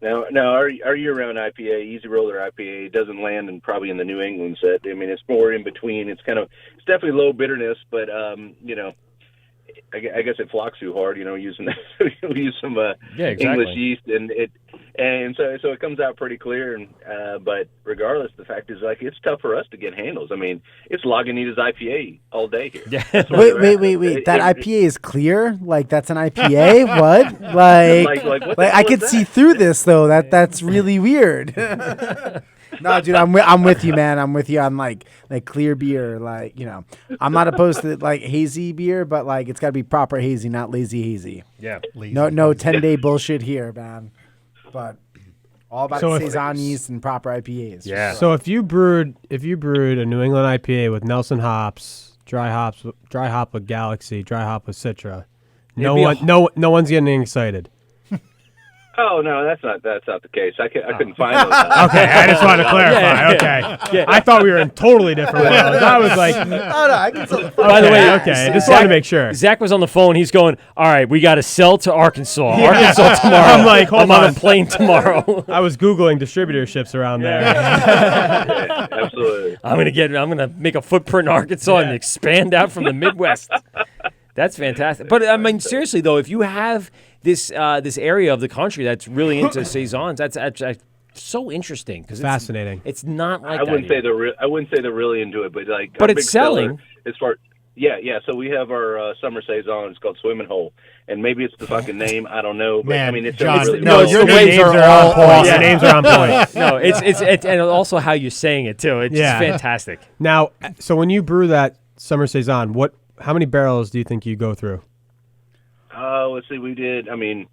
Now, our year-round IPA, Easy Roller IPA, doesn't land probably in the New England set. I mean, it's more in between. It's definitely low bitterness, but I guess it flocks too hard, using we use some exactly. English yeast, and so it comes out pretty clear. And but regardless, the fact is, like, it's tough for us to get handles. I mean, it's Lagunitas IPA all day here. Yeah. Wait. That IPA is clear? Like, that's an IPA? What? Like what the I hell could is see that? through this though. That's really weird. No, dude, I'm with you, man. I'm with you on like clear beer. Like, I'm not opposed to like hazy beer, but like it's got to be proper hazy, not lazy hazy. Yeah. No 10-day bullshit here, man. But all about saison yeast and proper IPAs. Yeah. Sure. So if you brewed a New England IPA with Nelson hops, dry hop with Galaxy, dry hop with Citra, no one's getting excited. Oh no, that's not the case. I couldn't find those. Okay, I just wanted to clarify. Okay, I thought we were in totally different worlds. I was like, oh no, I can tell. By the way, okay, just wanted to make sure. Zach was on the phone. He's going, all right, we got to sell to Arkansas. Arkansas tomorrow. I'm like, hold I'm on a plane tomorrow. I was Googling distributorships around there. Yeah, absolutely. I'm gonna make a footprint in Arkansas and expand out from the Midwest. That's fantastic. But I mean, seriously though, if you have this area of the country that's really into saisons, that's so interesting because fascinating. It's not like I wouldn't say they're really into it, but like. But our it's big seller selling. As far, yeah. So we have our summer saison. It's called Swimming Hole, and maybe it's the fucking name. I don't know. But Man, I mean, it's John, really no, your names are all point. Your names are on point. No, it's and also how you're saying it too. It's just fantastic. Now, so when you brew that summer saison, how many barrels do you think you go through? Let's see. We did. I mean,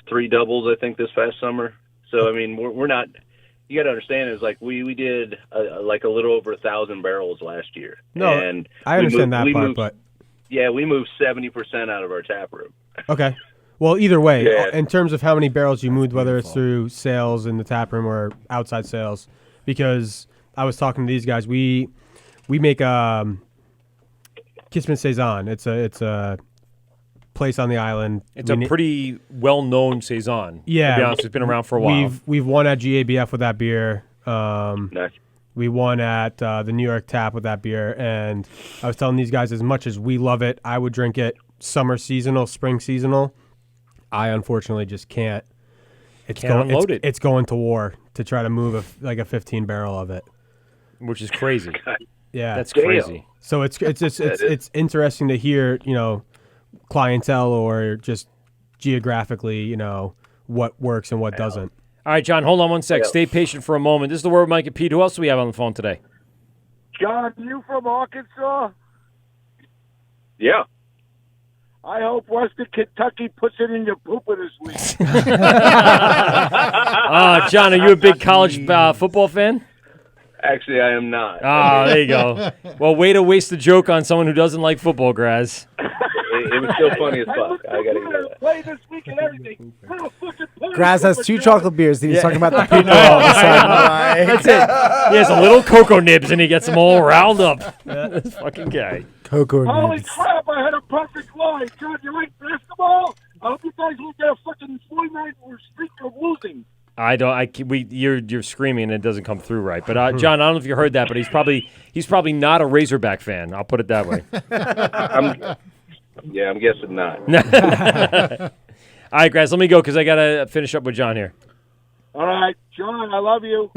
3 doubles. I think this past summer. So I mean, we're not. You got to understand is like we did like a little over 1,000 barrels last year. No, and I understand that part, but yeah, we moved 70% out of our tap room. Okay. Well, either way, Yeah. in terms of how many barrels you moved, whether it's through sales in the tap room or outside sales, because I was talking to these guys, we make Kissman Saison. It's a place on the island. It's a pretty well-known saison. Yeah, to be honest, it's been around for a while. We've won at GABF with that beer. Nice. We won at the New York Tap with that beer, and I was telling these guys, as much as we love it, I would drink it summer seasonal, spring seasonal. I unfortunately just can't. It's going to war to try to move a 15 barrel of it, which is crazy. Yeah, that's crazy. So it's interesting to hear, clientele or just geographically, what works and what doesn't. All right, John, hold on one sec. Stay patient for a moment. This is the Word with Mike and Pete. Who else do we have on the phone today? John, you from Arkansas? Yeah. I hope Western Kentucky puts it in your pooper this week. John, are you a big college football fan? Actually, I am not. Oh, there you go. Well, way to waste the joke on someone who doesn't like football, Graz. It was still funny as fuck. I got to hear that. Play this week and everything. Graz has 2 chocolate beers, and he's talking about the people all of a sudden. That's it. He has a little cocoa nibs, and he gets them all riled up. This fucking guy. Cocoa Holy nibs. crap, I had a perfect line. John, you like basketball? I hope you guys will get a fucking 49 streak of losing. You're screaming and it doesn't come through right. But John, I don't know if you heard that, but he's probably not a Razorback fan. I'll put it that way. I'm guessing not. All right, Graz, let me go because I gotta finish up with John here. All right, John, I love you.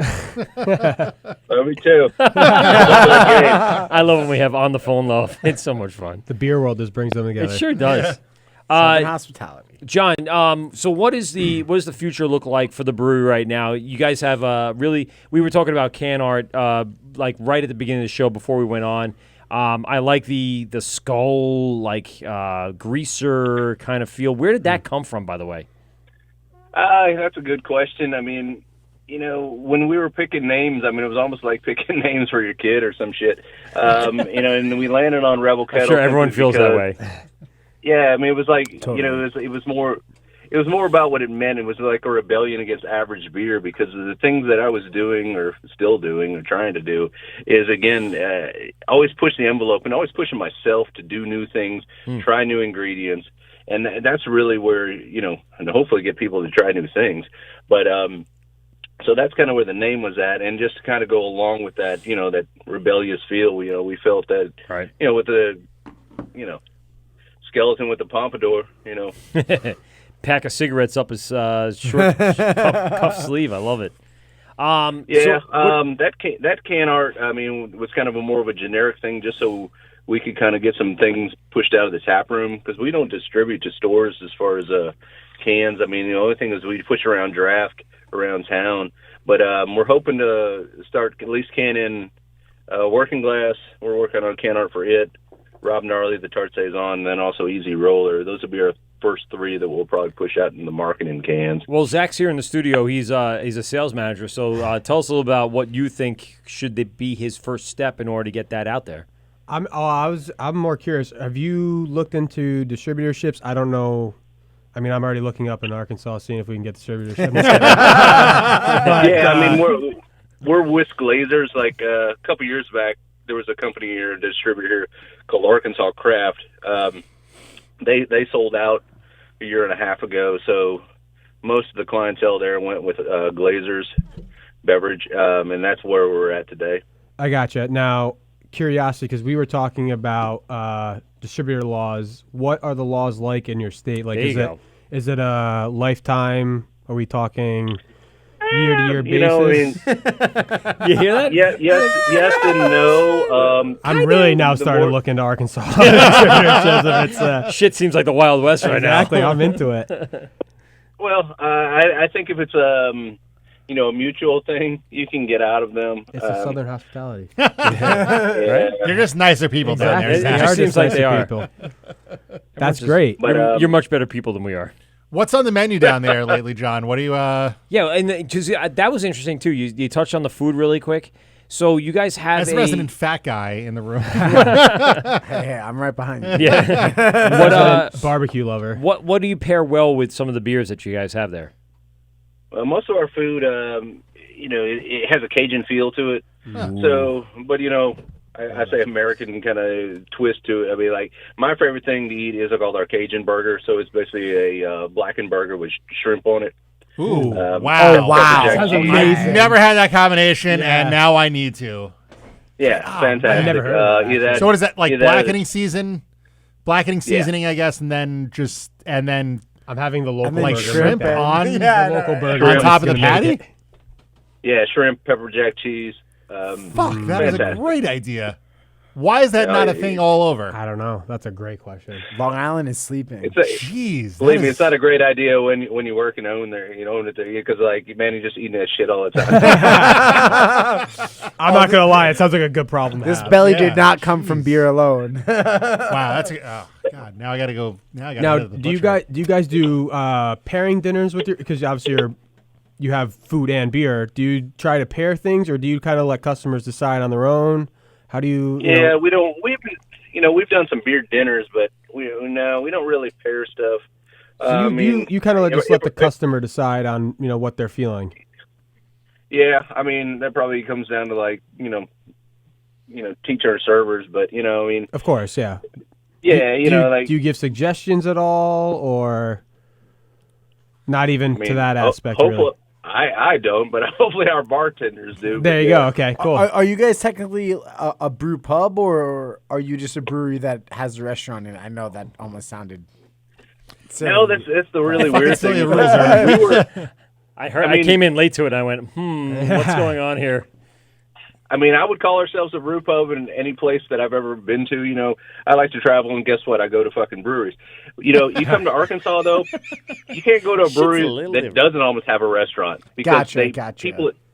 Love me too. I love when we have on the phone love. It's so much fun. The beer world just brings them together. It sure does. Hospitality. John, so what does the future look like for the brewery right now? You guys have we were talking about can art like right at the beginning of the show before we went on. I like the skull greaser kind of feel. Where did that come from, by the way? That's a good question. I mean, when we were picking names, I mean, it was almost like picking names for your kid or some shit. And we landed on Rebel Kettle. I'm sure everyone feels that way. Yeah, I mean, it was like, Totally. it was more about what it meant. It was like a rebellion against average beer because of the things that I was doing or still doing or trying to do is, again, always push the envelope and always pushing myself to do new things, try new ingredients. And that's really where, and hopefully get people to try new things. But so that's kind of where the name was at. And just to kind of go along with that, that rebellious feel, we felt that, with the, skeleton with the pompadour, Pack of cigarettes up his short cuff sleeve. I love it. That can art, was kind of more of a generic thing, just so we could kind of get some things pushed out of the tap room, because we don't distribute to stores as far as cans. I mean, the only thing is we push around draft around town, but we're hoping to start at least canning Working Glass. We're working on can art for it. Rob Gnarly, the Tart Saison, and then also Easy Roller. Those will be our first three that we'll probably push out in the market in cans. Well, Zach's here in the studio. He's a sales manager. So tell us a little about what you think should be his first step in order to get that out there. I'm more curious. Have you looked into distributorships? I don't know. I mean, I'm already looking up in Arkansas, seeing if we can get distributorships. We're with Glazers. Like a couple years back, there was a company here, a distributor here, called Arkansas Craft. They sold out a year and a half ago, so most of the clientele there went with Glazers Beverage, and that's where we're at today. I gotcha. Now, curiosity, because we were talking about distributor laws. What are the laws like in your state? Like, is it a lifetime? Are we talking year-to-year basis? You hear that? Yes and no. I'm really now starting to look into Arkansas. Shit seems like the Wild West right now. Exactly, I'm into it. Well, I think if it's a mutual thing, you can get out of them. It's a Southern hospitality. Right? You're just nicer people down there. It just seems like they are. That's great. But, you're much better people than we are. What's on the menu down there lately, John? What do you? Yeah, and that was interesting too. You touched on the food really quick. So you guys have as the resident fat guy in the room. Hey, I'm right behind you. Yeah. What barbecue lover? What do you pair well with some of the beers that you guys have there? Most of our food, it has a Cajun feel to it. Ooh. So, but I say American kind of twist to it. I mean, like, my favorite thing to eat is called our Cajun burger. So it's basically a blackened burger with shrimp on it. Ooh, wow. Sounds amazing. I've never had that combination, and now I need to. Yeah, fantastic. I've never heard of that. So what is that, like blackening seasoning, I guess, and then I'm having the local like burger. shrimp on the local burger on top of the patty? Yeah, shrimp, pepper jack cheese. Fuck, that is a great idea. Why is that not a thing all over? I don't know. That's a great question. Long Island is sleeping. Jeez. Believe me, it's not a great idea when you work and own there. You own it there because you're just eating that shit all the time. I'm not gonna lie. It sounds like a good problem. This belly did not come from beer alone. Wow, that's God. Now I gotta go. Now, do you guys do pairing dinners with your? Because obviously you have food and beer. Do you try to pair things, or do you kind of let customers decide on their own? How do you? Yeah, we don't. We've done some beer dinners, but we don't really pair stuff. So you kind of just let the customer decide on what they're feeling. Yeah, I mean that probably comes down to teach our servers, but Of course, yeah. Yeah, do you give suggestions at all, or not even to that aspect? Really? I don't, but hopefully our bartenders do. There you go. Okay, cool. Are you guys technically a brew pub, or are you just a brewery that has a restaurant in it? I know that almost sounded silly. No, that's the really weird thing. I came in late to it. And I went, what's going on here? I mean, I would call ourselves a brew pub in any place that I've ever been to. I like to travel, and guess what? I go to fucking breweries. You come to Arkansas, though, you can't go to a brewery that doesn't almost have a restaurant. Because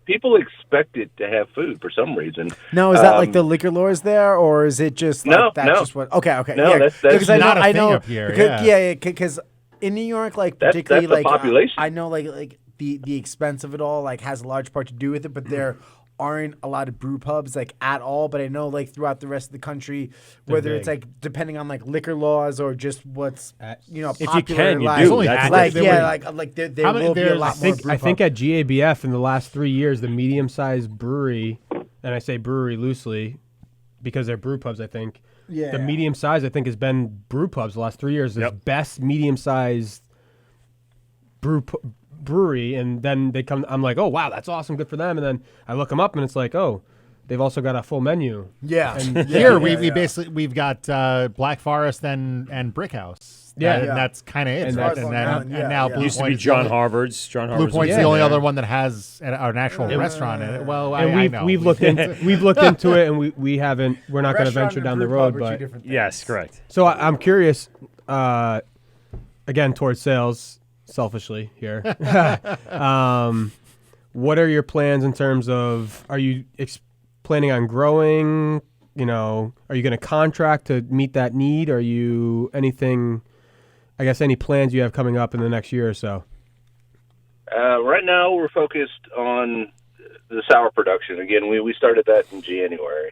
people expect it to have food for some reason. No, is that like the liquor laws there, or is it just like just what? Okay. No, yeah, that's not a thing up here. Because in New York, particularly that's the population. I know the expense of it all has a large part to do with it, but there aren't a lot of brew pubs at all, but I know throughout the rest of the country, whether it's depending on liquor laws or just what's popular. If you can, you there do. will be a lot more. I think at GABF in the last 3 years, the medium-sized brewery, and I say brewery loosely because they're brew pubs, I think. Yeah. The medium size, I think, has been brew pubs the last 3 years. The best medium-sized brewery, and then they come. I'm like, oh wow, that's awesome, good for them. And then I look them up, and it's like, oh, they've also got a full menu. Yeah. And here we've got Black Forest and Brick House. And that's kind of it. And now Blue used to Point be is John the- Harvard's. Blue Point's the only other one that has an actual restaurant in it. Well, and I know. we've looked into it, and we're not going to venture down the road, but yes, correct. So I'm curious, again, towards sales, selfishly here. What are your plans in terms of, are you planning on growing? You know, are you going to contract to meet that need? Are you anything, I guess, any plans you have coming up in the next year or so? Right now, we're focused on the sour production. Again, we started that in January.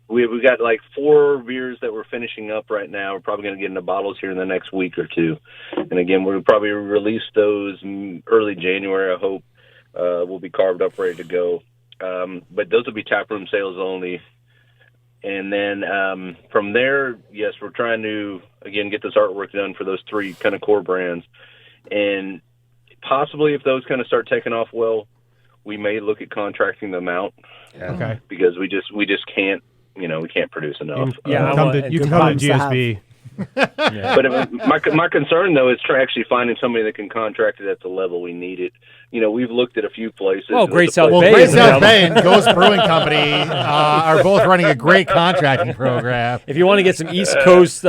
We got like 4 beers that we're finishing up right now. We're probably going to get into bottles here in the next week or 2. And again, we'll probably release those early January, I hope. Will be carved up, ready to go. But those will be taproom sales only. And then from there, yes, we're trying to, again, get this artwork done for those 3 kind of core brands. And possibly if those kind of start taking off well, we may look at contracting them out. Okay. Because we just can't, we can't produce enough. You can come to GSB. But my concern, though, is actually finding somebody that can contract it at the level we need it. We've looked at a few places. Oh, Great South Well, Bay. Great South Bay and Ghost Brewing Company are both running a great contracting program. If you want to get some East Coast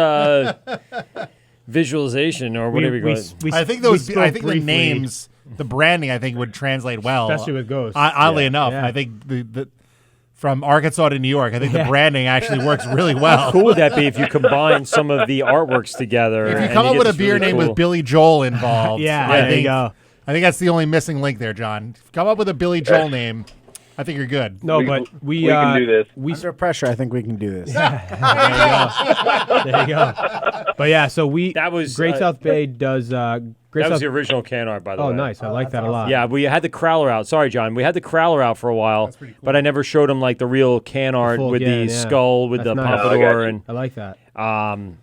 visualization or whatever you call it. I think the names, the branding, I think would translate well, especially with Ghost. Oddly enough, I think the from Arkansas to New York, I think the branding actually works really well. How cool would that be if you combine some of the artworks together? If you come up with a beer name with Billy Joel involved, there you go. I think that's the only missing link there, John. Come up with a Billy Joel name. I think you're good. No, but we can do this. Under pressure, I think we can do this. There you go. But yeah, so that was Great South Bay does. Great that was South... the original can art, by the way. Oh, nice. I like that a lot. Yeah, we had the crowler out. Sorry, John. We had the crowler out for a while, but I never showed him like the real can art with the skull, with the pompadour, and I like that. And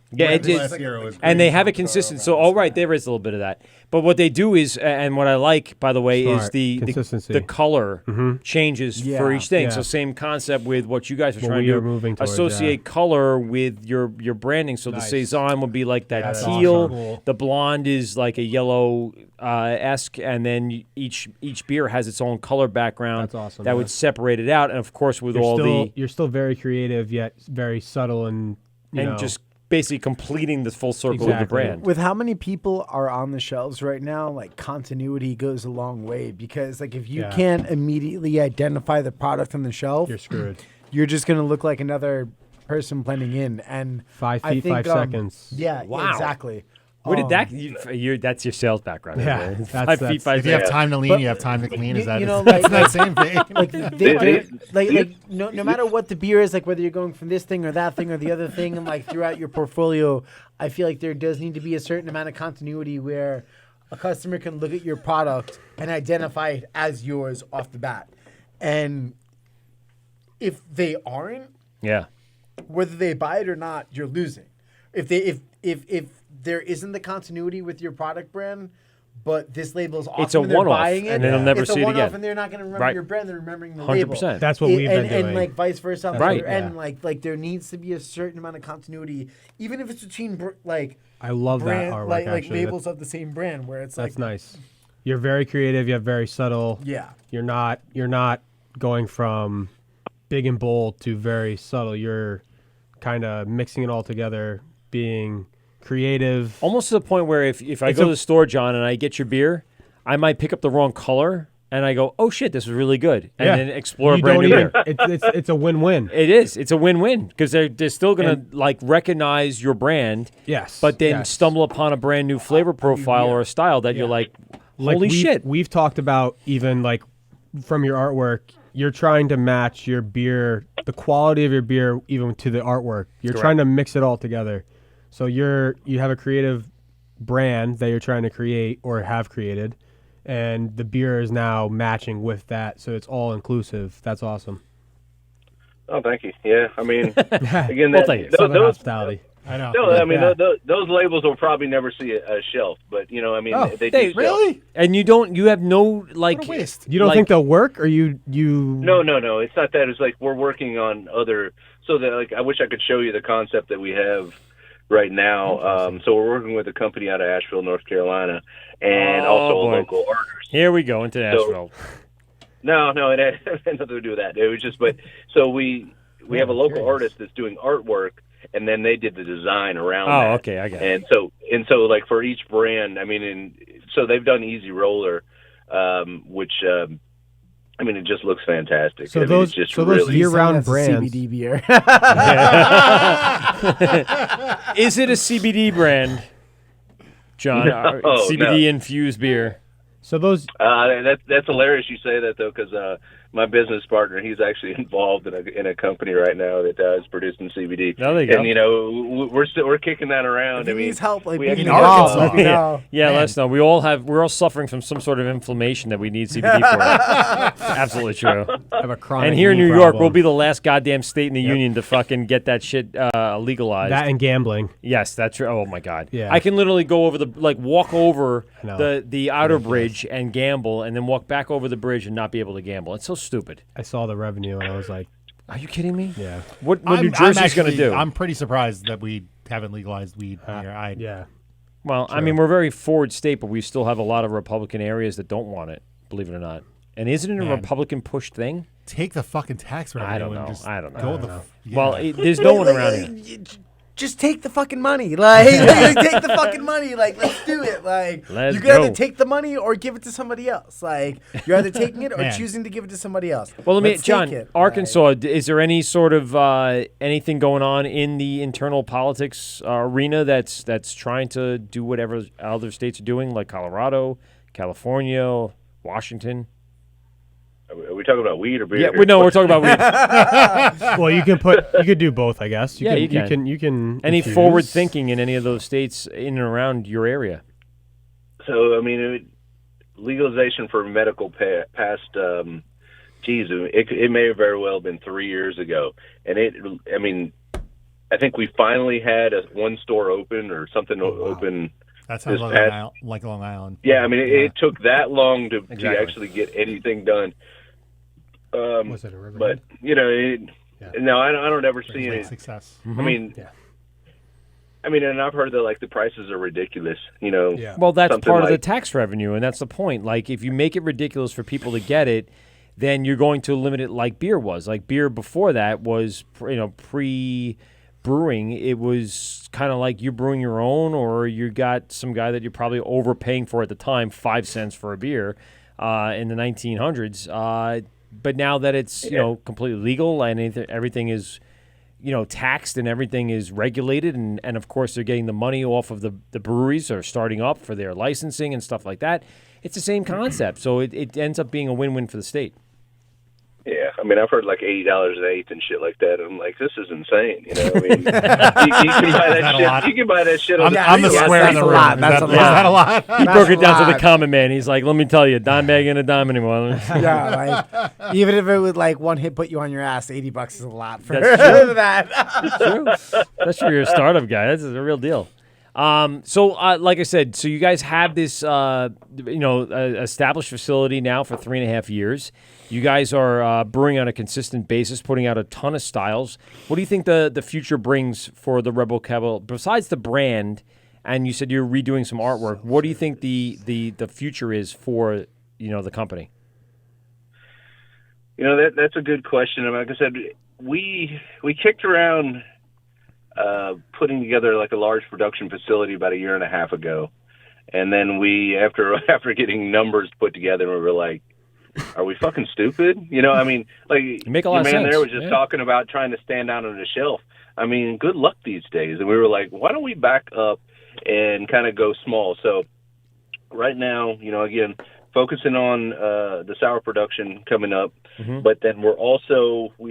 they have it consistent. So, all right, there is a little bit of that. But what they do is, and what I like, by the way, is the consistency. The color changes for each thing. So, same concept with what you guys are trying to do. Associate color with your branding. So, the Saison would be like that teal. Awesome. Cool. The blonde is like a yellow esque, and then each beer has its own color background. That's awesome. That would separate it out. And of course, with you're still very creative yet very subtle and just basically completing the full circle of the brand. With how many people are on the shelves right now, like continuity goes a long way, because like if you can't immediately identify the product on the shelf, you're screwed. You're just going to look like another person blending in. And 5 feet, 5 seconds. Yeah, exactly. Where did that? That's your sales background. Yeah, right? 5 feet, 5 If you have time to lean, you have time to clean. Is that that's that same thing? No matter what the beer is, like whether you're going from this thing or that thing or the other thing, and like throughout your portfolio, I feel like there does need to be a certain amount of continuity where a customer can look at your product and identify it as yours off the bat. And if they aren't, whether they buy it or not, you're losing. If there isn't the continuity with your product brand, but this label's awesome, it's a and they're one-off, buying it, and then they'll never see it again. And they're not going to remember your brand; they're remembering the 100%. label. That's what we've been doing, and like vice versa. Right. And like there needs to be a certain amount of continuity, even if it's between like I love brand, that artwork. like labels of the same brand, where it's that's like nice. You're very creative. You're very subtle. Yeah. You're not going from big and bold to very subtle. You're kind of mixing it all together, being creative. Almost to the point where if I go to the store, John, and I get your beer, I might pick up the wrong color, and I go, oh, shit, this is really good, and then explore a brand new beer. It's a win-win. It is. It's a win-win, because they're still going to like recognize your brand, but then stumble upon a brand new flavor profile or a style that you're like, holy shit. We've talked about even like from your artwork, you're trying to match your beer, the quality of your beer, even to the artwork. You're trying to mix it all together. So you have a creative brand that you're trying to create or have created, and the beer is now matching with that. So it's all inclusive. That's awesome. Oh, thank you. Yeah, I mean, again, Southern hospitality. I know. No, I mean those labels will probably never see a shelf, but I mean they do sell. Really? And you have no like What a waste. You don't think they'll work, or you? No. It's not that. It's like we're working on other. So that like I wish I could show you the concept that we have right now. So we're working with a company out of Asheville, North Carolina, and also a local artist. Here we go into Asheville. No, it had nothing to do with that. It was just, so we have a local artist that's doing artwork, and then they did the design around that. Oh, okay, I got it. And so like for each brand, I mean, so they've done Easy Roller, which I mean, it just looks fantastic. So I mean, those, it's just so really those year-round brands. CBD beer. Is it a CBD brand, John? No, CBD infused beer. So those. That's hilarious you say that though, because my business partner, he's actually involved in a company right now that is producing CBD. Oh, there you go. And we're kicking that around. If he needs help, like we being actually involved, let me know. Yeah, let us know. We're all suffering from some sort of inflammation that we need CBD for. Absolutely true. I have a chronic And here in knee New York, problem. we'll be the last goddamn state in the union to fucking get that shit legalized. That and gambling. Yes, that's true. Oh my god. Yeah. I can literally go over walk over No. the outer bridge and gamble, and then walk back over the bridge and not be able to gamble. It's so stupid. I saw the revenue and I was like, "Are you kidding me?" Yeah. What New Jersey's going to do? I'm pretty surprised that we haven't legalized weed here. Yeah. Well, I mean, we're a very forward state, but we still have a lot of Republican areas that don't want it. Believe it or not. And isn't it a Republican pushed thing? Take the fucking tax revenue. I don't and know. just I don't know. Go I the don't know. yeah. Well, there's no one around here. Just take the fucking money. Like, take the fucking money. Like, let's do it. Like, Let's you can either go. take the money or give it to somebody else. Like, you're either taking it or Man. choosing to give it to somebody else. Well, Let's John, take it. Arkansas, is there any sort of anything going on in the internal politics arena that's trying to do whatever other states are doing, like Colorado, California, Washington? Are we talking about weed or beer? Yeah, we're talking about weed. well, you could do both, I guess. You can. Any infuse. forward thinking in any of those states in and around your area? So, I mean, legalization for medical past, it may have very well been 3 years ago. And I think we finally had one store open or something open. That sounds like Long Island. Yeah, I mean, it took that long to actually get anything done. Was it a river? But, no, I don't ever see any success. I mean, and I've heard that the prices are ridiculous. Well, that's part of the tax revenue, and that's the point. Like, if you make it ridiculous for people to get it, then you're going to limit it like beer was. Like beer before that was, pre-brewing. It was kind of like you're brewing your own, or you got some guy that you're probably overpaying for at the time, 5 cents for a beer in the 1900s. But now that it's completely legal and everything is taxed and everything is regulated, and of course they're getting the money off of the breweries are starting up for their licensing and stuff like that. It's the same concept, so it ends up being a win-win for the state. Yeah, I mean, I've heard like $80 an eighth and shit like that. And I'm like, this is insane. I mean, you can buy that shit. You can buy that shit. I'm the square in the room. That's a lot. He broke it down to the common man. He's like, let me tell you, dime bag ain't a dime anymore. Yeah, like even if it would one hit put you on your ass, $80 is a lot for That's that. That's true. That's true. You're a startup guy. That's a real deal. So, like I said, so you guys have this, established facility now for 3.5 years. You guys are brewing on a consistent basis, putting out a ton of styles. What do you think the future brings for the Rebel Kettle, besides the brand? And you said you're redoing some artwork. What do you think the future is for the company? That's a good question. Like I said, we kicked around putting together like a large production facility about 1.5 years ago, and then we after getting numbers put together, we were like, are we fucking stupid? I mean, like you make a lot your of man sense. there was just talking about trying to stand out on the shelf. I mean, good luck these days. And we were like, why don't we back up and kind of go small? So right now, again, focusing on the sour production coming up, but then we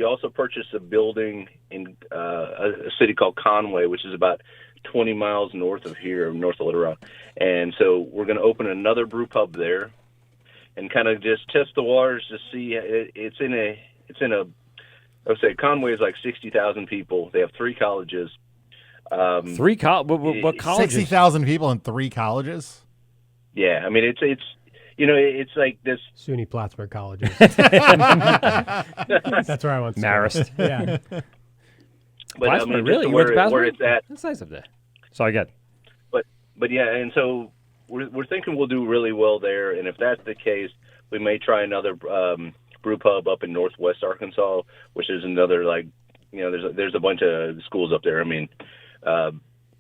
also purchased a building in a city called Conway, which is about 20 miles north of here, north of Little Rock. And so we're going to open another brew pub there and kind of just test the waters to see. It's in a I would say Conway is like 60,000 people. They have 3 colleges. What colleges? 60,000 people in 3 colleges? Yeah, I mean, it's it's like this. SUNY Plattsburgh colleges. That's where I went to school. Marist. Yeah. But I mean, really? where it's at. That's nice up there. Sorry, good. But yeah, and so we're thinking we'll do really well there, and if that's the case, we may try another brew pub up in Northwest Arkansas, which is another there's a bunch of schools up there. I mean,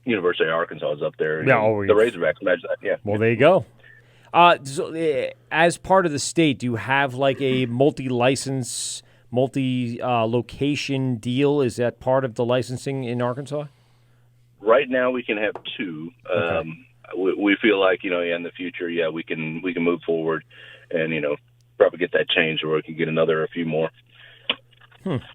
University of Arkansas is up there. Yeah, the Razorbacks. Imagine that. Yeah. Well, there you go. So, as part of the state, do you have like a multi-license, multi-location deal? Is that part of the licensing in Arkansas? Right now, we can have 2. Okay. We feel like in the future, we can move forward, and probably get that changed, or we can get a few more.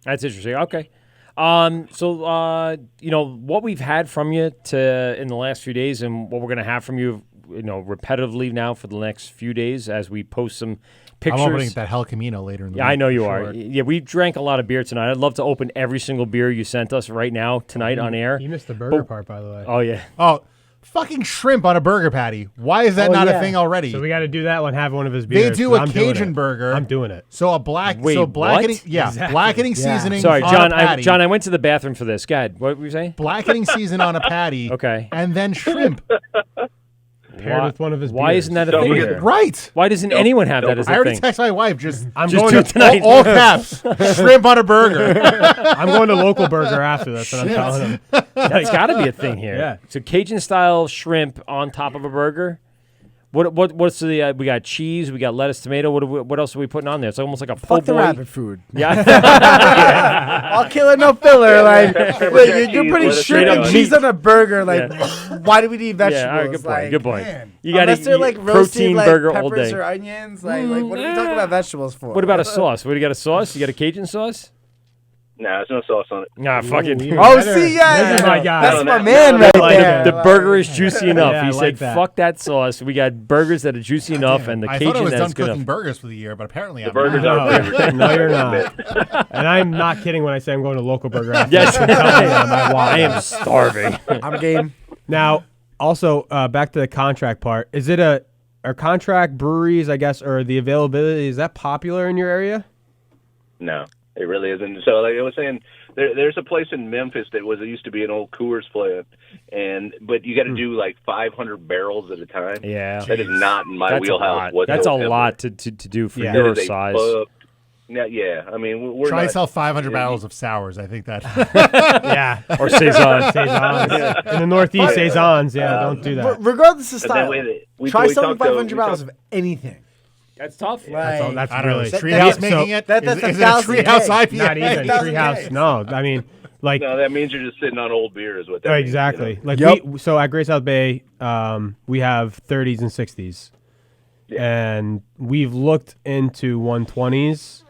That's interesting. Okay. So what we've had from you in the last few days, and what we're going to have from you, repetitively now for the next few days as we post some pictures. I'm opening that Hell Camino later in the week. Yeah, I know you sure. are. Yeah, we drank a lot of beer tonight. I'd love to open every single beer you sent us right now tonight on air. You missed the burger part, by the way. Oh yeah. Oh, fucking shrimp on a burger patty. Why is that not a thing already? So we got to do that one. Have one of his beers. They do a Cajun burger. I'm doing it. So Wait, blackening, what? yeah, Exactly. blackening seasoning. Sorry, on John. a patty. John, I went to the bathroom for this. Go ahead. What were you saying? Blackening season on a patty. Okay. And then shrimp. Paired with one of his beers. Why isn't that a thing here? Right. Why doesn't anyone have that as a I already thing? texted my wife. Just do it tonight. All caps. Shrimp on a burger. I'm going to Local Burger after this, and I'm telling him. That's got to be a thing here. Yeah. So Cajun style shrimp on top of a burger. What's the? We got cheese. We got lettuce, tomato. What else are we putting on there? It's almost like a po' Fuck the boy. rabbit food. Yeah. I'll kill it, no filler. Like you're putting lettuce, shrimp and tomato, cheese meat. on a burger. Like, why do we need vegetables? Yeah, all right, good point. Like, Good point. man. You got Unless they're like roasted protein like burger peppers all day. or onions. Like what are we talking about vegetables for? What about a sauce? What do you got? A sauce? You got a Cajun sauce? Nah, there's no sauce on it. Nah, fuck it. See, yeah, This is my guy. that's my man right there. The burger is juicy enough. Yeah, He I said, like that. "Fuck that sauce." We got burgers that are juicy enough, and the I Cajun thought I was done that's good cooking enough. burgers for the year, but apparently I'm burgers not. are favorite. No, you're not. And I'm not kidding when I say I'm going to Local Burger after Yes, this. I'm telling you, I'm I am starving. I'm game. Now, also, back to the contract part. Is it are contract breweries, I guess, or the availability, is that popular in your area? No, it really isn't. So like I was saying, there's a place in Memphis that used to be an old Coors plant, but you got to do like 500 barrels at a time. Yeah, that is not in my That's wheelhouse. That's a whatsoever. lot to do for Yeah. your That is a size. Yeah, I mean, we're Try not, to sell 500 barrels of sours. I think that. Yeah. Or saisons. Saisons. In the Northeast, saisons. Yeah, don't do that. Regardless of And that style, way try we selling talked to- 500 barrels of anything. That's tough. Right. That's I don't know. really Is Treehouse making it? That's Is a it a 1,000 Treehouse kegs. IPA? Not even 1,000 Treehouse. kegs. No, I mean, like, No, that means you're just sitting on old beer, is what that means, exactly. you know? Like so at Great South Bay, we have 30s and 60s, and we've looked into 120s,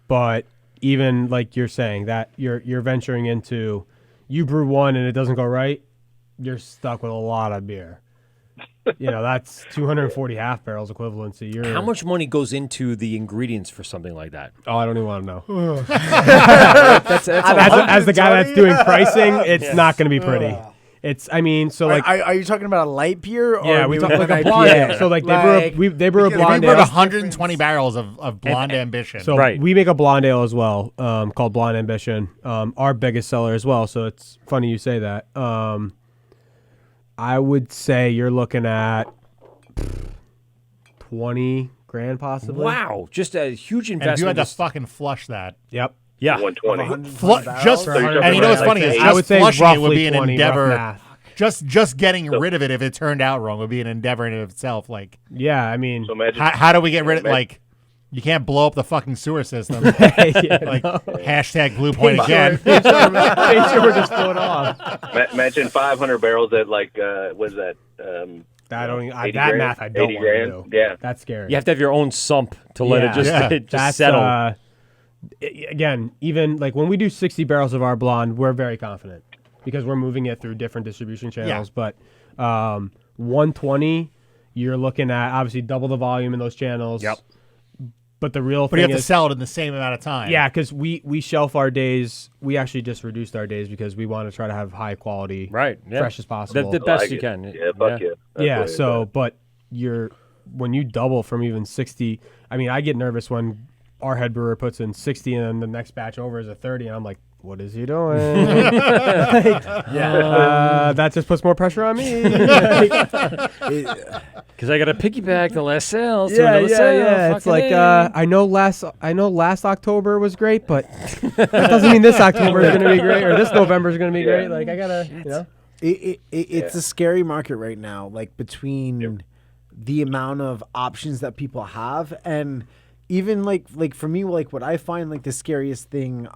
but even like you're saying that you're venturing into, you brew one and it doesn't go right, you're stuck with a lot of beer. That's 240 half barrels equivalency. How much money goes into the ingredients for something like that? Oh, I don't even want to know. That's as the guy that's doing pricing, it's not going to be pretty. Are you talking about a light beer? Or Yeah, we talk like a an blonde IPA? ale. So like they brew a blonde We ale. brewed 120 barrels of Blonde Ambition. So we make a blonde ale as well, called Blonde Ambition. Our biggest seller as well. So it's funny you say that. I would say you're looking at 20 grand possibly. Wow, just a huge And investment. if you had to fucking flush that. Yep. Yeah. 120. Just and you know what's funny is I would just say flushing it would roughly be an 20, rough endeavor. math. Just getting rid of it if it turned out wrong would be an endeavor in itself. Like, yeah, I mean, So imagine, how do we get rid of like? You can't blow up the fucking sewer system. Hashtag Blue Point again. Make sure we're just blowing off. imagine 500 barrels at like what is that? I don't. 80 That grand? math I don't 80 want to grand? do. Yeah. That's scary. You have to have your own sump to let it just That's, settle. Again, even like when we do 60 barrels of our blonde, we're very confident because we're moving it through different distribution channels. But 120, you're looking at obviously double the volume in those channels. Yep. But the real But thing you have to is, sell it in the same amount of time. yeah, because we shelf our days. We actually just reduced our days because we want to try to have high quality, fresh as possible. The best you can. Yeah, fuck yeah. Yeah. So, but when you double from even 60, I mean, I get nervous when our head brewer puts in 60 and then the next batch over is a 30, and I'm like, what is he doing? That just puts more pressure on me. Because I got to piggyback the last sale to Yeah. another sale. It's like I know last October was great, but that doesn't mean this October is going to be great or this November is going to be great. Like I gotta, It's a scary market right now. Like between the amount of options that people have and. Even like for me, like what I find like the scariest thing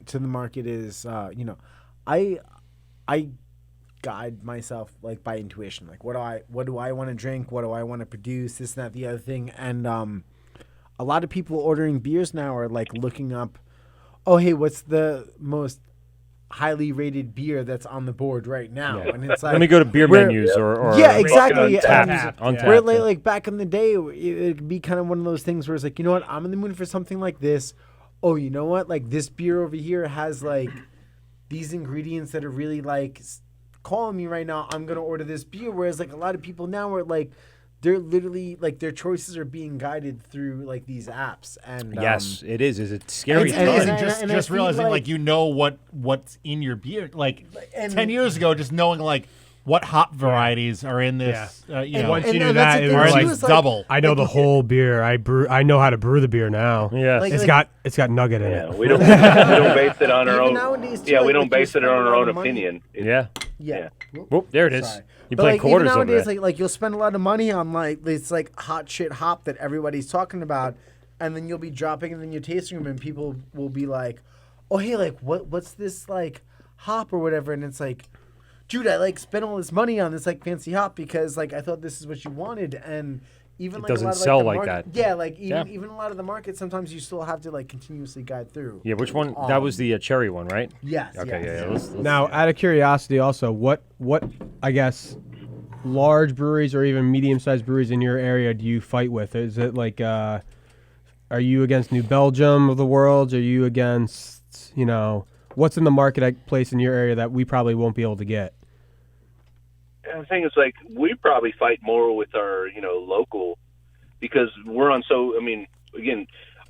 to the market is I guide myself like by intuition. Like what do I want to drink? What do I want to produce? This and that, the other thing. And a lot of people ordering beers now are like looking up, oh hey, what's the most highly rated beer that's on the board right now? Yeah. And it's like let me go to beer menus or yeah, exactly. On tap. Where like back in the day, it'd be kind of one of those things where it's like, you know what, I'm in the mood for something like this. Oh, you know what, like this beer over here has like these ingredients that are really like calling me right now. I'm gonna order this beer. Whereas like a lot of people now are like, they're literally like their choices are being guided through like these apps. And yes, it is. Is it scary? Just realizing like you know what's in your beer. Like 10 years ago, just knowing like what hop varieties are in this. Once you knew that, it was like double. I know the whole beer. I know how to brew the beer now. Yeah, it's got nugget in it. We don't base it on our own. Nowadays, too, Yeah, like, we don't base it on our own money. opinion. Yeah. Whoop, there it is. Sorry. You But play like quarters even over nowadays, that. like you'll spend a lot of money on like this like hot shit hop that everybody's talking about, and then you'll be dropping it in your tasting room, and people will be like, "Oh hey, like what's this like hop or whatever?" And it's like, dude, I like spent all this money on this like fancy hop because like I thought this is what you wanted, and even It like doesn't a lot of, sell the like market, that. Yeah, like even a lot of the market, sometimes you still have to like continuously guide through. Yeah, which one? That was the cherry one, right? Yes. Okay, yes. yeah. Let's Now, out of curiosity, also, what I guess large breweries or even medium-sized breweries in your area do you fight with? Is it like, are you against New Belgium of the world? Are you against, what's in the marketplace in your area that we probably won't be able to get? And the thing is, like, we probably fight more with our, local, because we're on. So, I mean, again,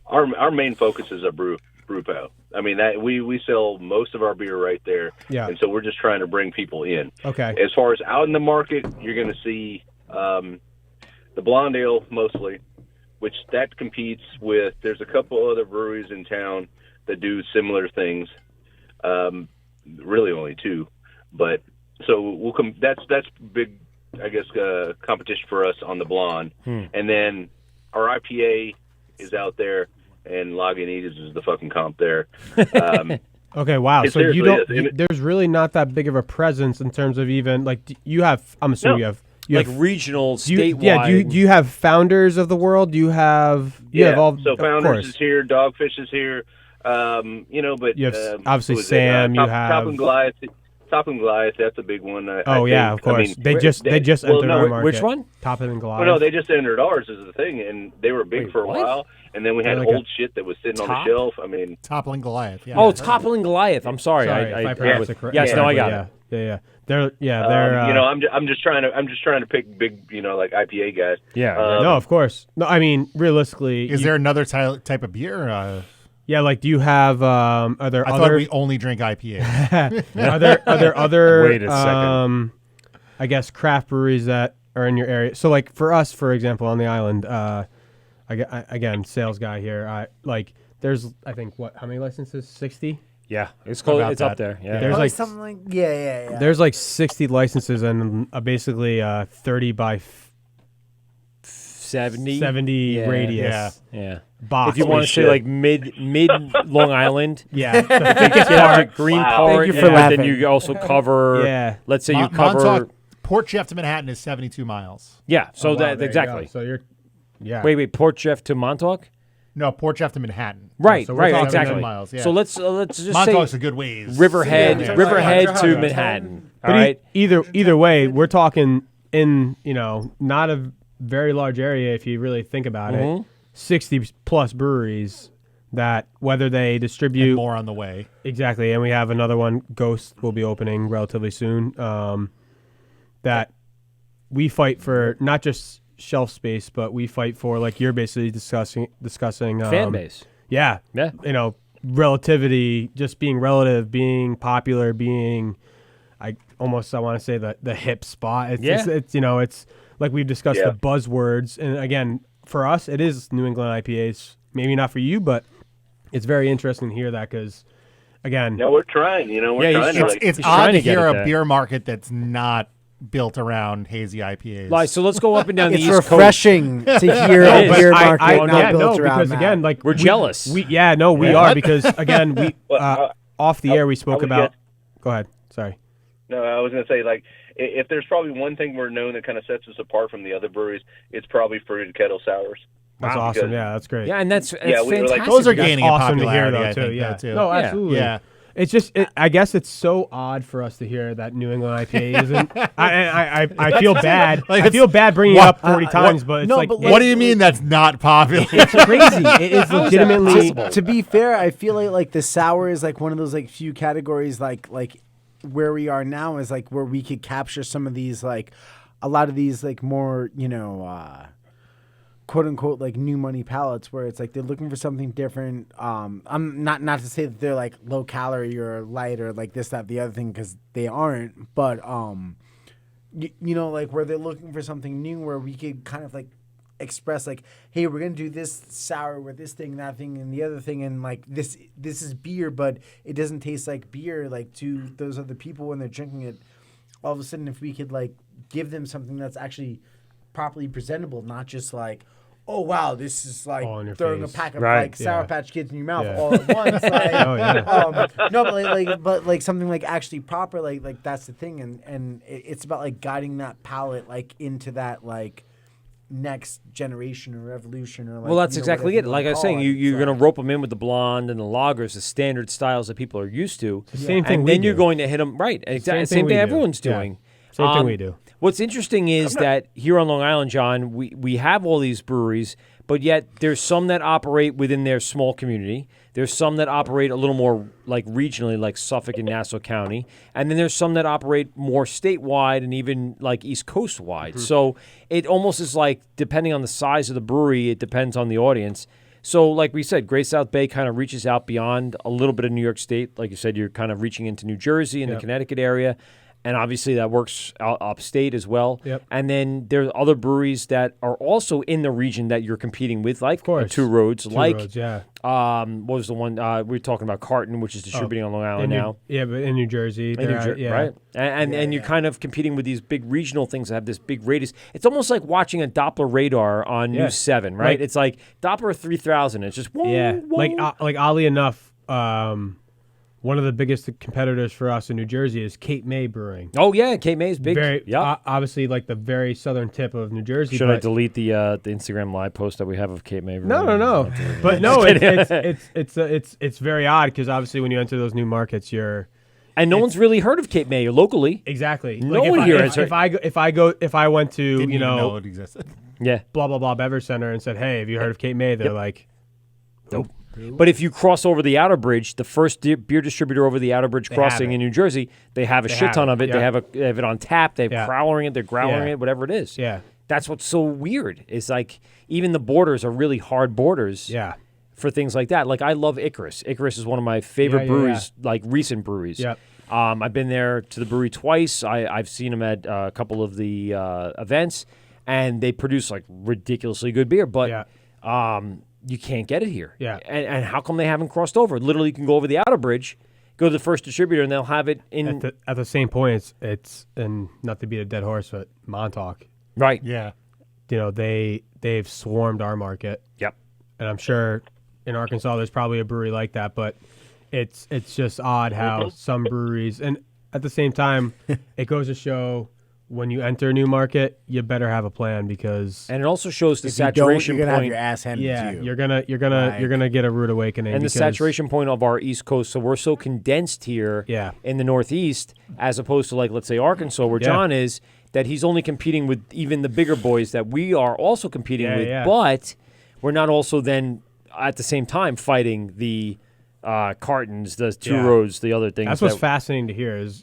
our main focus is a brew pal. I mean, that we sell most of our beer right there. Yeah. And so we're just trying to bring people in. Okay. As far as out in the market, you're going to see the blonde ale mostly, which that competes with. There's a couple other breweries in town that do similar things. Really, only two, but. So we'll come. That's big, I guess, competition for us on the blonde, and then our IPA is out there, and Lagunitas is the fucking comp there. Okay, wow. It So you don't. seriously is. There's really not that big of a presence in terms of even like you have. I'm assuming No. you have regional, statewide. Yeah. Do you have founders of the world? Do you have? You have all. So of Founders course. is here, Dogfish is here, but You have obviously who is it? Sam. You Top have. and Goliath. Top and Goliath, that's a big one. I Oh think. yeah, of course. I mean, they just entered our market. Which one? Top and Goliath. Well, no, they just entered ours is the thing, and they were big for a while, and then we had Like old shit that was sitting on the shelf. I mean, Toppling Goliath. Yeah. Oh, Toppling Goliath. I'm sorry. If I pronounced it correctly. Yes, no, I got it. Yeah. They're. I'm just trying to pick big, like IPA guys. Yeah. No, of course. No, I mean realistically. Is there another type of beer? Yeah, like do you have? Are there I other? thought we only drink IPA. Are there other? Wait a second. I guess craft breweries that are in your area. So like for us, for example, on the island, again, sales guy here. There's I think how many licenses? 60. Yeah, it's close. It's up there. Yeah. There's like something like yeah. There's like 60 licenses and basically 30 by 70 radius. Yeah. Box. If you want to say like mid Long Island, Yeah. the biggest part, green part, Thank you for and laughing. then you also cover. Yeah. Let's say you cover. Montauk, Port Jeff to Manhattan is 72 miles. Yeah. So Oh, wow, that there you exactly. go. So you're. Yeah. Wait. Port Jeff to Montauk. No, Port Jeff to Manhattan. Right. So we're talking Exactly. miles. Yeah. So let's just Montauk's say a good ways. Riverhead, Yeah. Riverhead to Manhattan. All But right. either way, we're talking in not a very large area if you really think about it. 60 plus breweries that whether they distribute And more on the way. Exactly, and we have another one. Ghost will be opening relatively soon. That we fight for not just shelf space, but we fight for, like you're basically discussing fan base. Yeah, relativity, just being relative, being popular, being I want to say the hip spot. It's like we've discussed the buzzwords, and again, for us, it is New England IPAs. Maybe not for you, but it's very interesting to hear that because, again, no, we're trying. We're trying. It's odd to hear a beer market that's not built around hazy IPAs. Like, so let's go up and down the East Coast. It's refreshing to hear a beer market not built around because that. again, like we're jealous. We are because again, we off the air we spoke about. Go ahead. Sorry. No, I was going to say, like, if there's probably one thing we're known that kind of sets us apart from the other breweries, it's probably fruited kettle sours. That's awesome. Yeah, that's great. Yeah, and that's we were fantastic. like, those are gaining in awesome popularity, to hear, though, I too. think, Yeah. too. No, absolutely. Yeah. It's just, I guess it's so odd for us to hear that New England IPA isn't. I feel bad. Like, I feel bad bringing it up 40 times, but it's what do you mean that's not popular? It's crazy. It is legitimately. To be fair, I feel like the sour is like one of those like few categories like where we are now is like where we could capture some of these like a lot of these like more quote unquote like new money palates where it's like they're looking for something different. I'm not to say that they're like low calorie or light or like this, that, the other thing, because they aren't, but like where they're looking for something new where we could kind of like express like, hey, we're gonna do this sour with this thing, that thing, and the other thing, and like this is beer, but it doesn't taste like beer like to those other people when they're drinking it. All of a sudden, if we could like give them something that's actually properly presentable, not just like, oh wow, this is like throwing face. a pack of Right, like Sour Patch Kids in your mouth Yeah. all at once. Like, Oh, yeah. No, but like something like actually proper, like that's the thing, and it's about like guiding that palate like into that like next generation or evolution or like. Well, that's exactly it. whatever you Like I wanna was saying, call it. you're going to rope them in with the blonde and the lagers, the standard styles that people are used to. The same thing and we then you're do. going to hit them right. Exactly. Same thing Same we thing do. everyone's Yeah. doing. Same thing we do. What's interesting is that here on Long Island, John, we have all these breweries, but yet there's some that operate within their small community. There's some that operate a little more like regionally, like Suffolk and Nassau County. And then there's some that operate more statewide and even like East Coast wide. Mm-hmm. So it almost is like, depending on the size of the brewery, it depends on the audience. So like we said, Great South Bay kind of reaches out beyond a little bit of New York State. Like you said, you're kind of reaching into New Jersey and the Connecticut area. And obviously that works upstate as well. Yep. And then there's other breweries that are also in the region that you're competing with, like Two Roads, Roads, yeah. What was the one we were talking about? Carton, which is distributing on Long Island now. But in New Jersey, Right? And you're kind of competing with these big regional things that have this big radius. It's almost like watching a Doppler radar on News 7, right? It's like Doppler 3000. It's just whoa. Like oddly enough, one of the biggest competitors for us in New Jersey is Cape May Brewing. Oh yeah, Cape May is big. Very, obviously, like the very southern tip of New Jersey. Should I delete the Instagram live post that we have of Cape May Brewing? No. But no, it's very odd because obviously when you enter those new markets, and no one's really heard of Cape May locally. Exactly. No one here has heard. If I went to Didn't even know it existed. Yeah. Blah blah blah beverage center and said, hey, have you heard of Cape May? They're like, nope. But if you cross over the outer bridge, the first beer distributor over the outer bridge crossing in New Jersey, they have a shit ton of it. Yeah. They have it on tap. They're crowlering it. They're growling it. Whatever it is. Yeah. That's what's so weird. It's like even the borders are really hard borders. Yeah. For things like that. Like I love Icarus. Icarus is one of my favorite breweries, like recent breweries. Yep. I've been there to the brewery twice. I've seen them at a couple of the events, and they produce like ridiculously good beer. But you can't get it here. Yeah. And how come they haven't crossed over? Literally, you can go over the outer bridge, go to the first distributor, and they'll have it in. At the same point, it's and not to beat a dead horse, but Montauk. Right. Yeah. They've swarmed our market. Yep. And I'm sure in Arkansas there's probably a brewery like that, but it's just odd how some breweries, and at the same time, it goes to show when you enter a new market, you better have a plan because. And it also shows the if saturation you're gonna point. have your ass handed to you. You're gonna get a rude awakening. And the saturation point of our East Coast, so we're so condensed here in the Northeast, as opposed to like let's say Arkansas, where John is, that he's only competing with even the bigger boys that we are also competing with, but we're not also then at the same time fighting the cartons, the two roads, the other things. That's what's fascinating to hear is,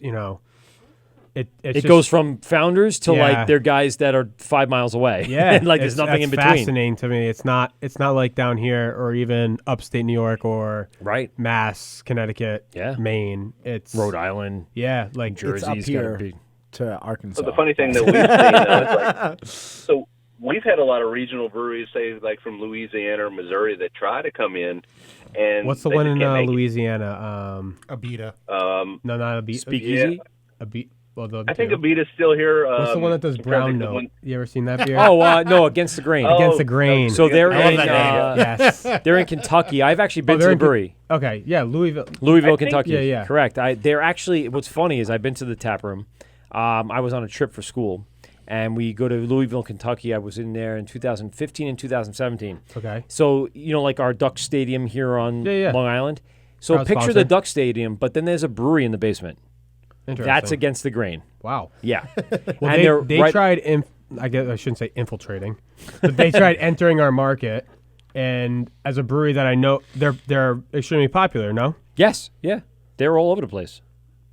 it goes from founders to like they're guys that are 5 miles away. Yeah. And like there's nothing in between. Fascinating to me. It's not like down here or even upstate New York or Mass, Connecticut, Maine. It's Rhode Island. Yeah, like Jersey's it's up here to Arkansas. So the funny thing that we've seen, so we've had a lot of regional breweries, say like from Louisiana or Missouri, that try to come in. And what's the one in Louisiana? Abita. No, not Abita. Speakeasy. Abita. I think Abita's still here. What's the one that does brown note? You ever seen that beer? No, Against the Grain. Against the Grain. So they're in yes. They're in Kentucky. I've actually been to the brewery. Okay, yeah, Louisville, Kentucky. Yeah. Correct. They're actually. What's funny is I've been to the tap room. I was on a trip for school, and we go to Louisville, Kentucky. I was in there in 2015 and 2017. Okay. So like our Duck Stadium here on Long Island. So Proud picture sponsor. the Duck Stadium, but then there's a brewery in the basement. Interesting. That's Against the Grain. Wow. Yeah. Well, and they tried. I guess I shouldn't say infiltrating, but they tried entering our market. And as a brewery that I know, they're extremely popular. No. Yes. Yeah. They're all over the place.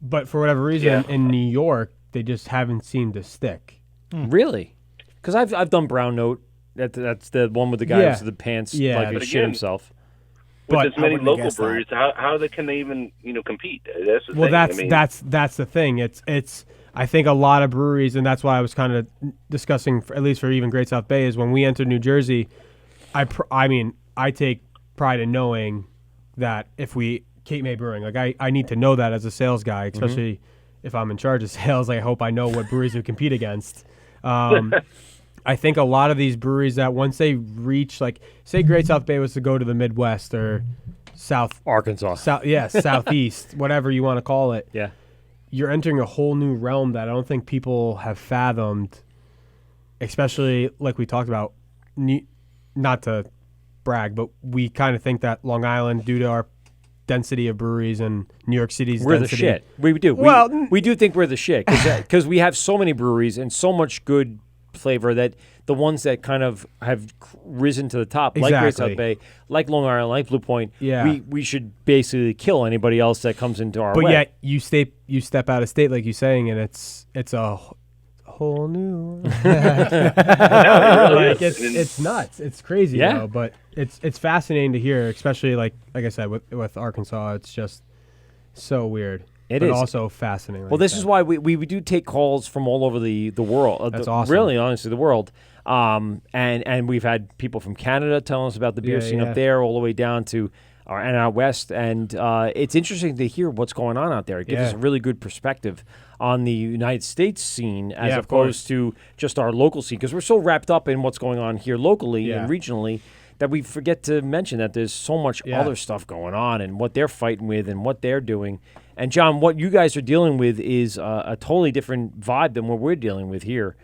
But for whatever reason, in New York, they just haven't seemed to stick. Really? Because I've done Brown Note. That's the one with the guy with the pants like he shit himself. With as many local breweries, how can they even compete? That's the thing. Well, that's the thing. It's I think a lot of breweries, and that's why I was kind of discussing, at least for even Great South Bay, is when we entered New Jersey. I mean, I take pride in knowing that if we Cape May Brewing, like I need to know that as a sales guy, especially if I'm in charge of sales. I hope I know what breweries we compete against. I think a lot of these breweries that once they reach, like, say Great South Bay was to go to the Midwest or South Arkansas, Southeast, whatever you want to call it. Yeah, you're entering a whole new realm that I don't think people have fathomed. Especially like we talked about, not to brag, but we kind of think that Long Island, due to our density of breweries and New York City's we're density, the shit. We do. Well, we do think we're the shit because we have so many breweries and so much good flavor that the ones that kind of have risen to the top, like Great South Bay, like Long Island, like Blue Point, we should basically kill anybody else that comes into our way. But yet you step out of state, like you're saying, and it's a whole new. It's nuts. It's crazy. Yeah. You know, but it's fascinating to hear, especially like I said with Arkansas. It's just so weird. It but is also fascinating. Well, this is why we do take calls from all over the world. That's awesome. Really, honestly, the world. And we've had people from Canada telling us about the beer scene up there, all the way down to out west. And it's interesting to hear what's going on out there. It gives us a really good perspective on the United States scene as opposed to just our local scene, because we're so wrapped up in what's going on here locally and regionally that we forget to mention that there's so much other stuff going on and what they're fighting with and what they're doing. And, John, what you guys are dealing with is a totally different vibe than what we're dealing with here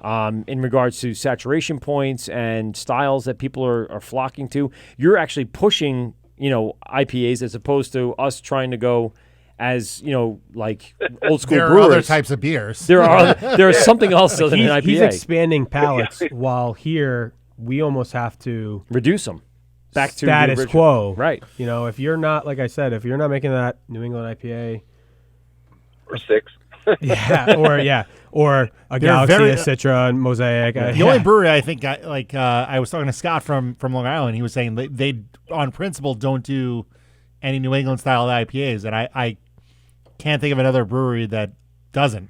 in regards to saturation points and styles that people are flocking to. You're actually pushing, IPAs as opposed to us trying to go as, like old school there brewers. There are other types of beers. There is something else other than an IPA. He's expanding palates while here we almost have to reduce them. Back to status quo, right? If you're not, like I said, if you're not making that New England IPA, or 6, or a Galaxy, a Citra, and Mosaic. The only brewery I think, I was talking to Scott from Long Island. He was saying they on principle don't do any New England style IPAs, and I can't think of another brewery that doesn't.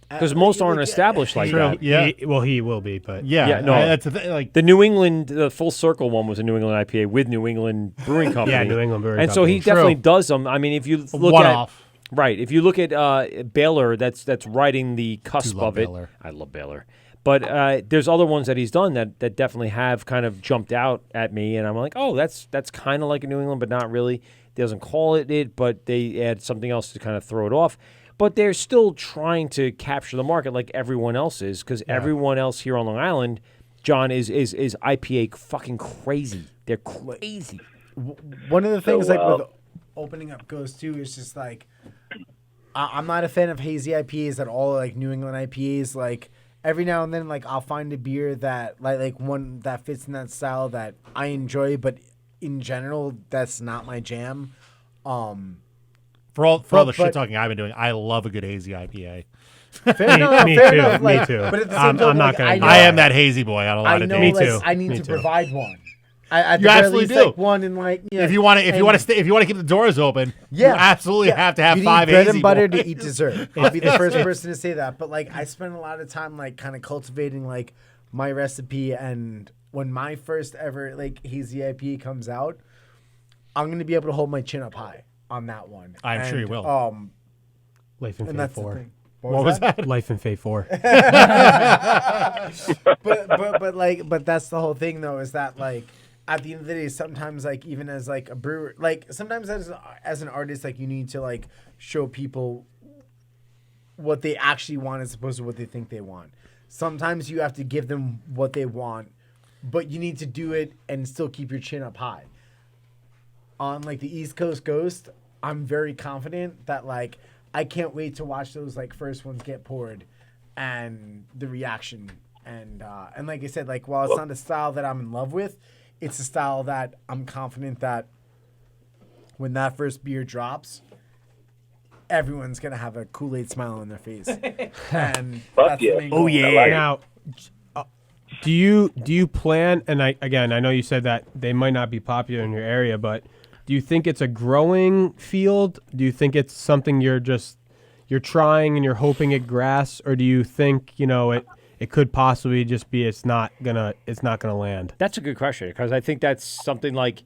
Because most aren't established like that. Yeah. He will be, but that's the thing. Like the New England, the Full Circle one was a New England IPA with New England Brewing Company. New England Brewing and Company. And so he definitely does them. I mean, if you look if you look at Baylor, that's riding the cusp of it. Baylor. I love Baylor. But there's other ones that he's done that definitely have kind of jumped out at me, and I'm like, oh, that's kind of like a New England, but not really. He doesn't call it, but they add something else to kind of throw it off. But they're still trying to capture the market like everyone else is, because everyone else here on Long Island, John, is IPA fucking crazy. They're crazy. One of the things with opening up Ghost too is just like I'm not a fan of hazy IPAs at all, like New England IPAs. Like every now and then, like I'll find a beer that like one that fits in that style that I enjoy, but in general, that's not my jam. For all the shit talking I've been doing, I love a good hazy IPA. Me too. Like, me too. But at the same time, like, I am that hazy boy on a lot of days. Me too. I need to provide one. You absolutely do. Like one and like if you want to keep the doors open, you absolutely have to have 5 bread hazy and butter boys. to eat dessert. I'll be the first person to say that. But like I spend a lot of time like kind of cultivating like my recipe, and when my first ever like hazy IPA comes out, I'm gonna be able to hold my chin up high on that one. I'm sure you will. Life in and Fate that's 4. the thing. What was that? Life in Fate 4. but that's the whole thing though, is that like at the end of the day, sometimes like even as like a brewer, like sometimes as an artist, like you need to like show people what they actually want as opposed to what they think they want. Sometimes you have to give them what they want, but you need to do it and still keep your chin up high. On like the East Coast Ghost, I'm very confident that like I can't wait to watch those like first ones get poured and the reaction. And like I said, like while it's not a style that I'm in love with, it's a style that I'm confident that when that first beer drops, everyone's gonna have a Kool-Aid smile on their face. And that's the main goal. Now, do you plan? And I know you said that they might not be popular in your area, but do you think it's a growing field? Do you think it's something you're trying and you're hoping it grasps, or do you think it could possibly just be it's not gonna land? That's a good question, because I think that's something like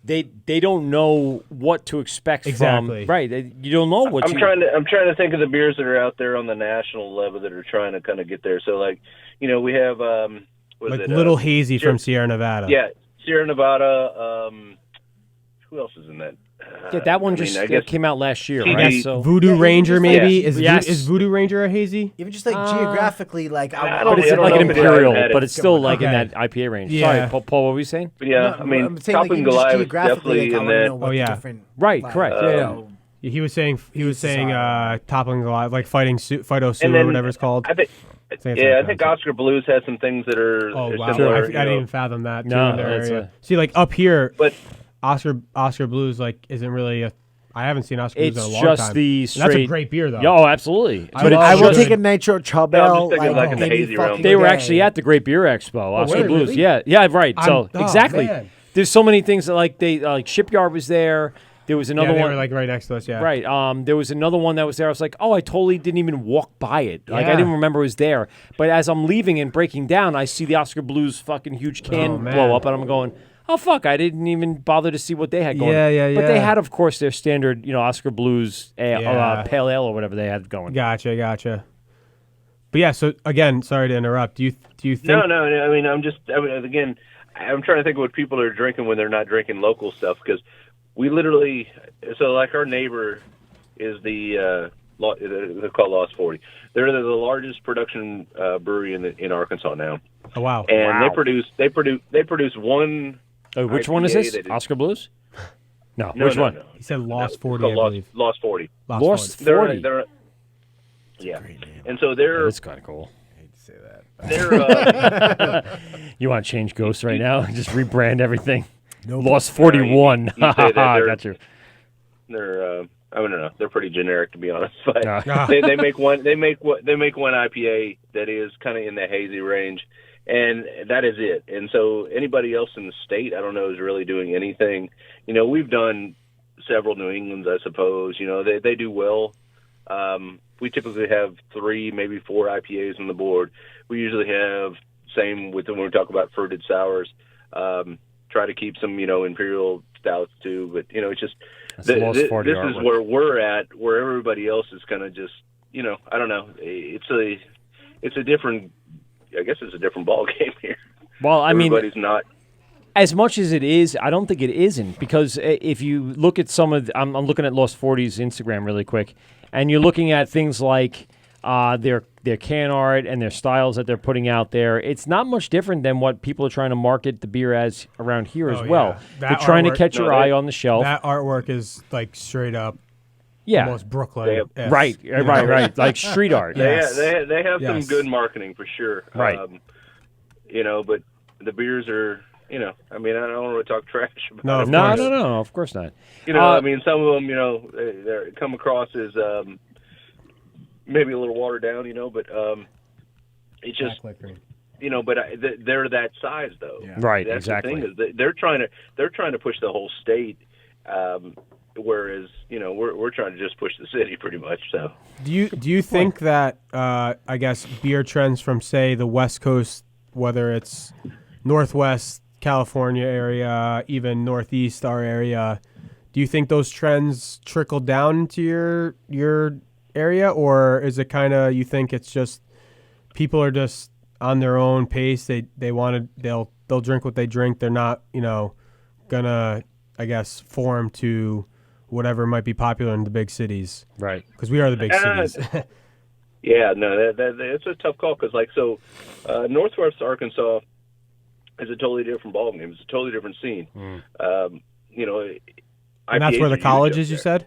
they don't know what to expect exactly. from. Right, you don't know what. I'm trying to think of the beers that are out there on the national level that are trying to kind of get there. So like, we have Little Hazy from Sierra Nevada. Yeah, Sierra Nevada. Who else is in that? Yeah, that one came out last year, CD. right? So Voodoo Ranger, maybe yes. Is Voodoo Ranger a hazy? Even just like geographically, like but it's like an imperial, but it's still like in that IPA range. Yeah. Sorry, Paul, what were you saying? But yeah, I mean, Top and Goliath is definitely in that. Oh yeah, right, correct. Yeah. He was saying toppling Goliath, like fighting Phyto Sue or whatever it's called. I think Oscar Blues has some things that are similar. I didn't even fathom that. No, in their area. See, like up here, but Oscar Blues like isn't really I haven't seen Oscar Blues in a long just time. the straight. That's a great beer though. Oh, absolutely. But I will take a Nitro Chub Ale. They were actually at the Great Beer Expo. Oscar Blues. Really? Yeah, right. So exactly. Man. There's so many things that like Shipyard was there. There was another they one were like right next to us. Yeah. Right. There was another one that was there. I was like, oh, I totally didn't even walk by it. Like I didn't remember it was there. But as I'm leaving and breaking down, I see the Oscar Blues fucking huge can blow up, and I'm going, oh fuck! I didn't even bother to see what they had going. Yeah. But they had, of course, their standard, Oscar Blues pale ale or whatever they had going. Gotcha. But yeah, so again, sorry to interrupt. Do you think? No. I mean, again, I'm trying to think of what people are drinking when they're not drinking local stuff, because we literally, like our neighbor is they're called Lost 40. They're the largest production brewery in Arkansas now. Oh wow! And they produce one. Oh, which one is this? Oscar Blues? No, which one? He said Lost 40, I believe. Lost 40. Lost 40. Yeah, and so they're. That's kind of cool. I hate to say that. They're. You want to change Ghost right now? Just rebrand everything. Nope. Lost 41. You say that Got you. They're. I don't know. They're pretty generic, to be honest. But they make one. They make one IPA that is kind of in the hazy range, and that is it. And so anybody else in the state, I don't know, is really doing anything. We've done several New Englands, I suppose. They do well. We typically have 3, maybe 4 IPAs on the board. We usually have same with when we talk about fruited sours. Try to keep some, imperial stouts too, but it's just this is where we're at, where everybody else is kind of just, I don't know. It's a different, I guess it's a different ball game here. Well, I mean, everybody's not. As much as it is, I don't think it isn't, because if you look at some of, I'm looking at Lost 40's Instagram really quick, and you're looking at things like their can art and their styles that they're putting out there. It's not much different than what people are trying to market the beer as around here as well. Yeah. They're trying to catch your eye on the shelf. That artwork is like straight up Yeah. Almost Brooklyn. Right. Like street art. They have some good marketing for sure. Right. But the beers are, I don't want to talk trash about No, of course not. some of them, they come across as maybe a little watered down, but it's just, but they're that size though. Yeah. Right, That's exactly. The thing is they're trying to push the whole state, whereas we're trying to just push the city pretty much. So Do you think that I guess beer trends from say the West Coast, whether it's Northwest California area, even Northeast our area, do you think those trends trickle down into your area, or is it kind of you think it's just people are just on their own pace? They'll drink what they drink. They're not gonna I guess form to whatever might be popular in the big cities, right? Because we are the big cities. Yeah, no, it's a tough call because Northwest Arkansas is a totally different ballgame. It's a totally different scene. And that's where the college is, you said?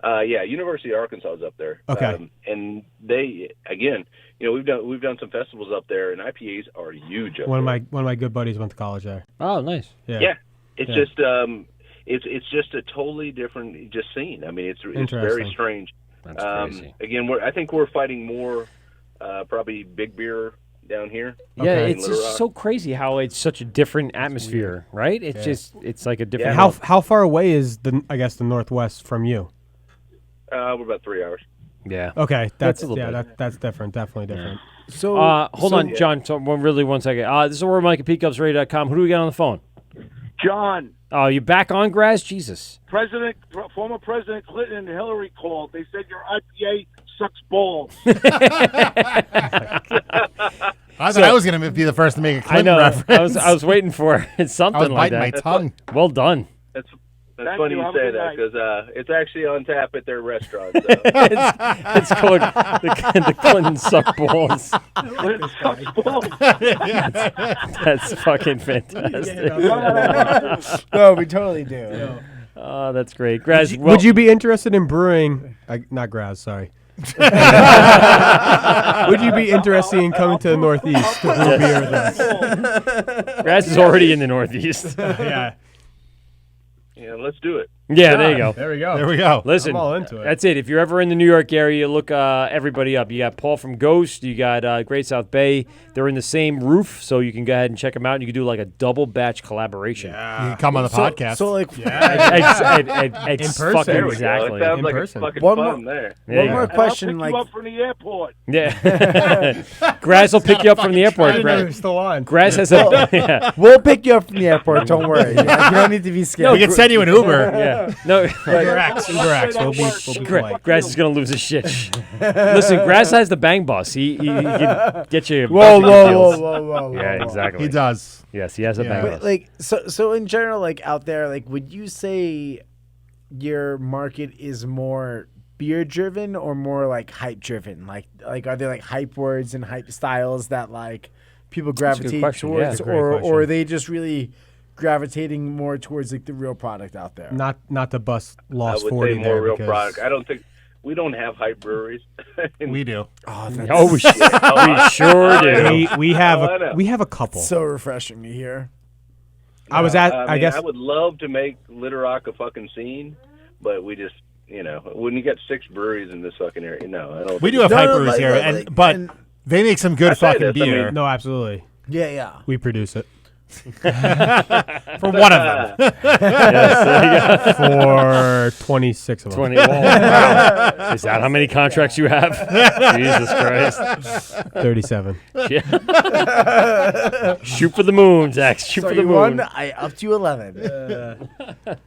Yeah, University of Arkansas is up there. Okay. And they, again, we've done some festivals up there, and IPAs are huge up One there. of my good buddies went to college there. Oh, nice. Yeah. It's just a totally different scene. I mean, it's very strange. That's crazy. Again, I think we're fighting more probably big beer down here. Yeah, it's just so crazy how it's such a different atmosphere, right? It's it's like a different. How far away is the Northwest from you? We're about 3 hours. Yeah. Okay, That's a little bit. that's different. Definitely different. So hold on, John. So, one second. This is where Mike at PeteGubsRadio.com. Who do we got on the phone? John. Oh, you back on, Graz? Jesus. Former President Clinton and Hillary called. They said your IPA sucks balls. I thought I was going to be the first to make a Clinton reference. I was waiting for something I was like biting that. my tongue. Well done. That's funny you say that because it's actually on tap at their restaurant. So. it's called the Clinton suck balls. That's fucking fantastic. No, we totally do. Oh, that's great. Graz, Would you be interested in brewing? Not Graz, sorry. Would you be interested in coming to the Northeast to brew beer with us? Graz is already in the Northeast. Yeah. Yeah, let's do it. Yeah, there you go. There we go. There we go. Listen, I'm all into it. That's it. If you're ever in the New York area, look everybody up. You got Paul from Ghost. You got Great South Bay. They're in the same roof, so you can go ahead and check them out. And you can do like a double batch collaboration. Yeah. You can come on the podcast. So like, in person. Fucking exactly. It sounds In like person. it's fucking One fun more- there. one more question. I'll pick you up from the airport. Yeah. Graz will pick you up from the airport. Graz, Still on. Graz has a. Yeah. We'll pick you up from the airport. Don't worry. You don't need to be scared. We can send you an Uber. Yeah. No. Uber-X. We'll be polite. Graz is gonna lose his shit. Listen, Graz has the bang bus. He can get you. Whoa, deals. whoa. Yeah, exactly. He does. Yes, he has a bang But bus. like, so in general, like out there, like, would you say your market is more beer driven or more like hype driven? Like are there like hype words and hype styles that like people gravitate question. Yeah, towards, that's a great or question. are they just really gravitating more towards like the real product out there? Not the bus I lost would 40 say more there real because product. I don't think we don't have hype breweries. We do. Oh, We sure do. we have I know. we have a couple. so refreshing to hear. I was at I guess I would love to make Little Rock a fucking scene, but we just when you get 6 breweries in this fucking area, no, I don't. We do think- have hype breweries here, but they make some good I say fucking this, I beer. mean- no, absolutely. Yeah. We produce it. For one of them. For 26 of them. 20. Wow. Is that how many contracts you have? Jesus Christ. 37. Yeah. Shoot for the moon, Zach. Shoot So for the you moon. won. I up to 11.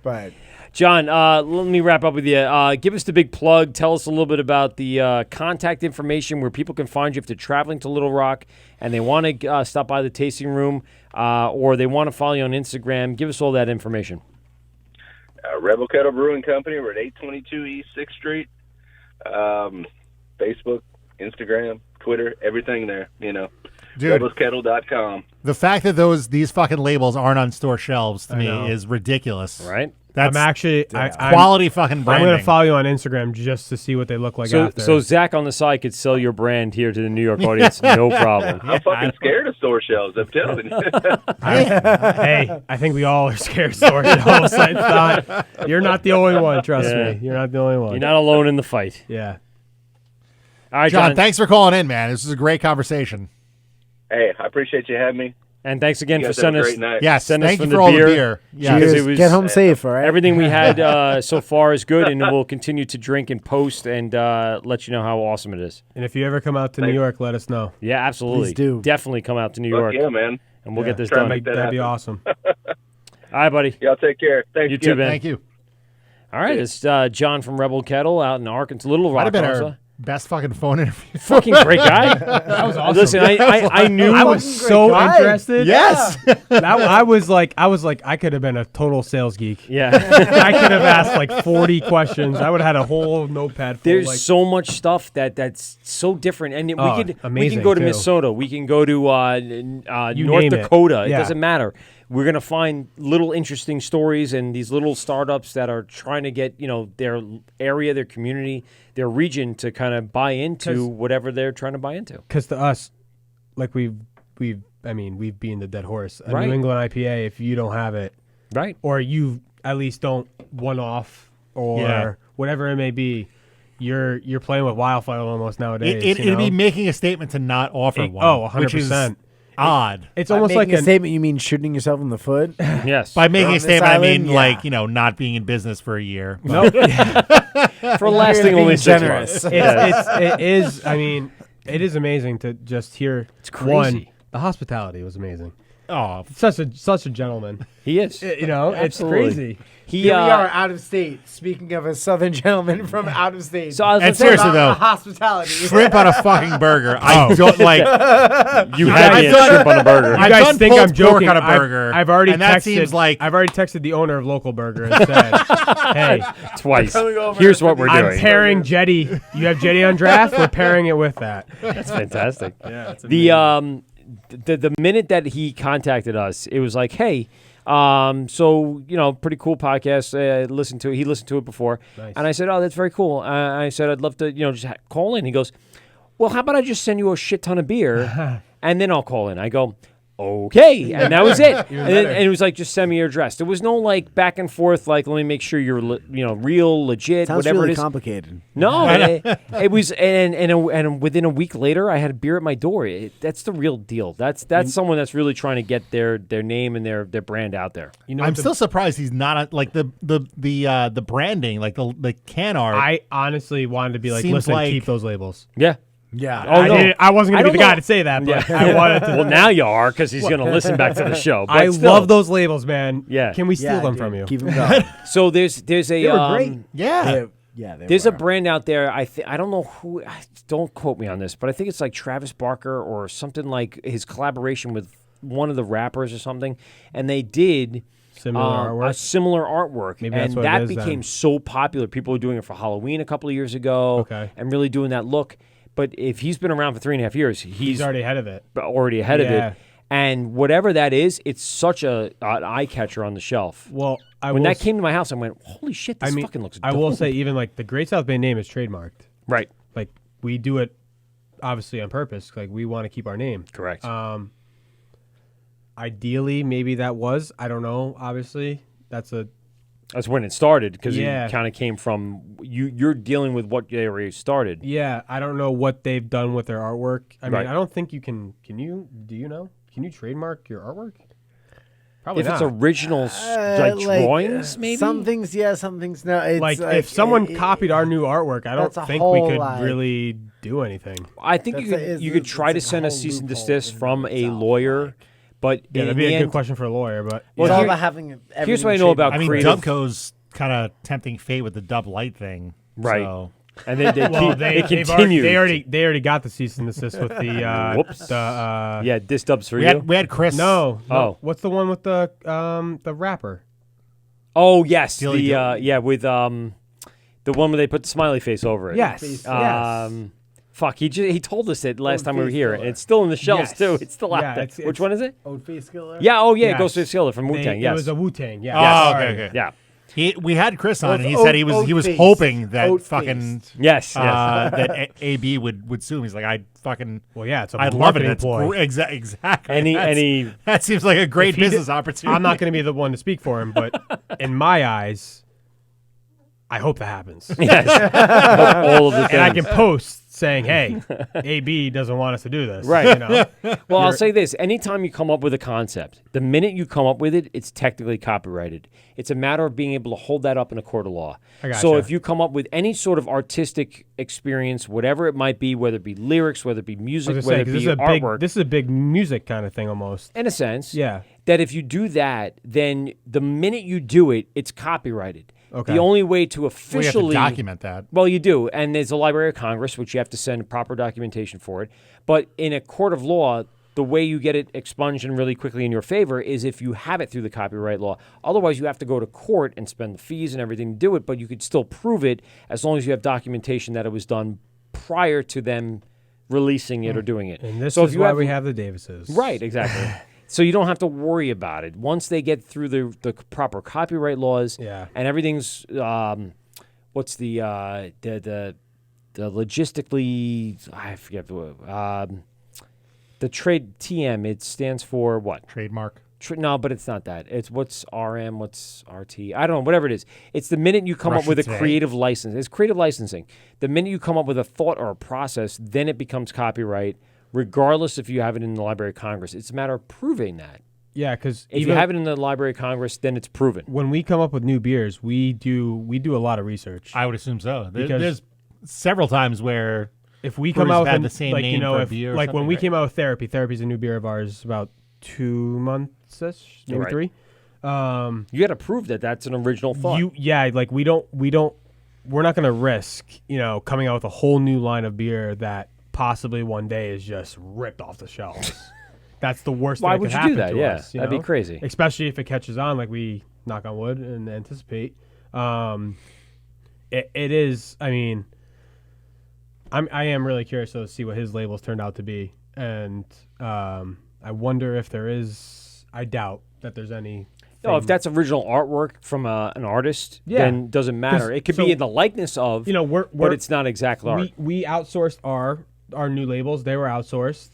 But John, let me wrap up with you. Give us the big plug. Tell us a little bit about the contact information where people can find you if they're traveling to Little Rock and they want to stop by the tasting room or they want to follow you on Instagram. Give us all that information. Rebel Kettle Brewing Company. We're at 822 East 6th Street. Facebook, Instagram, Twitter, everything there. Dude, RebelsKettle.com. the fact that these fucking labels aren't on store shelves to me is ridiculous. Right? That's I'm actually quality fucking branding. I'm going to follow you on Instagram just to see what they look like after. So Zach on the side could sell your brand here to the New York audience, no problem. I'm fucking scared of store shelves. I'm telling you. Hey, I think we all are scared of store shelves. You're not the only one. Trust me, you're not the only one. You're not alone in the fight. Yeah. All right, John, thanks for calling in, man. This was a great conversation. Hey, I appreciate you having me. And thanks again You for guys have a sending us. great night. Yes, send thank us you from for all the beer. beer. Yeah. Because Cheers. it was, Get home safe, all right? Everything we had so far is good, and we'll continue to drink and post and let you know how awesome it is. And if you ever come out to New York, let us know. Yeah, absolutely. Please do. Definitely come out to New Fuck York. yeah, man. And we'll get this Try to done. make that That'd be happen. awesome. All right, buddy. Y'all take care. Thanks. You too, Ben. Thank you. All right, it's John from Rebel Kettle out in Arkansas, Little Might Rock, have been Arkansas. our best fucking phone interview. Fucking great guy. That was awesome. Listen, I knew I was so interested. Yes. I was like, I could have been a total sales geek. Yeah. I could have asked like 40 questions. I would have had a whole notepad full. There's like, so much stuff that's so different, and we can amazing, go to too. Minnesota, we can go to You North name it. Dakota. It Yeah. doesn't matter. We're gonna find little interesting stories and these little startups that are trying to get their area, their community, their region to kind of buy into whatever they're trying to buy into. Because to us, like we've beaten the dead horse. A Right. New England IPA, if you don't have it, right, or you at least don't one off or whatever it may be, you're playing with wildfire almost nowadays. It'd be making a statement to not offer one. Oh, 100%. Which is odd. It's By almost making like a statement. You mean shooting yourself in the foot? Yes. By making a statement, I mean like not being in business for a year. Nope. For lasting only 6 generous. months. it is. I mean, it is amazing to just hear. It's crazy. One, the hospitality was amazing. Oh, such a gentleman. He is. It's crazy. Here we are out of state. Speaking of a southern gentleman from out of state. So I was And seriously though, hospitality. shrimp on a fucking burger. I don't like. You had me at shrimp on a burger. You I've guys done think pulled I'm joking? pork on a burger. I've already and texted. that seems like I've already texted the owner of Local Burger and said, "Hey, Twice. Here's what we're doing. I'm pairing Jetty. You have Jetty on draft. We're pairing it with that." That's fantastic. Yeah, it's the minute that he contacted us, it was like, hey, so pretty cool podcast. He listened to it before, Nice. and I said, oh, that's very cool. I said, I'd love to just call in. He goes, well, how about I just send you a shit ton of beer, and then I'll call in. I go, okay, and that was it. And it was like, just send me your address. There was no like back and forth. Like, let me make sure you're real, legit, Sounds whatever really it is. complicated. No, it was, and within a week later, I had a beer at my door. That's the real deal. That's someone that's really trying to get their name and their brand out there. I'm still surprised he's not like the branding, like the can art. I honestly wanted to be like, Seems listen, like- keep those labels. Yeah. Yeah. Oh, no. I wasn't going to be the don't guy know. to say that, but Yeah. I wanted to. Well, now you are, because he's going to listen back to the show. But I still. love those labels, man. Yeah. Can we steal Yeah, them dude. from you? Keep them going. So there's a They were great. Yeah. There's a brand out there. I don't know who. Don't quote me on this, but I think it's like Travis Barker or something like his collaboration with one of the rappers or something, and they did Similar artwork? a similar artwork, Maybe and that's what that it is became then. so popular. People were doing it for Halloween a couple of years ago, and really doing that look. But if he's been around for 3.5 years, he's already ahead of it. Already ahead of Yeah. it. And whatever that is, it's such an eye catcher on the shelf. Well, when that came to my house, I went, "Holy shit! This fucking looks." I will dope." say, even like the Great South Bay name is trademarked. Right. Like we do it, obviously on purpose. Like we want to keep our name. Correct. Ideally, maybe that was. I don't know. Obviously, that's when it started, because Yeah. it kind of came from you're dealing with what they already started. Yeah, I don't know what they've done with their artwork. I mean, Right. I don't think you can. Can you? Do you know? Can you trademark your artwork? Probably If not. it's original like drawings, maybe Some things, yeah. Some things, no. It's like if someone copied our new artwork, I don't that's a think we whole could lot. really do anything. I think you could try to send a cease and desist from a lawyer, but Yeah, in that'd be the a end, good question for a lawyer. But It's Well, all here- about having. here's what I know about I mean, creative. Dubco's kind of tempting fate with the dub light thing, Right. So. And they well, they they've continue. They already got the cease and desist with the. Whoops. Yeah, diss dubs for we you. had Chris. No. Oh. What's the one with the rapper? Oh yes, Dilly Dilly. with the one where they put the smiley face over it. Yes. Fuck, he told us it last Old time we were Face here, Killer. and it's still in the shelves Yes. too. It's still out Yeah, there. Which one is it? Old Face Killer. Yeah. Oh yeah, Yes. Ghost Brewing Co from Wu Tang. It Yes. was a Wu Tang. Yeah. Oh, Sorry. okay. Yeah. We had Chris on, and he Oat- said he was oat-faced. hoping that Oat-faced. fucking Yes. that AB would sue him. He's like, I'd fucking it's a I'd love it. marketing It's ploy. exactly. Any that seems like a great If he did- business opportunity. I'm not going to be the one to speak for him, but in my eyes, I hope that happens. Yes. All of the And I things. can post saying, "Hey, AB doesn't want us to do this." Right. You know? Well, I'll say this. Anytime you come up with a concept, the minute you come up with it, it's technically copyrighted. It's a matter of being able to hold that up in a court of law. I gotcha. So if you come up with any sort of artistic experience, whatever it might be, whether it be lyrics, whether it be I music, was whether gonna say, it 'cause be artwork, this is a big music kind of thing almost. in a sense, Yeah. that if you do that, then the minute you do it, it's copyrighted. Okay. The only way to We have to officially document that. Well, you do, and there's a Library of Congress, which you have to send proper documentation for it. But in a court of law, the way you get it expunged and really quickly in your favor is if you have it through the copyright law. Otherwise, you have to go to court and spend the fees and everything to do it, but you could still prove it as long as you have documentation that it was done prior to them releasing it or doing it. And this So is if you why have- we have the Davises. Right, exactly. So you don't have to worry about it. Once they get through the proper copyright laws and everything's what's the logistically, I forget the word, the trade TM, it stands for what? Trademark. No, but it's not that. It's what's RM, what's RT. I don't know, whatever it is. It's the minute you come up with a Russia creative license. It's creative licensing. The minute you come up with a thought or a process, then it becomes copyright, regardless if you have it in the Library of Congress. It's a matter of proving that. Yeah, because If you have it in the Library of Congress, then it's proven. when we come up with new beers, we do a lot of research. I would assume so. Because There's several times where if we come breweries out with have an- the same like, name you know, for a if, beer or like when something, we right? came out with Therapy's a new beer of ours about 2 months-ish, maybe Right. 3. You got to prove that that's an original thought. Like we're not going to risk, coming out with a whole new line of beer that possibly one day is just ripped off the shelves. That's the worst Why thing that would could you happen do that? to Yeah, us, that'd be crazy. Especially if it catches on, like we knock on wood and anticipate. It is. I mean, I am really curious to see what his labels turned out to be, and I wonder if there is. I doubt that there's any. No, if that's original artwork from an artist, Yeah. then it doesn't matter. It could be in the likeness of, but it's not exact art. We outsourced our new labels. They were outsourced.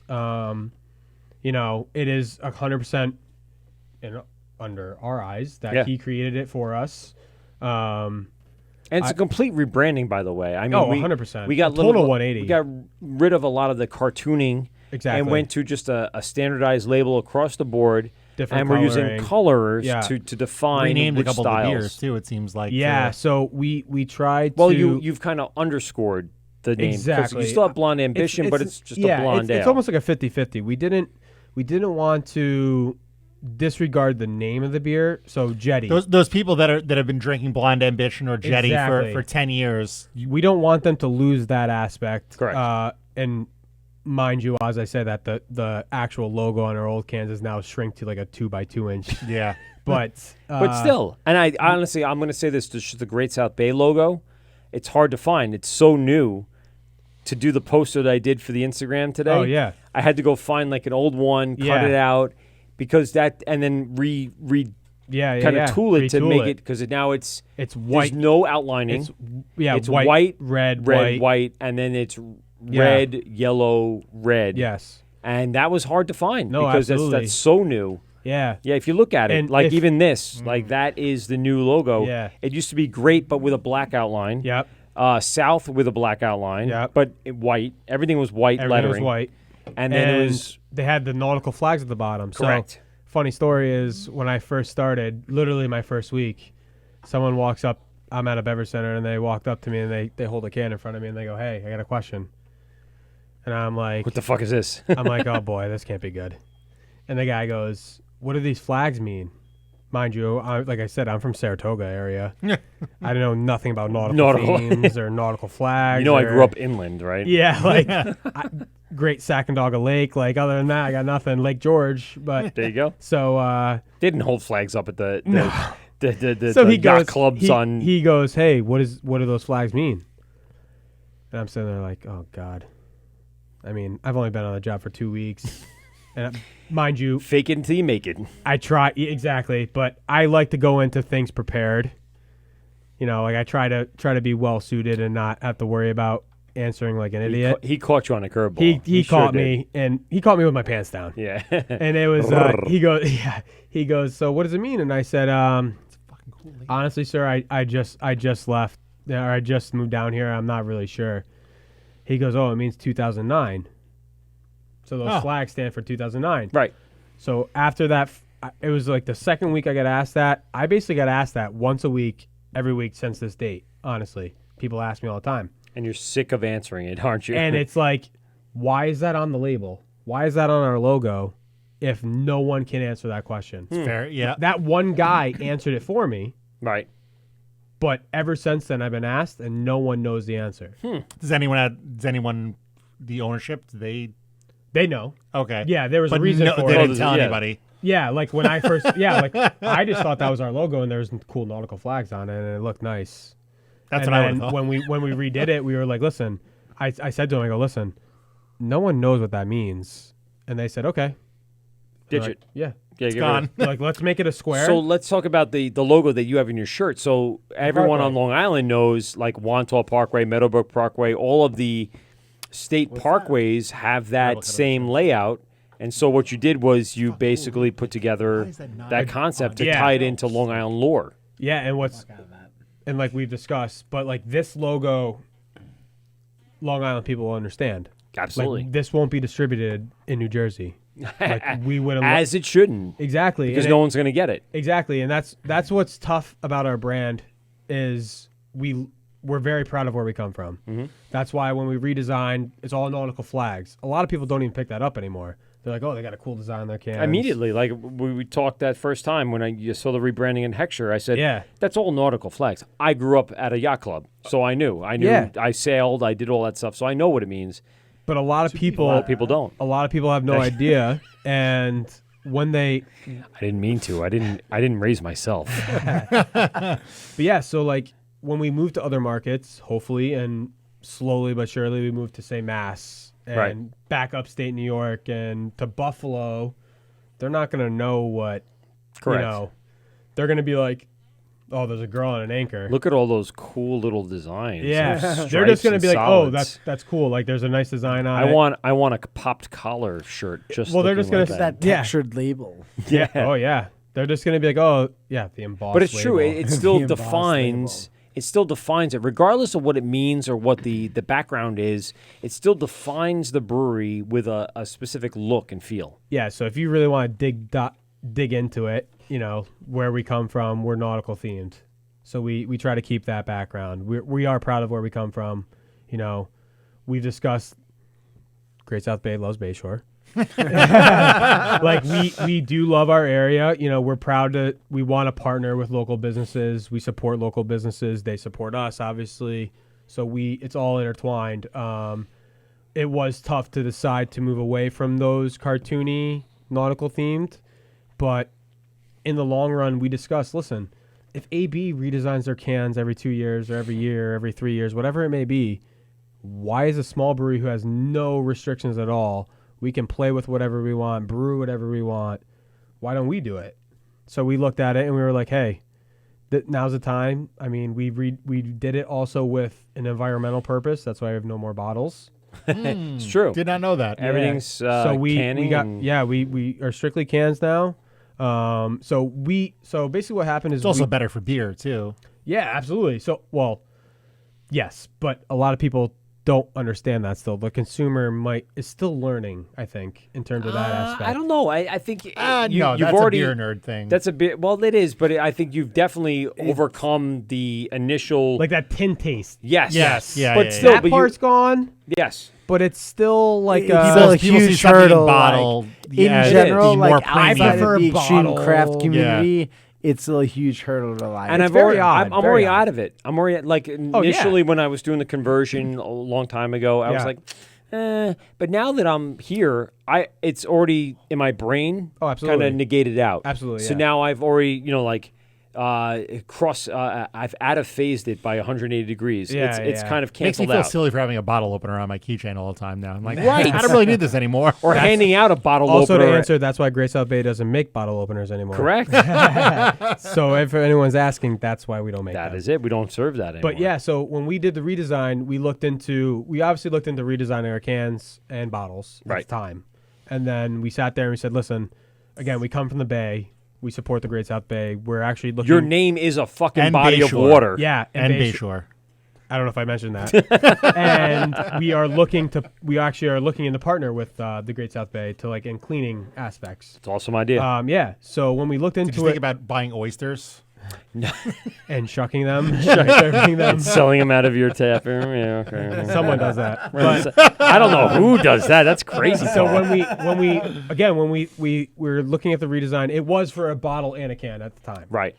It is 100% under our eyes that he created it for us. And it's a complete rebranding, by the way. I mean, 100%. We got A total 180. We got rid of a lot of the cartooning, and went to just a standardized label across the board. Different and we're using coloring. colors Yeah. to define renamed which a couple styles. of the beers too. It seems like So we tried. Well, to... you've kind of underscored the name. 'cause Exactly. You still have Blonde Ambition, but it's just a blonde ale. It's almost like a 50-50. We didn't want to disregard the name of the beer. So Jetty. Those people that have been drinking Blonde Ambition or Jetty Exactly. for 10 years. We don't want them to lose that aspect. Correct. And mind you, as I said, that the actual logo on our old cans is now shrink to like a 2x2 inch. Yeah. But still, and I honestly, I'm going to say this: the Great South Bay logo, it's hard to find. It's so new. To do the poster that I did for the Instagram today, Oh, yeah. I had to go find like an old one, cut Yeah. it out, because that, and then kind of tool it to Retool make it. it, because now it's white. There's no outlining. It's white, red, white, and then it's Yeah. red, yellow, red. Yes. And that was hard to find No, because absolutely. that's so new. Yeah. Yeah, if you look at it, And like if- even this, like that is the new logo. Yeah. It used to be Great, but with a black outline. Yep. South with a black outline. Yep. But white. Everything was white Everything lettering. was white. And then it was... they had the nautical flags at the bottom. Correct. So, funny story is when I first started, literally my first week, someone walks up. I'm at a beverage center, and they walked up to me, and they hold a can in front of me, and they go, "Hey, I got a question." And I'm like, What the fuck is this? I'm like, "Oh boy, this can't be good." And the guy goes, "What do these flags mean?" Mind you, like I said, I'm from Saratoga area. I don't know nothing about nautical themes or nautical flags. You know, I grew up inland, right? Yeah, like Great Sacandaga Lake. Like other than that, I got nothing. Lake George, but There you go. So They didn't hold flags up at the so he yacht goes, clubs on... He goes, "Hey, what do those flags mean?" And I'm sitting there like, "Oh God." I mean, I've only been on the job for 2 weeks, and mind you, fake it until you make it. I try exactly, but I like to go into things prepared. You know, like I try to be well suited and not have to worry about answering like an idiot. He caught you on a curveball. He caught me, and he caught me with my pants down. Yeah. And it was he goes, so what does it mean? And I said, honestly, sir, I just left, or I just moved down here. I'm not really sure. He goes, oh, it means 2009. So those flags stand for 2009. Right. So after that, it was like the second week I got asked that. I basically got asked that once a week, every week since this date. Honestly, people ask me all the time. And you're sick of answering it, aren't you? And it's like, why is that on the label? Why is that on our logo if no one can answer that question? It's fair, yeah. That one guy answered it for me. Right. But ever since then, I've been asked, and no one knows the answer. Does anyone the ownership? Do they know? Okay. Yeah, there was a reason for it. They didn't tell anybody. Yeah, like when I first, like I just thought that was our logo, and there was cool nautical flags on it, and it looked nice. That's and what I would have thought. When we redid it, we were like, listen, I said to him, I go, listen, no one knows what that means, and they said, okay. Did like, you? Yeah. It's gone. Like, let's make it a square. So let's talk about the logo that you have in your shirt. So everyone on Long Island knows, like Wantagh Parkway, Meadowbrook Parkway, all of the state parkways have that same layout. And so what you did was you basically put together that concept to tie it into Long Island lore. Yeah, and like we've discussed, but like this logo, Long Island people will understand. Absolutely. Like, this won't be distributed in New Jersey. Like we would as it shouldn't. Exactly. Because no one's going to get it. Exactly. And that's what's tough about our brand is we're very proud of where we come from. Mm-hmm. That's why when we redesigned, it's all nautical flags. A lot of people don't even pick that up anymore. They're like, oh, they got a cool design on their cans. Immediately, like we talked that first time when you saw the rebranding in Heckscher, I said, yeah, that's all nautical flags. I grew up at a yacht club, so I knew. Yeah. I sailed, I did all that stuff, so I know what it means. But a lot of people don't. A lot of people have no idea, and when they, I didn't mean to. I didn't raise myself. But yeah, so like when we move to other markets, hopefully, and slowly but surely, we move to say Mass. And back upstate New York and to Buffalo, they're not going to know what, Correct. You know, they're going to be like, oh, there's a girl on an anchor. Look at all those cool little designs. Yeah, they're just going to be like, oh, that's cool. Like there's a nice design on it. I want a popped collar shirt. Just well, they're just going to that textured label. Yeah. Oh yeah, they're just going to be like, oh yeah, the embossed. But it's label. true. It still defines. It still defines it, regardless of what it means or what the background is. It still defines the brewery with a specific look and feel. Yeah, so if you really want to dig into it, you know, where we come from, we're nautical themed. So we try to keep that background. We are proud of where we come from. You know, we've discussed Great South Bay loves Bayshore. Like we do love our area. You know, we're proud we want to partner with local businesses. We support local businesses. They support us, obviously. So it's all intertwined. It was tough to decide to move away from those cartoony nautical themed, but in the long run, we discussed, listen, if AB redesigns their cans every 2 years or every year, every 3 years, whatever it may be, why is a small brewery who has no restrictions at all, we can play with whatever we want, brew whatever we want, why don't we do it? So we looked at it and we were like, hey, now's the time. I mean, we did it also with an environmental purpose. That's why we have no more bottles. It's true. Did not know that. Everything's so canning. We are strictly cans now. So basically what happened is it's also better for beer too. Yeah, absolutely. So yes, but a lot of people don't understand that still. The consumer is still learning, I think, in terms of that aspect. I don't know. I think you've that's already, a beer nerd thing. That's a bit. Well, it is, but I think you've definitely overcome the initial like that tin taste. Yes. Yeah. But still, that part's gone. Yes. But it's still like a huge hurdle. Bottle, in general, like I prefer the extreme bottle. craft community. It's still a huge hurdle to lie. And I'm already out of it. I'm already like initially when I was doing the conversion a long time ago, I was like, but now that I'm here, it's already in my brain. Oh, absolutely. Kind of negated out. Absolutely. So now I've already, like I've out-of-phased it by 180 degrees. Yeah, it's kind of makes canceled me feel out. silly for having a bottle opener on my keychain all the time now. I'm like, Right. I don't really need this anymore. Or handing out a bottle also opener. to answer, that's why Great South Bay doesn't make bottle openers anymore. Correct. So if anyone's asking, that's why we don't make That them. is it. We don't serve that anymore. But yeah, so when we did the redesign, we obviously looked into redesigning our cans and bottles at the time. And then we sat there and we said, listen, again, we come from the Bay. We support the Great South Bay. We're actually looking. Your name is a fucking And body of Bayshore. water. Yeah, And Bayshore. I don't know if I mentioned that. And we actually are looking to partner with the Great South Bay to in cleaning aspects. It's an awesome idea. Yeah. So when we looked into Did you think about buying oysters? and shucking them, serving them, and selling them out of your tap room. Yeah, okay. Someone does that. But I don't know who does that. That's crazy. So when we were looking at the redesign, it was for a bottle and a can at the time. Right.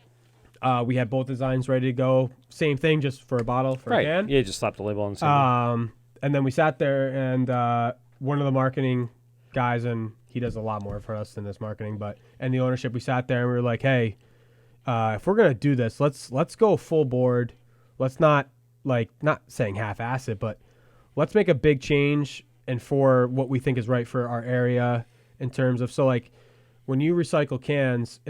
We had both designs ready to go. Same thing, just for a bottle, for a can. Yeah, just slap the label on the same. And then we sat there, and one of the marketing guys, and he does a lot more for us than this marketing, and the ownership, we sat there and we were like, hey, if we're gonna do this, let's go full board. Let's not saying half-ass it, but let's make a big change and for what we think is right for our area in terms of when you recycle cans,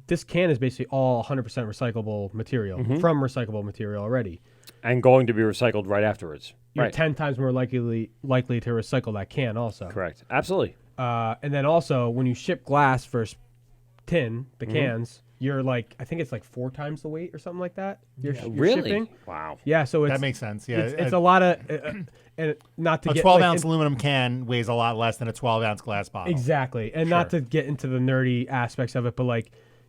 this can is basically all 100% recyclable material from recyclable material already, and going to be recycled right afterwards. You're 10 times more likely to recycle that can also. Correct. Absolutely. And then also when you ship glass versus tin, the cans. You're I think it's 4 times the weight or something like that. You're really? Shipping. Wow. Yeah, so that makes sense. Yeah, it's a lot of, and not to a get 12-ounce aluminum can weighs a lot less than a 12-ounce glass bottle. Exactly, and not to get into the nerdy aspects of it, but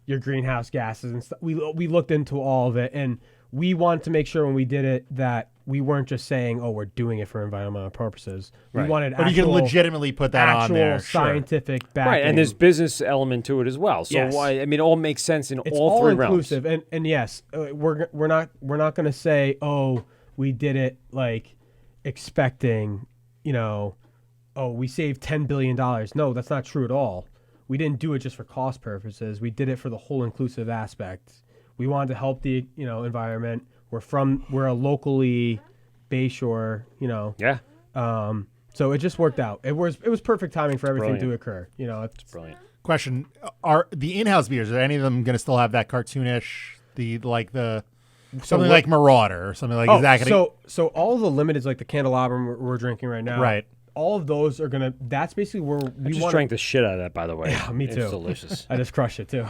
your greenhouse gases and stuff. We looked into all of it, and we wanted to make sure when we did it that we weren't just saying, "Oh, we're doing it for environmental purposes." Right. We wanted, but you can legitimately put that on there, actual scientific backing. Right, and there's business element to it as well. So Yes. it all makes sense in It's all three realms. inclusive, and yes, we're not going to say, "Oh, we did it expecting, we saved $10 billion." No, that's not true at all. We didn't do it just for cost purposes. We did it for the whole inclusive aspect. We wanted to help the environment. We're a locally Bayshore, Yeah. So it just worked out. It was perfect timing for everything Brilliant. to occur. It's brilliant. Question: are the in-house beers? Are any of them going to still have that cartoonish, something like Marauder or something like? Is that gonna, so all the limiteds like the candelabrum we're drinking right now, right? All of those are gonna. That's basically where we just drank the shit out of that, by the way. Yeah, me too. It's delicious. I just crushed it too.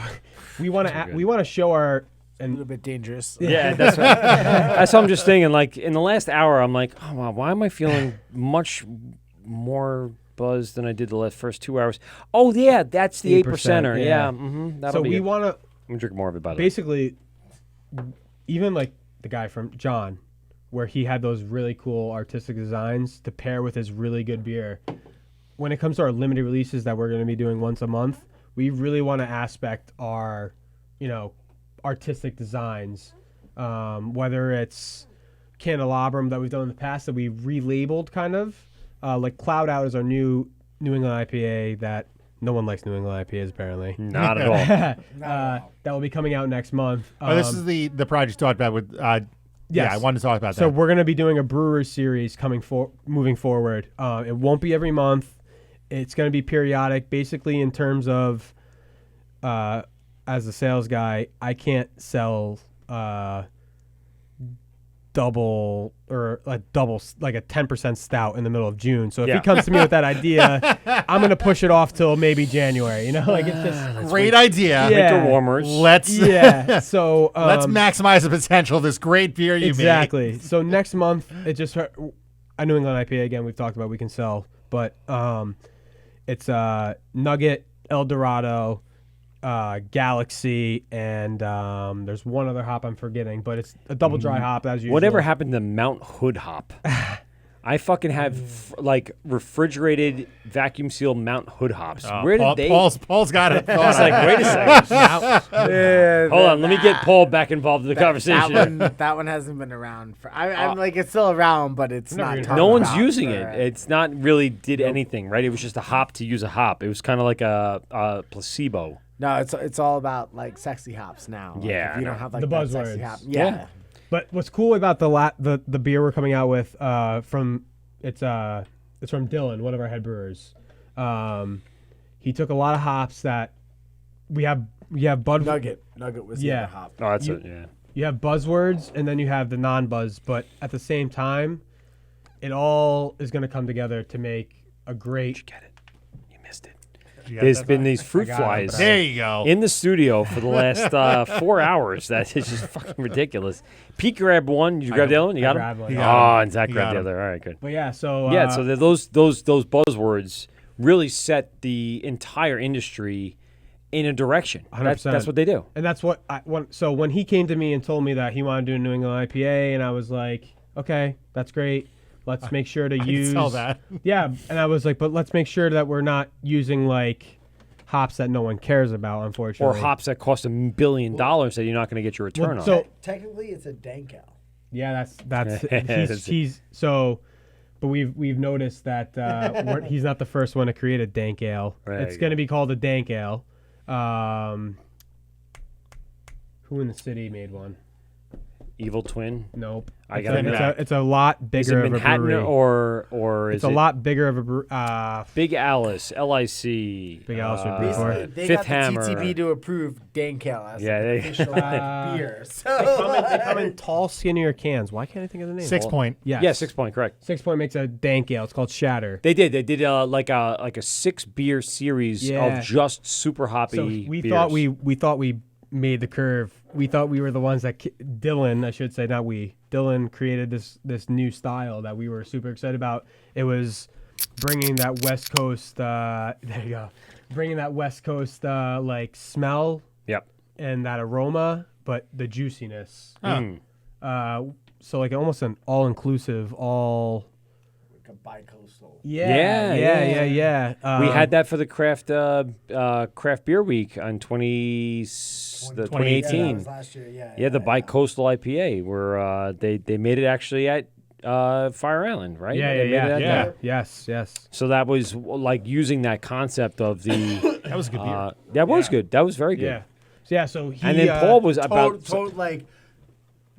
We want to show our. A little bit dangerous. Yeah, that's right. That's what I'm just thinking. In the last hour, I'm like, oh wow, why am I feeling much more buzzed than I did the first 2 hours? Oh yeah, that's the 8%er. Yeah. So we want to. I'm gonna drink more of it. By the way. Basically, even the guy from John, where he had those really cool artistic designs to pair with his really good beer. When it comes to our limited releases that we're going to be doing once a month, we really want to aspect our, artistic designs, whether it's candelabrum that we've done in the past that we relabeled kind of, like Cloud Out is our new New England IPA that no one likes New England IPAs apparently. Not at all. That will be coming out next month. This is the project you talked about with. Yes. Yeah, I wanted to talk about that. So we're going to be doing a brewer series moving forward. It won't be every month. It's going to be periodic, basically in terms of, as a sales guy, I can't sell double like a 10% stout in the middle of June. So if he comes to me with that idea, I'm going to push it off till maybe January. It's just great idea. Winter warmers. Let's So let's maximize the potential of this great beer you exactly. made. So next month, it just a New England IPA again. We've talked about we can sell, but it's Nugget, El Dorado, Galaxy, and there's one other hop I'm forgetting, but it's a double dry hop as usual. Whatever happened to Mount Hood hop? I fucking have refrigerated vacuum sealed Mount Hood hops. Where did they? Paul's got it. I was like, wait a second. Hold on, let me get Paul back involved in the conversation. That one hasn't been around for. I'm it's still around, but it's not. No one's using it. It's not really did anything, right? It was just a hop to use a hop. It was kind of like a placebo. No, it's all about like sexy hops now. Like, Yeah, if you I don't know. have like The that sexy buzzwords. hop. Yeah. But what's cool about the beer we're coming out with from it's from Dylan, one of our head brewers. He took a lot of hops that we have Bud Nugget was the other hop. Oh, that's it. Yeah. You have buzzwords and then you have the non-buzz, but at the same time, it all is going to come together to make a great. Did you get it? You missed it. There's been these fruit I got it, flies but There you go. in the studio for the last 4 hours. That is just fucking ridiculous. Pete grabbed one. You grabbed the other one? You got grabbed him? one. He got him. And Zach He grabbed got the him. other. All right, good. But yeah, so So those buzzwords really set the entire industry in a direction. 100%. That's what they do. And that's what I want. So when he came to me and told me that he wanted to do a New England IPA, and I was like, okay, that's great. Let's make sure to use. tell that. Yeah, and I was like, but let's make sure that we're not using like hops that no one cares about, Or unfortunately. hops that cost $1 billion that you're not going to get your return on. so Technically, it's a dank ale. yeah, that's he's so. But we've noticed that he's not the first one to create a dank ale. Right. It's going to be called a dank ale. Who in the city made one? Evil Twin? Nope. I got it's a lot Is it bigger of a Manhattan brewery. or is It's it a lot bigger of a brewery. Big Alice, LIC, Big Alice would be Basically, before. they Fifth got the Hammer. TTB to approve dank ale as Yeah, an they- official beer. So They come in tall, skinnier cans. Why can't I think of the name? 6 Point. Yes. Yeah, 6 Point, correct. 6 Point makes a dank ale. It's called Shatter. They did like a 6 beer series Yeah. of just super hoppy. So we beers. thought we made the curve. We thought we were the ones that Dylan, I should say, not we. Dylan created this new style that we were super excited about. It was bringing that West Coast. There you go. Bringing that West Coast like smell. Yep. And that aroma, but the juiciness. Huh. So like almost an all-inclusive, all. like a bi-coastal. Yeah. We had that for the craft beer week on 2018. Yeah, that was last year. Yeah, the bi-coastal IPA where they made it actually at Fire Island, right? They made it at there. Yes. So that was like using that concept of the. That was a good beer. That was good. That was very good. Yeah. So he. And then Paul was about. like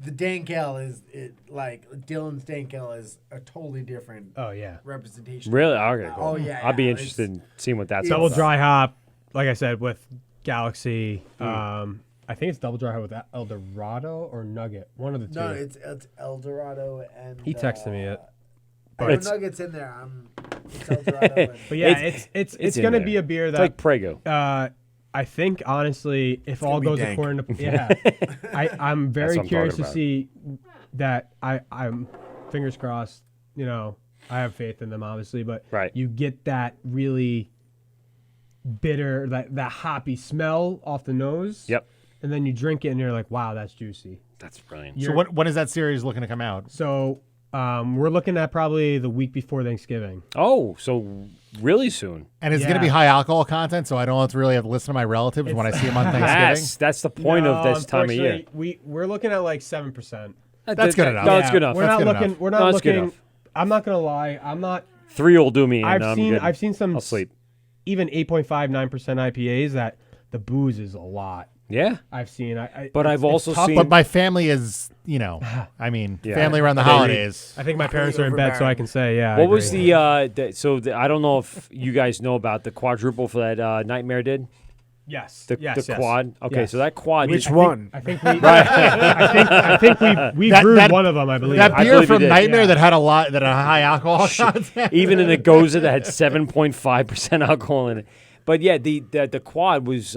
the dank ale is like Dylan's dank ale is a totally different. Oh yeah. Representation. Really? Okay, cool. Oh yeah. I'll be yeah, interested in seeing what that's Double about. dry hop, like I said, with Galaxy. I think it's double dry hop with El Dorado or Nugget. One of the two. No, it's El Dorado and. He texted me it. I know Nuggets in there. It's El Dorado. But yeah, it's in gonna there. be a beer It's that like Prego. I think honestly, if all gonna be goes dank. according to I'm very what I'm curious to talking about. see that I'm fingers crossed. You know, I have faith in them obviously, but Right. you get that really bitter, that hoppy smell off the nose. Yep. And then you drink it and you're like, wow, that's juicy. That's brilliant. So when is that series looking to come out? So we're looking at probably the week before Thanksgiving. Oh, so really soon. And it's going to be high alcohol content, so I don't have to really have to listen to my relatives when I see them on Thanksgiving. Yes, that's the point of this time of year. We're looking at like 7%. That's good enough. No, Yeah, it's good enough. We're not looking. We're not No, it's good looking. enough. I'm not gonna lie. I'm not. 3 will do me. And I've seen some. I'll sleep. Even 8.5, 9% IPAs that the booze is a lot. Yeah. I've seen. But I've also tough, seen. But my family is, I mean, Yeah. family around the They- holidays. I think my parents are in bed, so I can say, yeah. I What was agree. I don't know if you guys know about the quadruple for that Nightmare did? Yes. The yes. quad? Okay, Yes. so that quad. Which one? I think we. I think we brewed one of them. I believe. That I beer believe you from did. Nightmare Yeah. that had a high alcohol content. Even in the Goza that had 7.5% alcohol in it. But yeah, the quad was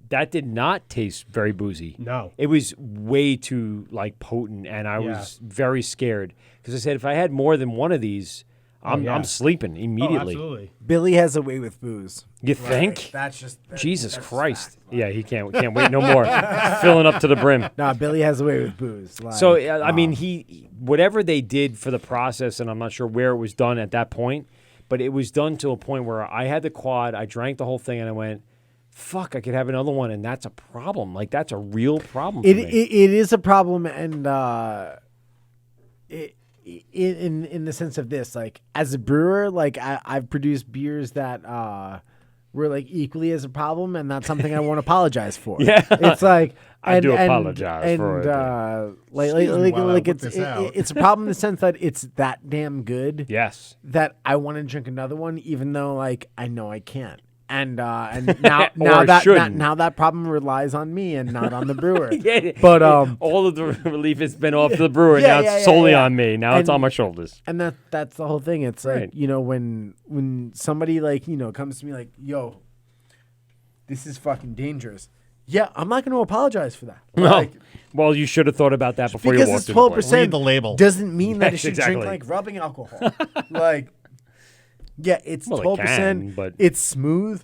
that did not taste very boozy. No. It was way too like potent, and I was very scared because I said if I had more than one of these, I'm sleeping immediately. Oh, absolutely. Billy has a way with booze. You think? That's just Jesus Christ! Yeah, he can't wait no more. Filling up to the brim. No, Billy has a way with booze. Like, So I mean, he whatever they did for the process, and I'm not sure where it was done at that point, but it was done to a point where I had the quad, I drank the whole thing, and I went, "Fuck, I could have another one," and that's a problem. Like that's a real problem. For me. It is a problem, and in the sense of this, like as a brewer, like I've produced beers that were like equally as a problem, and that's something I won't apologize for. Yeah. It's like I do apologize for it. It's a problem in the sense that it's that damn good. Yes. That I want to drink another one, even though like I know I can't. And now that problem relies on me and not on the brewer. But all of the relief has been off the brewer. Now it's solely on me. Now it's on my shoulders. And that's the whole thing. It's like, when somebody like, comes to me like, yo, this is fucking dangerous. Yeah, I'm not going to apologize for that. No. Like, well, you should have thought about that before you walked because through the it's place. 12% Read the label. doesn't mean that Yes, it should exactly. drink like rubbing alcohol. Like, yeah, it's Well, it 12%. can, but- It's smooth.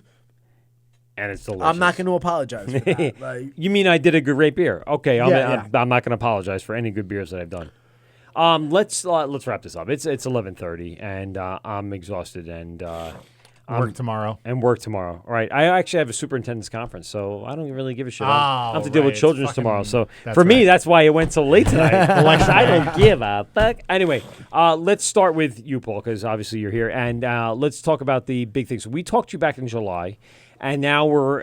And it's delicious. I'm not going to apologize for that. Like, You mean I did a great beer? Okay, I'm Yeah. not going to apologize for any good beers that I've done. Let's wrap this up. It's 11:30, and I'm exhausted, and Work tomorrow. All right, I actually have a superintendent's conference, so I don't really give a shit. I have to deal right. with children's It's fucking- tomorrow, so that's for me, right. that's why it went so late tonight. I don't give a fuck. Anyway, let's start with you, Paul, because obviously you're here, and let's talk about the big things. We talked to you back in July. And now we're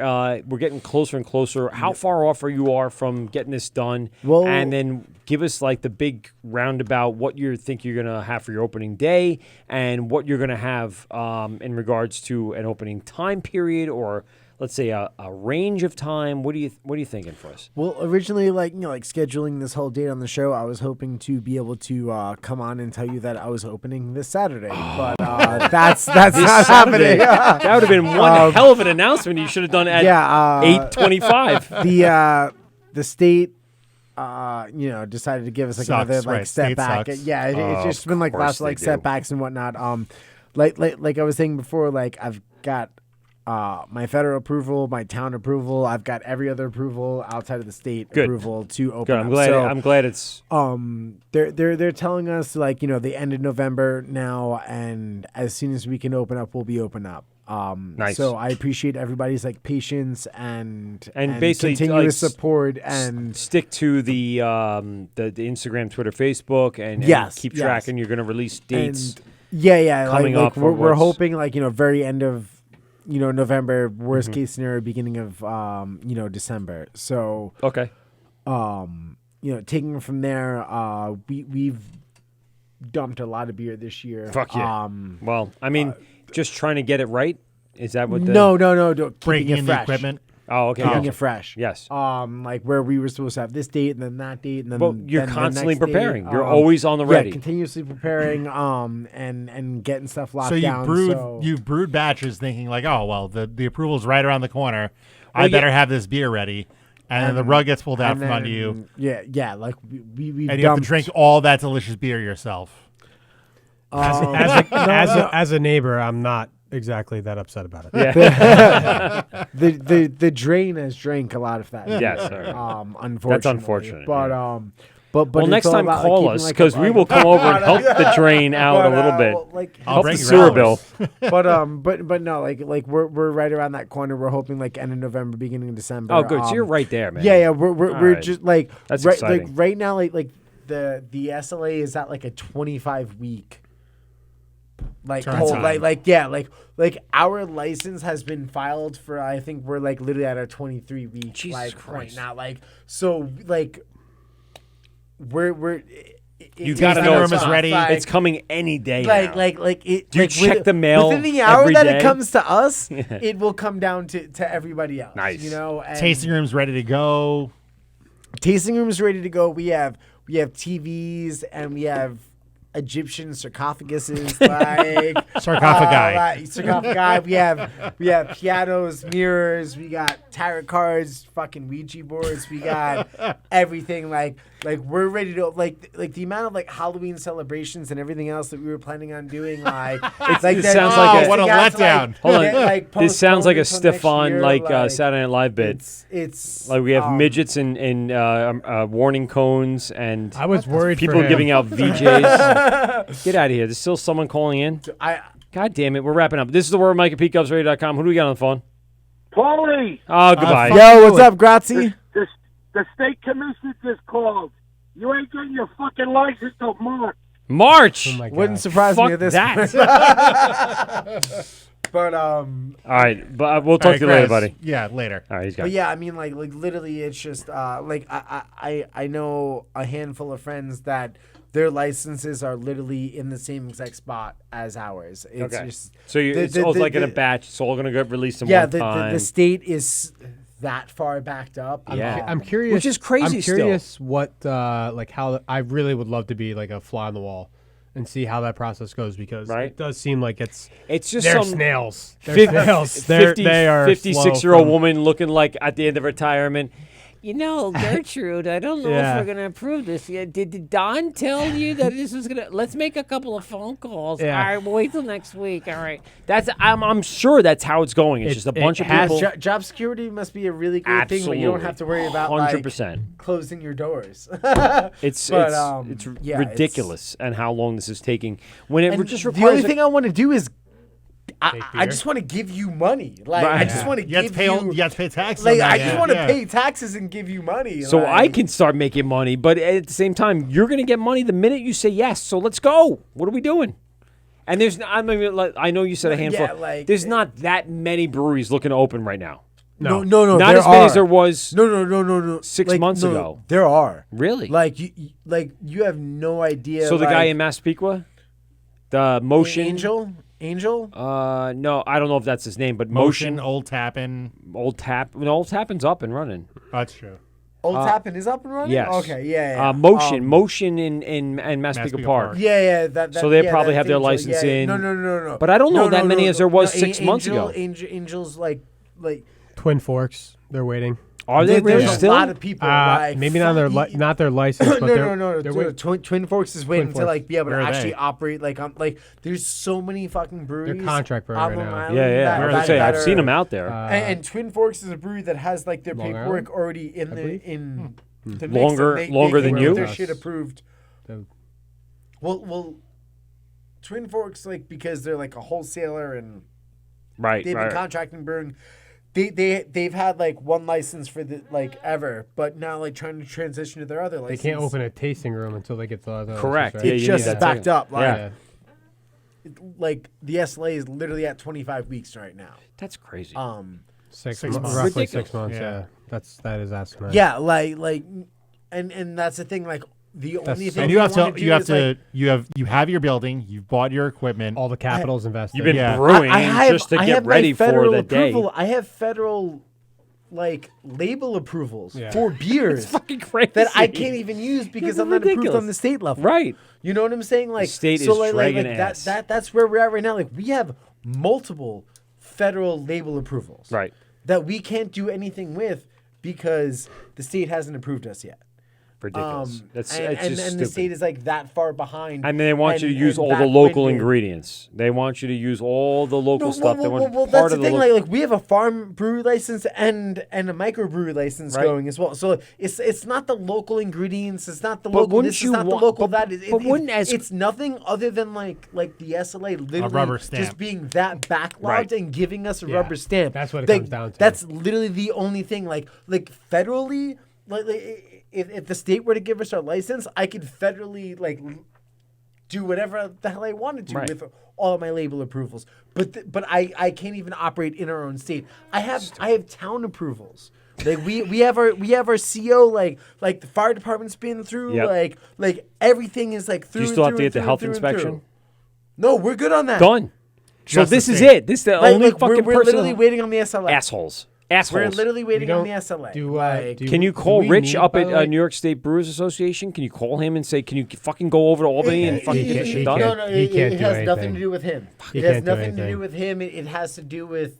getting closer and closer. How far off are you from getting this done? Well- and then give us like the big roundabout what you think you're gonna have for your opening day, and what you're gonna have in regards to an opening time period, or let's say a range of time. What are you thinking for us? well, originally, like scheduling this whole date on the show, I was hoping to be able to come on and tell you that I was opening this Saturday, but that's not happening. That would have been one hell of an announcement. You should have done at 8:25. The state, decided to give us like Sucks, another like right. step State back. sucks. Yeah, it's just been like course lots of they like do. setbacks and whatnot. Like I was saying before, like I've got my federal approval, my town approval. I've got every other approval outside of the state Good. approval to open. Good. Up. I'm glad it's. They're telling us like the end of November now, and as soon as we can open up, we'll be open up. Nice. So I appreciate everybody's like patience and basically continuous like, support and stick to the Instagram, Twitter, Facebook, and keep tracking. You're going to release dates. And, coming like up. we're hoping like very end of November, worst Mm-hmm. case scenario, beginning of December. So okay, taking it from there, we've dumped a lot of beer this year. Fuck yeah. Well, I mean, just trying to get it right. Is that what? No. Breaking Keeping it in the fresh. equipment. Oh, okay. Keeping it fresh. Yes. Like where we were supposed to have this date and then that date and then. Well, you're then constantly the next preparing. Date. You're always on the ready. Yeah, continuously preparing. And getting stuff locked So down. you've brewed batches thinking like, oh well, the approval's right around the corner. Well, I better have this beer ready, and then the rug gets pulled out and from under then- you. Yeah. Like we And you have to drink all that delicious beer yourself. As a neighbor, I'm not exactly that upset about it. Yeah. the drain has drank a lot of that. Yes, sir. Unfortunately. That's unfortunate. But yeah. But well, it's next all time about, call like, us keeping, because we will come over and help the drain out a little bit. I'll help the bring sewer bill. but no, like we're right around that corner. We're hoping like end of November, beginning of December. Oh, good. So you're right there, man. Yeah. We're right. just like That's right, exciting. like right now, like the SLA is at like a 25-week. Like Turn whole, time. like our license has been filed for. I think we're like literally at our 23-week Jesus like Christ. point now. Like so like we're. You got to know room it's is ready. It's coming any day. Like now. it. Do you like, check the mail within the hour every that day? it comes to us? Yeah. It will come down to everybody else. Nice. And Tasting room's ready to go. tasting room's ready to go. We have TVs and we have Egyptian sarcophaguses, like Sarcophagi. Sarcophagi. We have pianos, mirrors. We got tarot cards, fucking Ouija boards. We got everything. Like we're ready to like the amount of like Halloween celebrations and everything else that we were planning on doing. Like it sounds like what a letdown. Hold on. This sounds like a postponed until next Stefan year, like Saturday Night Live bit. It's Like we have midgets and warning cones and I was worried people for him. giving out VJs. Get out of here. There's still someone calling in. God damn it. We're wrapping up. This is the Word Mike at PeteGovsRadio.com. Who do we got on the phone? Paulie! Oh, goodbye. Yo, what's up, Grazie? The state commission just called. You ain't getting your fucking license till March. March! Oh my God. Wouldn't surprise me Fuck at this that. point. But All right, but we'll talk to you later, buddy. Yeah, later. All right, he's got. But yeah, I mean, like literally, it's just like I know a handful of friends that their licenses are literally in the same exact spot as ours. It's just so it's all like in a batch. It's all going to get released in one time. The state is that far backed up. I'm curious. Which is crazy. I'm curious what like how I really would love to be like a fly on the wall and see how that process goes because it does seem like it's just they're some snails. They're snails. They are 56-year-old woman looking like at the end of retirement. You know, Gertrude, I don't know if we're going to approve this yet. Did Don tell you that this was going to... Let's make a couple of phone calls. Yeah. All right, we'll wait till next week. All right. I'm sure that's how it's going. It's just a bunch of people. Job security must be a really great thing where you don't have to worry about 100%. like closing your doors. It's yeah, ridiculous and how long this is taking. When it just requires the only thing I want to do is I just want to give you money. Like I just want to give you. You have to pay taxes. Like I just want to pay taxes and give you money. So like, I can start making money, but at the same time, you're going to get money the minute you say yes. So let's go. What are we doing? And I know you said a handful. Yeah, like, there's not that many breweries looking to open right now. No. Not as many as there was. No. 6 months ago. There are really like you have no idea. So the guy in Massapequa, the Motion Angel? No, I don't know if that's his name, but Motion. Old Tappin'. Old Tappin's up and running. That's true. Old Tappin' is up and running? Yes. Okay, yeah. Motion in Massapequa Park. Yeah. So they probably have their license in. No. But I don't know that many as there was 6 months ago. Angel's like Twin Forks. They're waiting. Are they there There's still? a lot of people. Maybe not their license, but no. they're waiting. Twin Forks is waiting to like be able to Where are actually they? operate like there's so many fucking breweries. They're contract brewery on right Long now. Island Yeah. I've seen them out there. And Twin Forks is a brewery that has like their Long paperwork Island? already in the mix, Longer- and longer they than can you? get their shit approved. Well, Twin Forks like because they're like a wholesaler and Right. they've been contracting brewing. They've had like one license for the like ever, but now like trying to transition to their other They license. can't open a tasting room until they get the other Correct. license, right? It's Yeah, you just need that backed too. up. Like, Yeah. like the SLA is literally at 25 weeks right now. That's crazy. 6 months. months. Roughly 6 months. Yeah. Yeah, that is asinine. Yeah, like, and that's the thing. Like the only thing And you have want to do you have is, to like, you have your building. You've bought your equipment. All the capital's invested. You've been Yeah. brewing I just to I get have my ready for federal the day. approval. I have federal like label approvals Yeah. for beers Fucking crazy. that I can't even use because I'm not approved ridiculous. on the state level. Right. You know what I'm saying? Like state so is like dragging that, ass. that's where we're at right now. Like we have multiple federal label approvals. Right. That we can't do anything with because the state hasn't approved us yet. Ridiculous. That's and just the stupid. state is like that far behind. And they want you to use and all the that local winded. ingredients. They want you to use all the local stuff. They want Well, part that's of the thing. local. Like we have a farm brewery license and a microbrewery license Right. going as well. So it's not the local ingredients. It's not the But local. wouldn't This you is not the want- local but- that. but wouldn't as- it's nothing other than like the SLA literally rubber stamp. just being that backlogged Right. and giving us a Yeah. rubber stamp. That's what it Like, comes down to. That's literally the only thing. Like federally, like if the state were to give us our license, I could federally like do whatever the hell I wanted to Right. with all of my label approvals. But I can't even operate in our own state. I have town approvals. Like we have our CO like the fire department's been through. Yep. Like everything is like through. Do you still have and to get the through health and through and inspection? through. No, we're good on that. Done. So Just the this is state. it. This is the Like, only like, fucking we're person. literally waiting on the SLA. Assholes. We're literally waiting on the SLA. Can you call we Rich need, up by at the way- New York State Brewers Association? Can you call him and say, can you fucking go over to Albany and fucking get shit done? No, He can't it do has anything. nothing to do with him. He It has can't do nothing to anything. do with him. It has to do with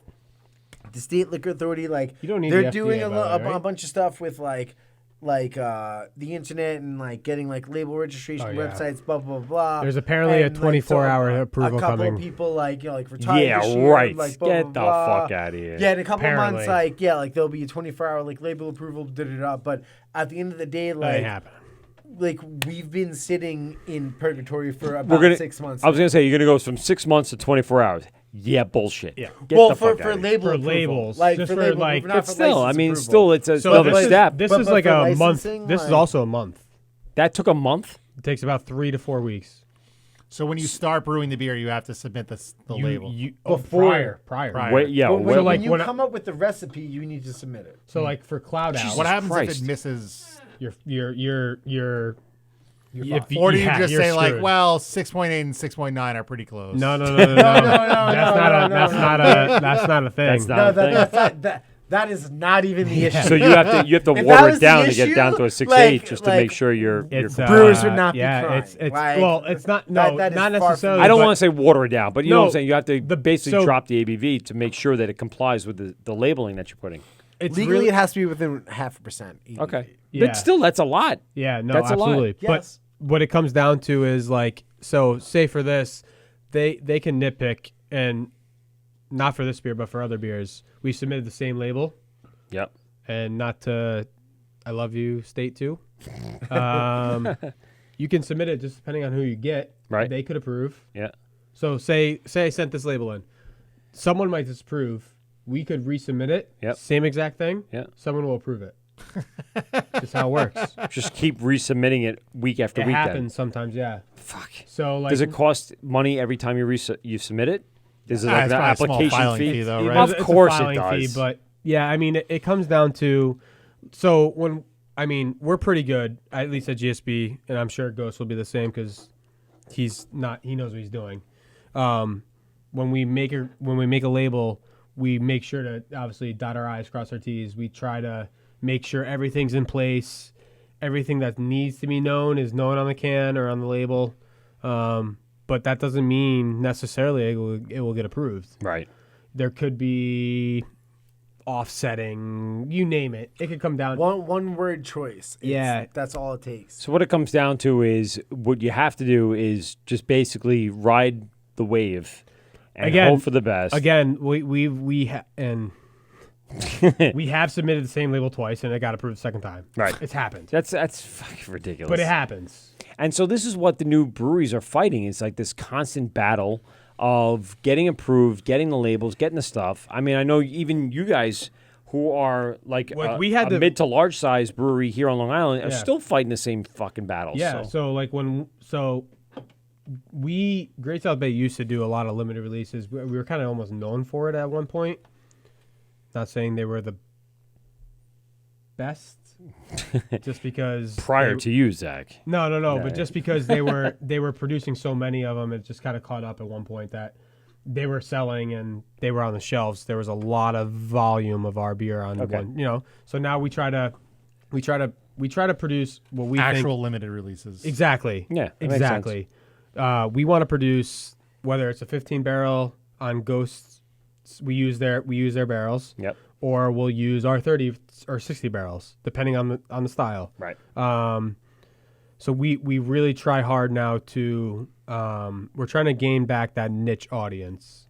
the state liquor authority. Like You don't need they're the doing FDA, a, by the way, a right? bunch of stuff with like the internet and like getting like label registration Oh, yeah. websites, blah blah blah. There's apparently a And, 24-hour so approval a couple coming. of people like like retired Yeah, this year, right. like, blah, Get blah, the blah. fuck outta here. Yeah, in a couple of months, Apparently. like there'll be a 24-hour like label approval. But at the end of the day, That ain't like. happening. Like we've been sitting in purgatory for about 6 months. I was gonna say you're gonna go from 6 months to 24 hours. Yeah, bullshit. Yeah. Get well, the for fuck outta here. label For approval. labels, like just for for, label, like- not But for still, I license mean, approval. still, it's So another this step. This But is like for a month. licensing, This is like- also a month. That took a month. It takes about 3 to 4 weeks. So when you start brewing the beer, you have to submit the label. Prior. Wait, yeah. But well, when you come up with the recipe, you need to submit it. So like for Cloud Out, what happens if it misses? You're Or do you just say like, screwed. well, 6.8 and 6.9 are pretty close? No. That's not a thing. That's not a thing. That is not even the issue. So you have to If water that it was down the to get issue, down to a 6.8 just to make sure you're brewers would not be crying. It's not. No, that is not far necessarily. I don't want to say water it down, but you know what I'm saying. You have to basically so- drop the ABV to make sure that it complies with the labeling that you're putting. Legally, it has to be within 0.5%. Okay, Yeah. but still, that's a lot. Yeah, no, that's absolutely. A lot. But what it comes down to is like, so say for this, they can nitpick, and not for this beer, but for other beers, we submitted the same label. Yep. And not to, I love you, state too. You can submit it just depending on who you get. Right. They could approve. Yeah. So say I sent this label in. Someone might disapprove. We could resubmit it. Yep. Same exact thing. Yeah. Someone will approve it. Just how it works. Just keep resubmitting it week after It week. happens sometimes, yeah. Fuck. So like, does it cost money every time you submit it? Is it like it's an probably a small application filing fee? fee, though, right? Of It's a course filing it does. fee, but yeah, I mean, it comes down to, so we're pretty good, at least at GSB, and I'm sure Ghost will be the same because he knows what he's doing. When we make a label, we make sure to obviously dot our I's, cross our T's. We try to make sure everything's in place. Everything that needs to be known is known on the can or on the label. But that doesn't mean necessarily it will get approved. Right. There could be offsetting, you name it. It could come down one word choice. Yeah. That's all it takes. So what it comes down to is what you have to do is just basically ride the wave and hope for the best. Again, we have submitted the same label twice and it got approved the second time. Right. It's happened. That's fucking ridiculous. But it happens. And so this is what the new breweries are fighting. It's like this constant battle of getting approved, getting the labels, getting the stuff. I mean, I know even you guys who are like we had a mid to large size brewery here on Long Island are Yeah. still fighting the same fucking battles. Yeah. So like Great South Bay used to do a lot of limited releases. We were kind of almost known for it at one point. Not saying they were the best, just because prior to you, Zach. No. Yeah. But just because they were producing so many of them, it just kind of caught up at one point that they were selling and they were on the shelves. There was a lot of volume of our beer on one. So now we try to produce what we Actual think, limited releases. Exactly. Yeah. Exactly. We want to produce whether it's a 15 barrel on Ghosts. We use their barrels. Yep. Or we'll use our 30 or 60 barrels, depending on the style. Right. So we really try hard now to we're trying to gain back that niche audience.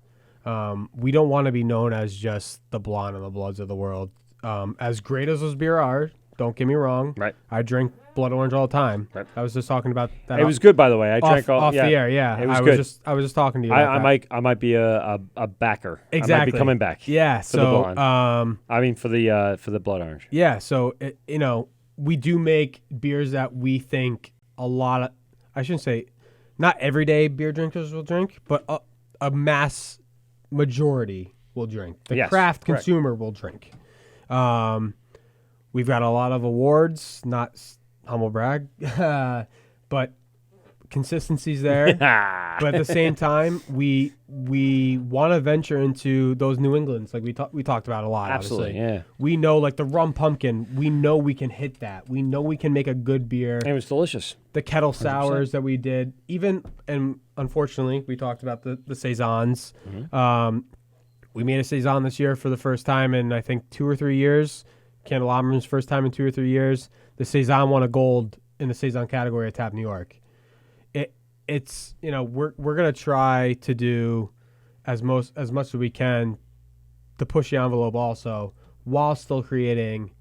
We don't want to be known as just the Blonde and the Bloods of the world. As great as those beer are, don't get me wrong. Right. I drink Blood Orange all the time. Right. I was just talking about that. It was good, by the way. I drank off the air. Yeah, it was I good. I was just talking to you. About I might be a backer. Exactly. I might be coming back. Yeah. For the Blonde. I mean for the Blood Orange. Yeah. So we do make beers that we think a lot of. I shouldn't say, not everyday beer drinkers will drink, but a mass majority will drink. The craft consumer will drink. We've got a lot of awards, not humble brag, but consistency's there. But at the same time, we want to venture into those New Englands, like we talked about a lot. Absolutely, obviously. yeah. We know, like the rum pumpkin, we know we can hit that. We know we can make a good beer. It was delicious. The kettle sours 100%. that we did, and unfortunately, we talked about the saisons. Mm-hmm. We made a saison this year for the first time in I think 2 or 3 years. Candelabra's first time in 2 or 3 years. The saison won a gold in the saison category at Tap New York. It's we're gonna try to do as much as we can to push the envelope also, while still creating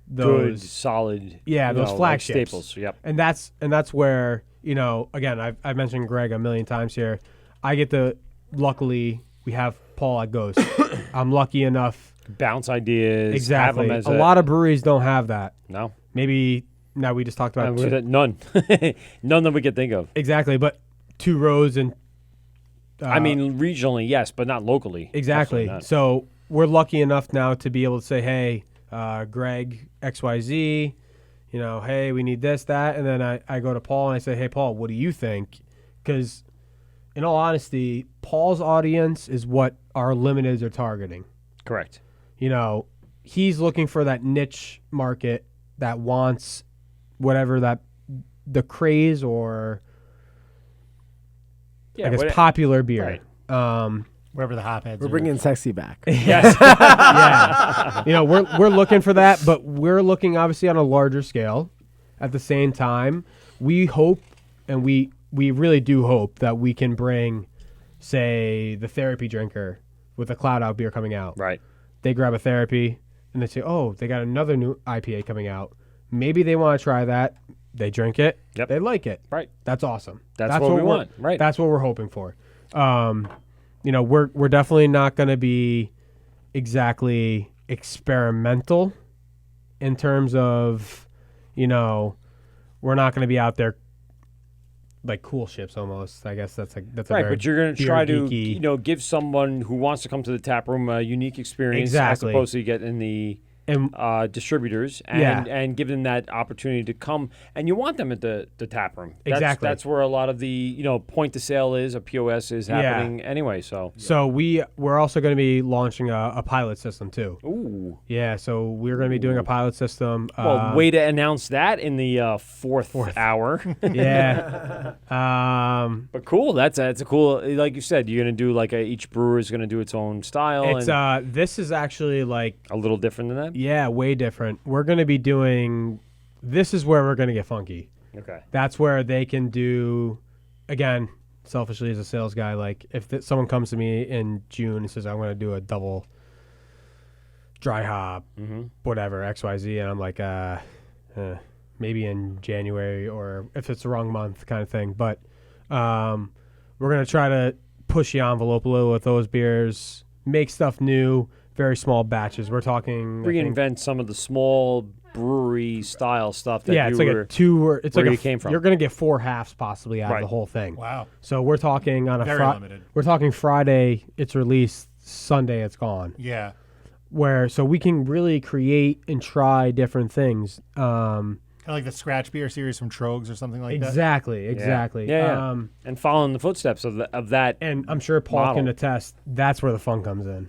those good solid those like flagships staples. Yep. And that's where again I've mentioned Greg a million times here. I get to luckily we have Paul at Ghost. I'm lucky enough. Bounce ideas. Exactly. Have them as a lot of breweries don't have that. No. Maybe now we just talked about none. None that we could think of. Exactly. But 2 rows and. I mean, regionally, yes, but not locally. Exactly. Definitely not. So we're lucky enough now to be able to say, hey, Greg, XYZ, hey, we need this, that. And then I go to Paul and I say, hey, Paul, what do you think? Because in all honesty, Paul's audience is what our limiteds are targeting. Correct. He's looking for that niche market that wants whatever the craze or popular beer. Right. Wherever the hopheads We're are. bringing sexy back. Yes. Yeah. We're looking for that, but we're looking obviously on a larger scale. At the same time, we hope, and we really do hope that we can bring, say, the therapy drinker with a Cloud Out beer coming out. Right. They grab a therapy and they say, oh, they got another new IPA coming out. Maybe they want to try that. They drink it. Yep. They like it. Right. That's awesome. That's what we want. Right. That's what we're hoping for. We're definitely not going to be exactly experimental in terms of, we're not going to be out there like cool ships almost. I guess that's right. very But you're going to try geeky. to, give someone who wants to come to the tap room a unique experience, Exactly. as opposed to getting the distributors and give them that opportunity to come. And you want them at the tap room. Exactly. That's where a lot of the point to sale is, a POS is happening anyway. So we're also going to be launching a pilot system too. Ooh. Yeah. So we're going to be doing a pilot system. Well, way to announce that in the fourth hour. Yeah. But cool. That's a cool. Like you said, you're going to do each brewer is going to do its own style. It's this is actually like a little different than that. Yeah, way different. We're going to be doing. This is where we're going to get funky. Okay. That's where they can do. Again, selfishly as a sales guy, like if someone comes to me in June and says I'm going to do a double dry hop, whatever XYZ, and I'm like, maybe in January or if it's the wrong month, kind of thing. But we're going to try to push the envelope a little with those beers, make stuff new. Very small batches. We're talking reinvent some of the small brewery style stuff that it's like a 2 or it's where like you came from. You're going to get 4 halves possibly out of the whole thing. Wow. So we're talking on Very limited. We're talking Friday it's released, Sunday it's gone. Yeah. So we can really create and try different things. Kind of like the Scratch Beer series from Trogs or something like that. Exactly. Yeah. And following the footsteps of that. And I'm sure Paul can attest, that's where the fun comes in.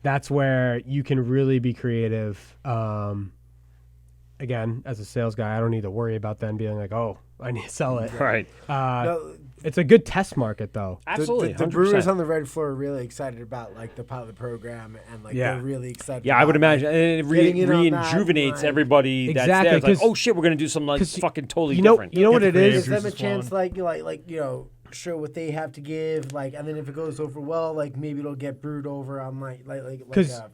That's where you can really be creative. Again, as a sales guy, I don't need to worry about them being like, oh, I need to sell it. Right. It's a good test market, though. Absolutely. The brewers on the red floor are really excited about the pilot program and they're really excited. Yeah, I would imagine. And it rejuvenates everybody that's there. It's like, oh shit, we're gonna do something fucking totally different. You know what it is? Give them a chance, show what they have to give, and then if it goes over well, maybe it'll get brewed over on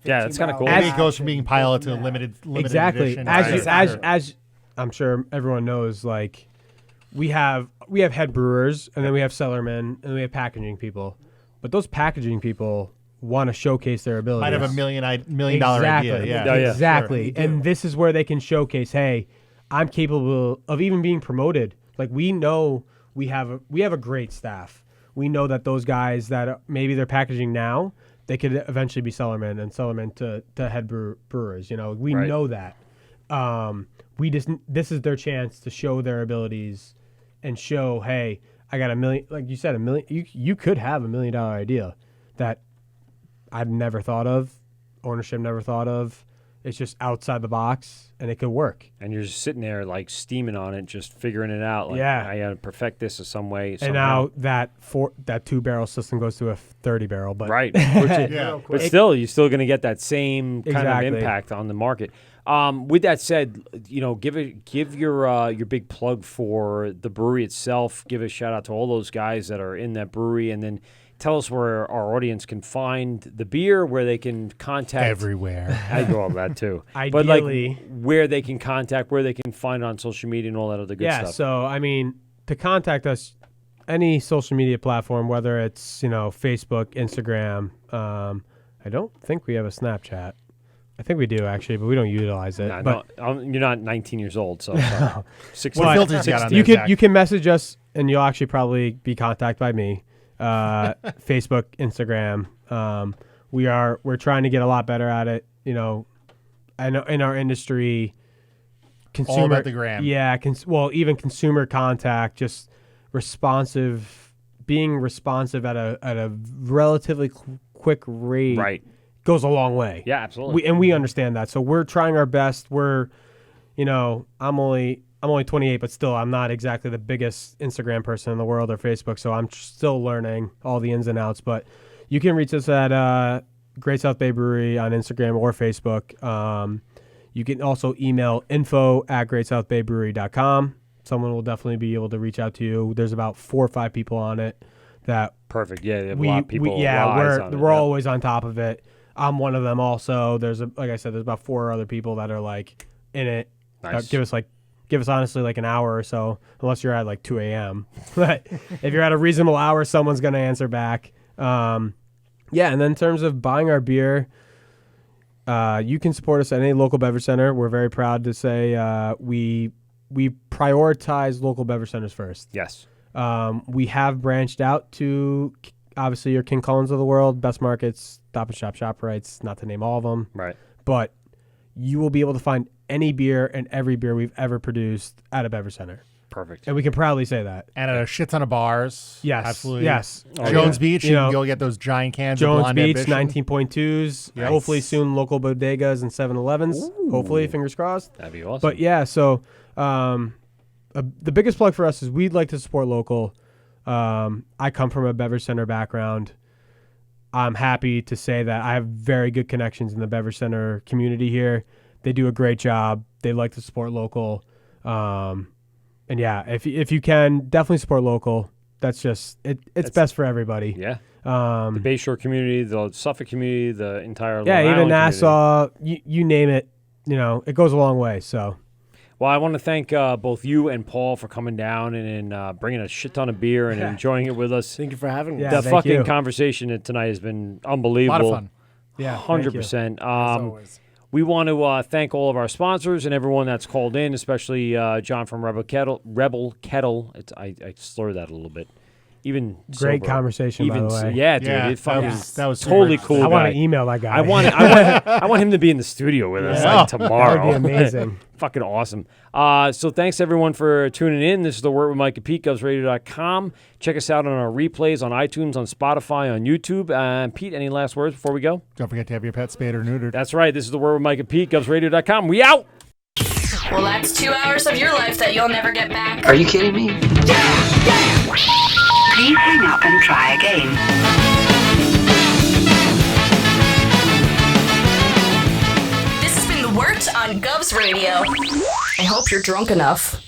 that's kind of cool. Maybe it goes from being pilot to a limited exactly. edition. As I'm sure everyone knows, we have head brewers and then we have cellarmen and then we have packaging people, but those packaging people want to showcase their abilities. Might have $1 million idea. Yeah. Exactly. Sure. And this is where they can showcase, hey, I'm capable of even being promoted. We know. We have a great staff. We know that those guys that maybe they're packaging now, they could eventually be cellarmen and cellarmen to head brewers. We know that. This is their chance to show their abilities and show, hey, I got $1 million. Like you said, $1 million. You could have $1 million idea that I've never thought of, ownership never thought of. It's just outside the box, and it could work. And you're just sitting there, steaming on it, just figuring it out. I got to perfect this in some way. Somehow. And now that 2-barrel system goes to a 30-barrel. But right. But still, you're still going to get that same kind of impact on the market. With that said, give your big plug for the brewery itself. Give a shout out to all those guys that are in that brewery, and then tell us where our audience can find the beer, where they can contact. Everywhere. I go all that too. Ideally. But where they can contact, where they can find on social media and all that other good stuff. Yeah, so, to contact us, any social media platform, whether it's, Facebook, Instagram. I don't think we have a Snapchat. I think we do actually, but we don't utilize it. No, you're not 19 years old, so 16. Well, you can message us, and you'll actually probably be contacted by me. Facebook, Instagram. We're trying to get a lot better at it. You know, I know in our industry, consumer all about the gram. Yeah, even consumer contact, just being responsive at a relatively quick rate. Right. Goes a long way. Yeah, absolutely. We understand that. So we're trying our best. I'm only 28, but still I'm not exactly the biggest Instagram person in the world or Facebook, so I'm still learning all the ins and outs. But you can reach us at Great South Bay Brewery on Instagram or Facebook. You can also email info@greatsouthbaybrewery.com. Someone will definitely be able to reach out to you. There's about 4 or 5 people on it that perfect. Yeah, they have a lot of people. We're always on top of it. I'm one of them also. Like I said, there's about 4 other people that are like in it. Nice. Give us honestly like an hour or so, unless you're at like 2 a.m. But if you're at a reasonable hour, someone's going to answer back. And then in terms of buying our beer, you can support us at any local beverage center. We're very proud to say we prioritize local beverage centers first. Yes. We have branched out to obviously your King Cullens of the world, Best Markets, Stop and Shop, ShopRights, not to name all of them. Right. But you will be able to find any beer and every beer we've ever produced at a beverage center. Perfect. And we can proudly say that. And at a shit ton of bars. Yes. Absolutely. Yes. Jones Beach, you can go get those giant cans of Jones Blonde Beach, Ambition. 19.2s. Yes. Hopefully soon local bodegas and 7-Elevens. Hopefully, fingers crossed. That'd be awesome. But yeah, so the biggest plug for us is we'd like to support local. I come from a beverage center background. I'm happy to say that I have very good connections in the beverage center community here. They do a great job. They like to support local. And yeah, if you can, definitely support local. That's just it's best for everybody. Yeah. The Bayshore community, the Suffolk community, the entire Long even Island Nassau, you name it. It goes a long way. So. Well, I want to thank both you and Paul for coming down and bringing a shit ton of beer and enjoying it with us. Thank you for having me. Yeah, the fucking conversation tonight has been unbelievable. A lot of fun. Yeah, 100%. As always. We want to thank all of our sponsors and everyone that's called in, especially John from Rebel Kettle. I slurred that a little bit. Even great sober. conversation, by the way. Yeah, dude. Yeah, it fucking that was totally super cool. I want guy. to email that guy. I want him to be in the studio with us like tomorrow. That would be amazing. Fucking awesome. So thanks everyone for tuning in. This is the Wort with Mike and Pete, GovsRadio.com. Check us out on our replays on iTunes, on Spotify, on YouTube. Pete, any last words before we go? Don't forget to have your pet spayed or neutered. That's right. This is the Wort with Mike and Pete, GovsRadio.com. We out. Well, that's 2 hours of your life that you'll never get back. Are you kidding me? Please hang up and try again. This has been the Wort on Govs Radio. I hope you're drunk enough.